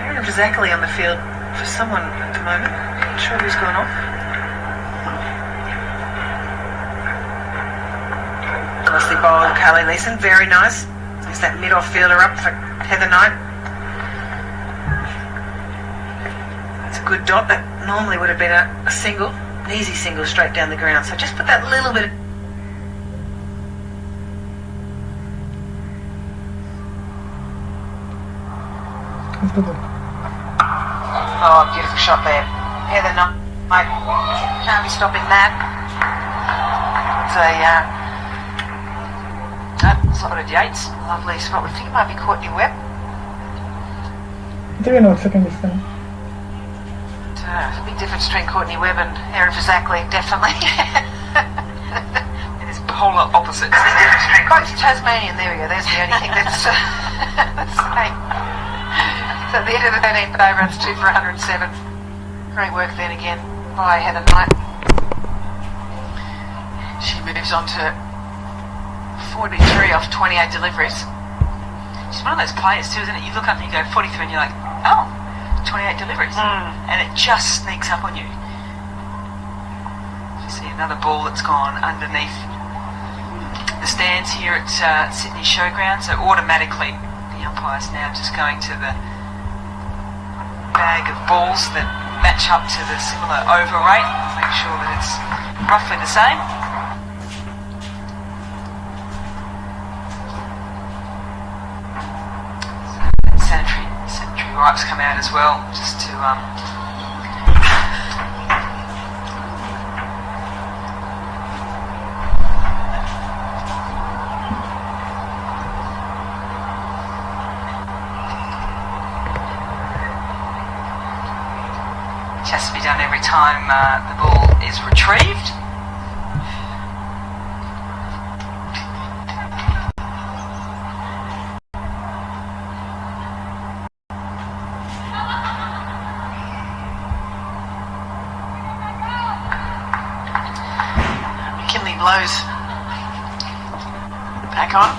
Aaron Zackley on the field for someone at the moment. Not sure who's gone off. Nicely bowled Carly Leeson, very nice. There's that mid-off fielder up for Heather Knight. Good dot. That normally would have been a single, an easy single straight down the ground. So just put that little bit of beautiful shot there. Heather Knight can't be stopping that. It's a spotted Yates. Lovely spot. We think it might be Courtney Webb. A big difference between Courtney Webb and Erin Zackley, definitely. It is polar opposites. Both Tasmanian, there we go, there's the only thing that's the same. So at the end of the 13th over, it's 2 for 107. Great work then again by Heather Knight. She moves on to 43 off 28 deliveries. She's one of those players too, isn't it? You look up and you go 43 and you're like, oh, 28 deliveries, and it just sneaks up on you. You see another ball that's gone underneath the stands here at Sydney Showground, so automatically the umpire's now just going to the bag of balls that match up to the similar over rate, make sure that it's roughly the same. wipes come out as well, just to which has to be done every time the ball is retrieved. Blows back on.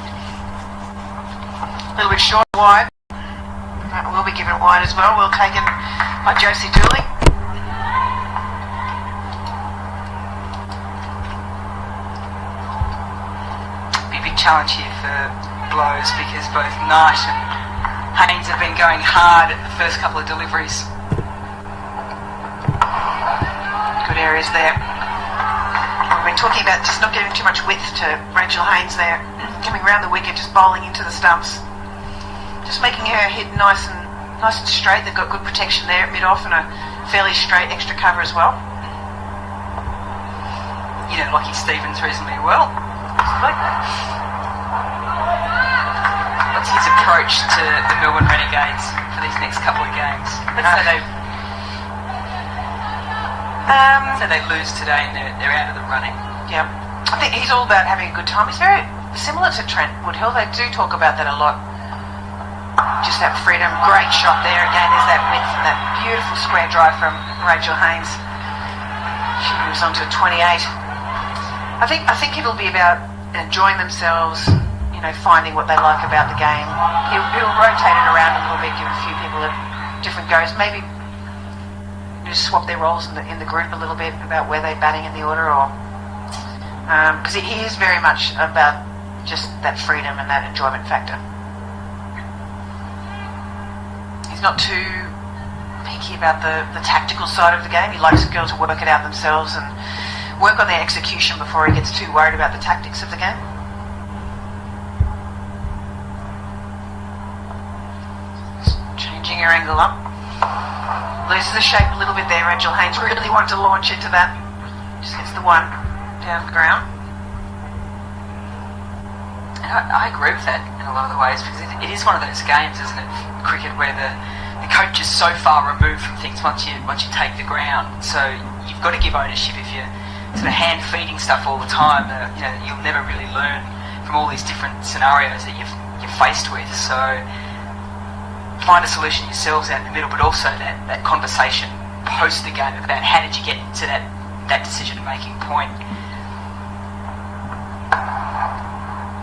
A little bit short wide. That will be given wide as well. Well taken by Josie Dooley. Big challenge here for Blows because both Knight and Haynes have been going hard at the first couple of deliveries. Good areas there. We've been talking about just not giving too much width to Rachel Haynes there, coming around the wicket, just bowling into the stumps, just making her hit nice and straight. They've got good protection there at mid-off and a fairly straight extra cover as well. You know, Lockie Stevens reasonably well. What's his approach to the Melbourne Renegades for these next couple of games? Let's say they lose today and they're out of the running. Yeah, I think he's all about having a good time. He's very similar to Trent Woodhill. They do talk about that a lot. Just that freedom. Great shot there again. There's that width and that beautiful square drive from Rachel Haynes. She moves on to a 28. I think it'll be about enjoying themselves, you know, finding what they like about the game. He'll rotate it around a little bit, give a few people different goes. Maybe just swap their roles in the group a little bit about where they're batting in the order, or because he is very much about just that freedom and that enjoyment factor. He's not too picky about the tactical side of the game. He likes girls to work it out themselves and work on their execution before he gets too worried about the tactics of the game. Changing her angle up. Loses the shape a little bit there. Rachel Haynes really wanted to launch into that. Just gets the one down the ground. And I agree with that in a lot of the ways, because it is one of those games, isn't it, cricket, where the coach is so far removed from things once you take the ground. So you've got to give ownership. If you're sort of hand feeding stuff all the time, you know, you'll never really learn from all these different scenarios that you're faced with. So find a solution yourselves out in the middle, but also that conversation post the game about how did you get to that decision-making point.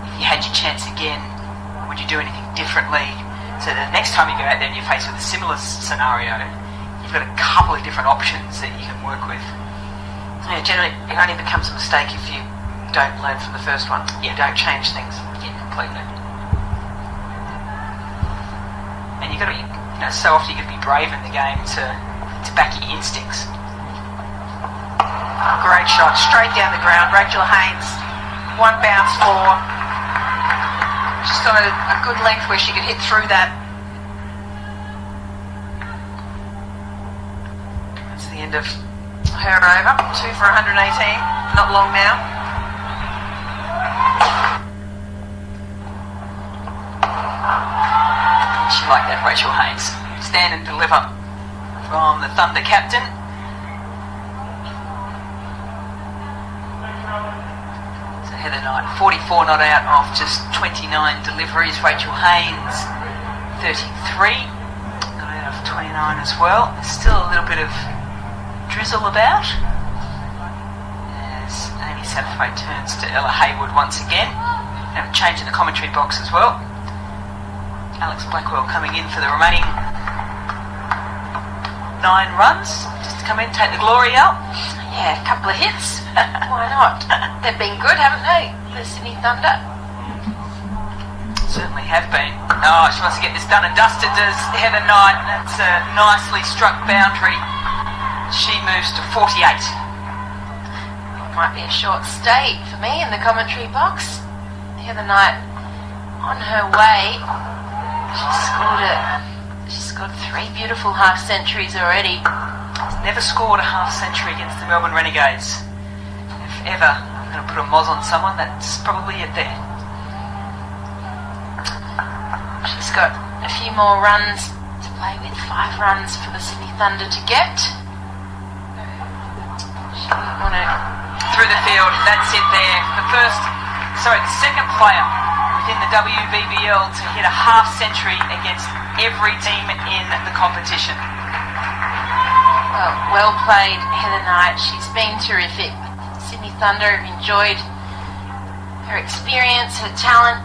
If you had your chance again, would you do anything differently? So the next time you go out there and you're faced with a similar scenario, you've got a couple of different options that you can work with. Yeah, generally it only becomes a mistake if you don't learn from the first one. You don't change things. Yeah, completely. And you've got to be, so often you've got to be brave in the game to back your instincts. Great shot, straight down the ground. Rachel Haynes, one bounce four. She's got a good length where she could hit through that. That's the end of her over. 2 for 118. Not long now. She liked that, Rachel Haynes. Stand and deliver from the Thunder captain. So Heather Knight, 44 not out off just 29 deliveries. Rachel Haynes, 33. Not out of 29 as well. There's still a little bit of drizzle about. As Amy Satterthwaite turns to Ella Haywood once again. Have a change in the commentary box as well. Alex Blackwell coming in for the remaining 9 runs, just to come in, take the glory out. Yeah, a couple of hits. Why not? They've been good, haven't they? The Sydney Thunder. Certainly have been. Oh, she wants to get this done and dusted, does Heather Knight. That's a nicely struck boundary. She moves to 48. Might be a short stay for me in the commentary box. Heather Knight on her way. She scored a She's got 3 beautiful half centuries already. She's never scored a half century against the Melbourne Renegades. If ever I'm going to put a moz on someone, that's probably it there. She's got a few more runs to play with, 5 runs for the Sydney Thunder to get. She want to... Through the field, that's it there. The second player within the WBBL to hit a half century against every team in the competition. Well played, Heather Knight. She's been terrific. Sydney Thunder have enjoyed her experience, her talent,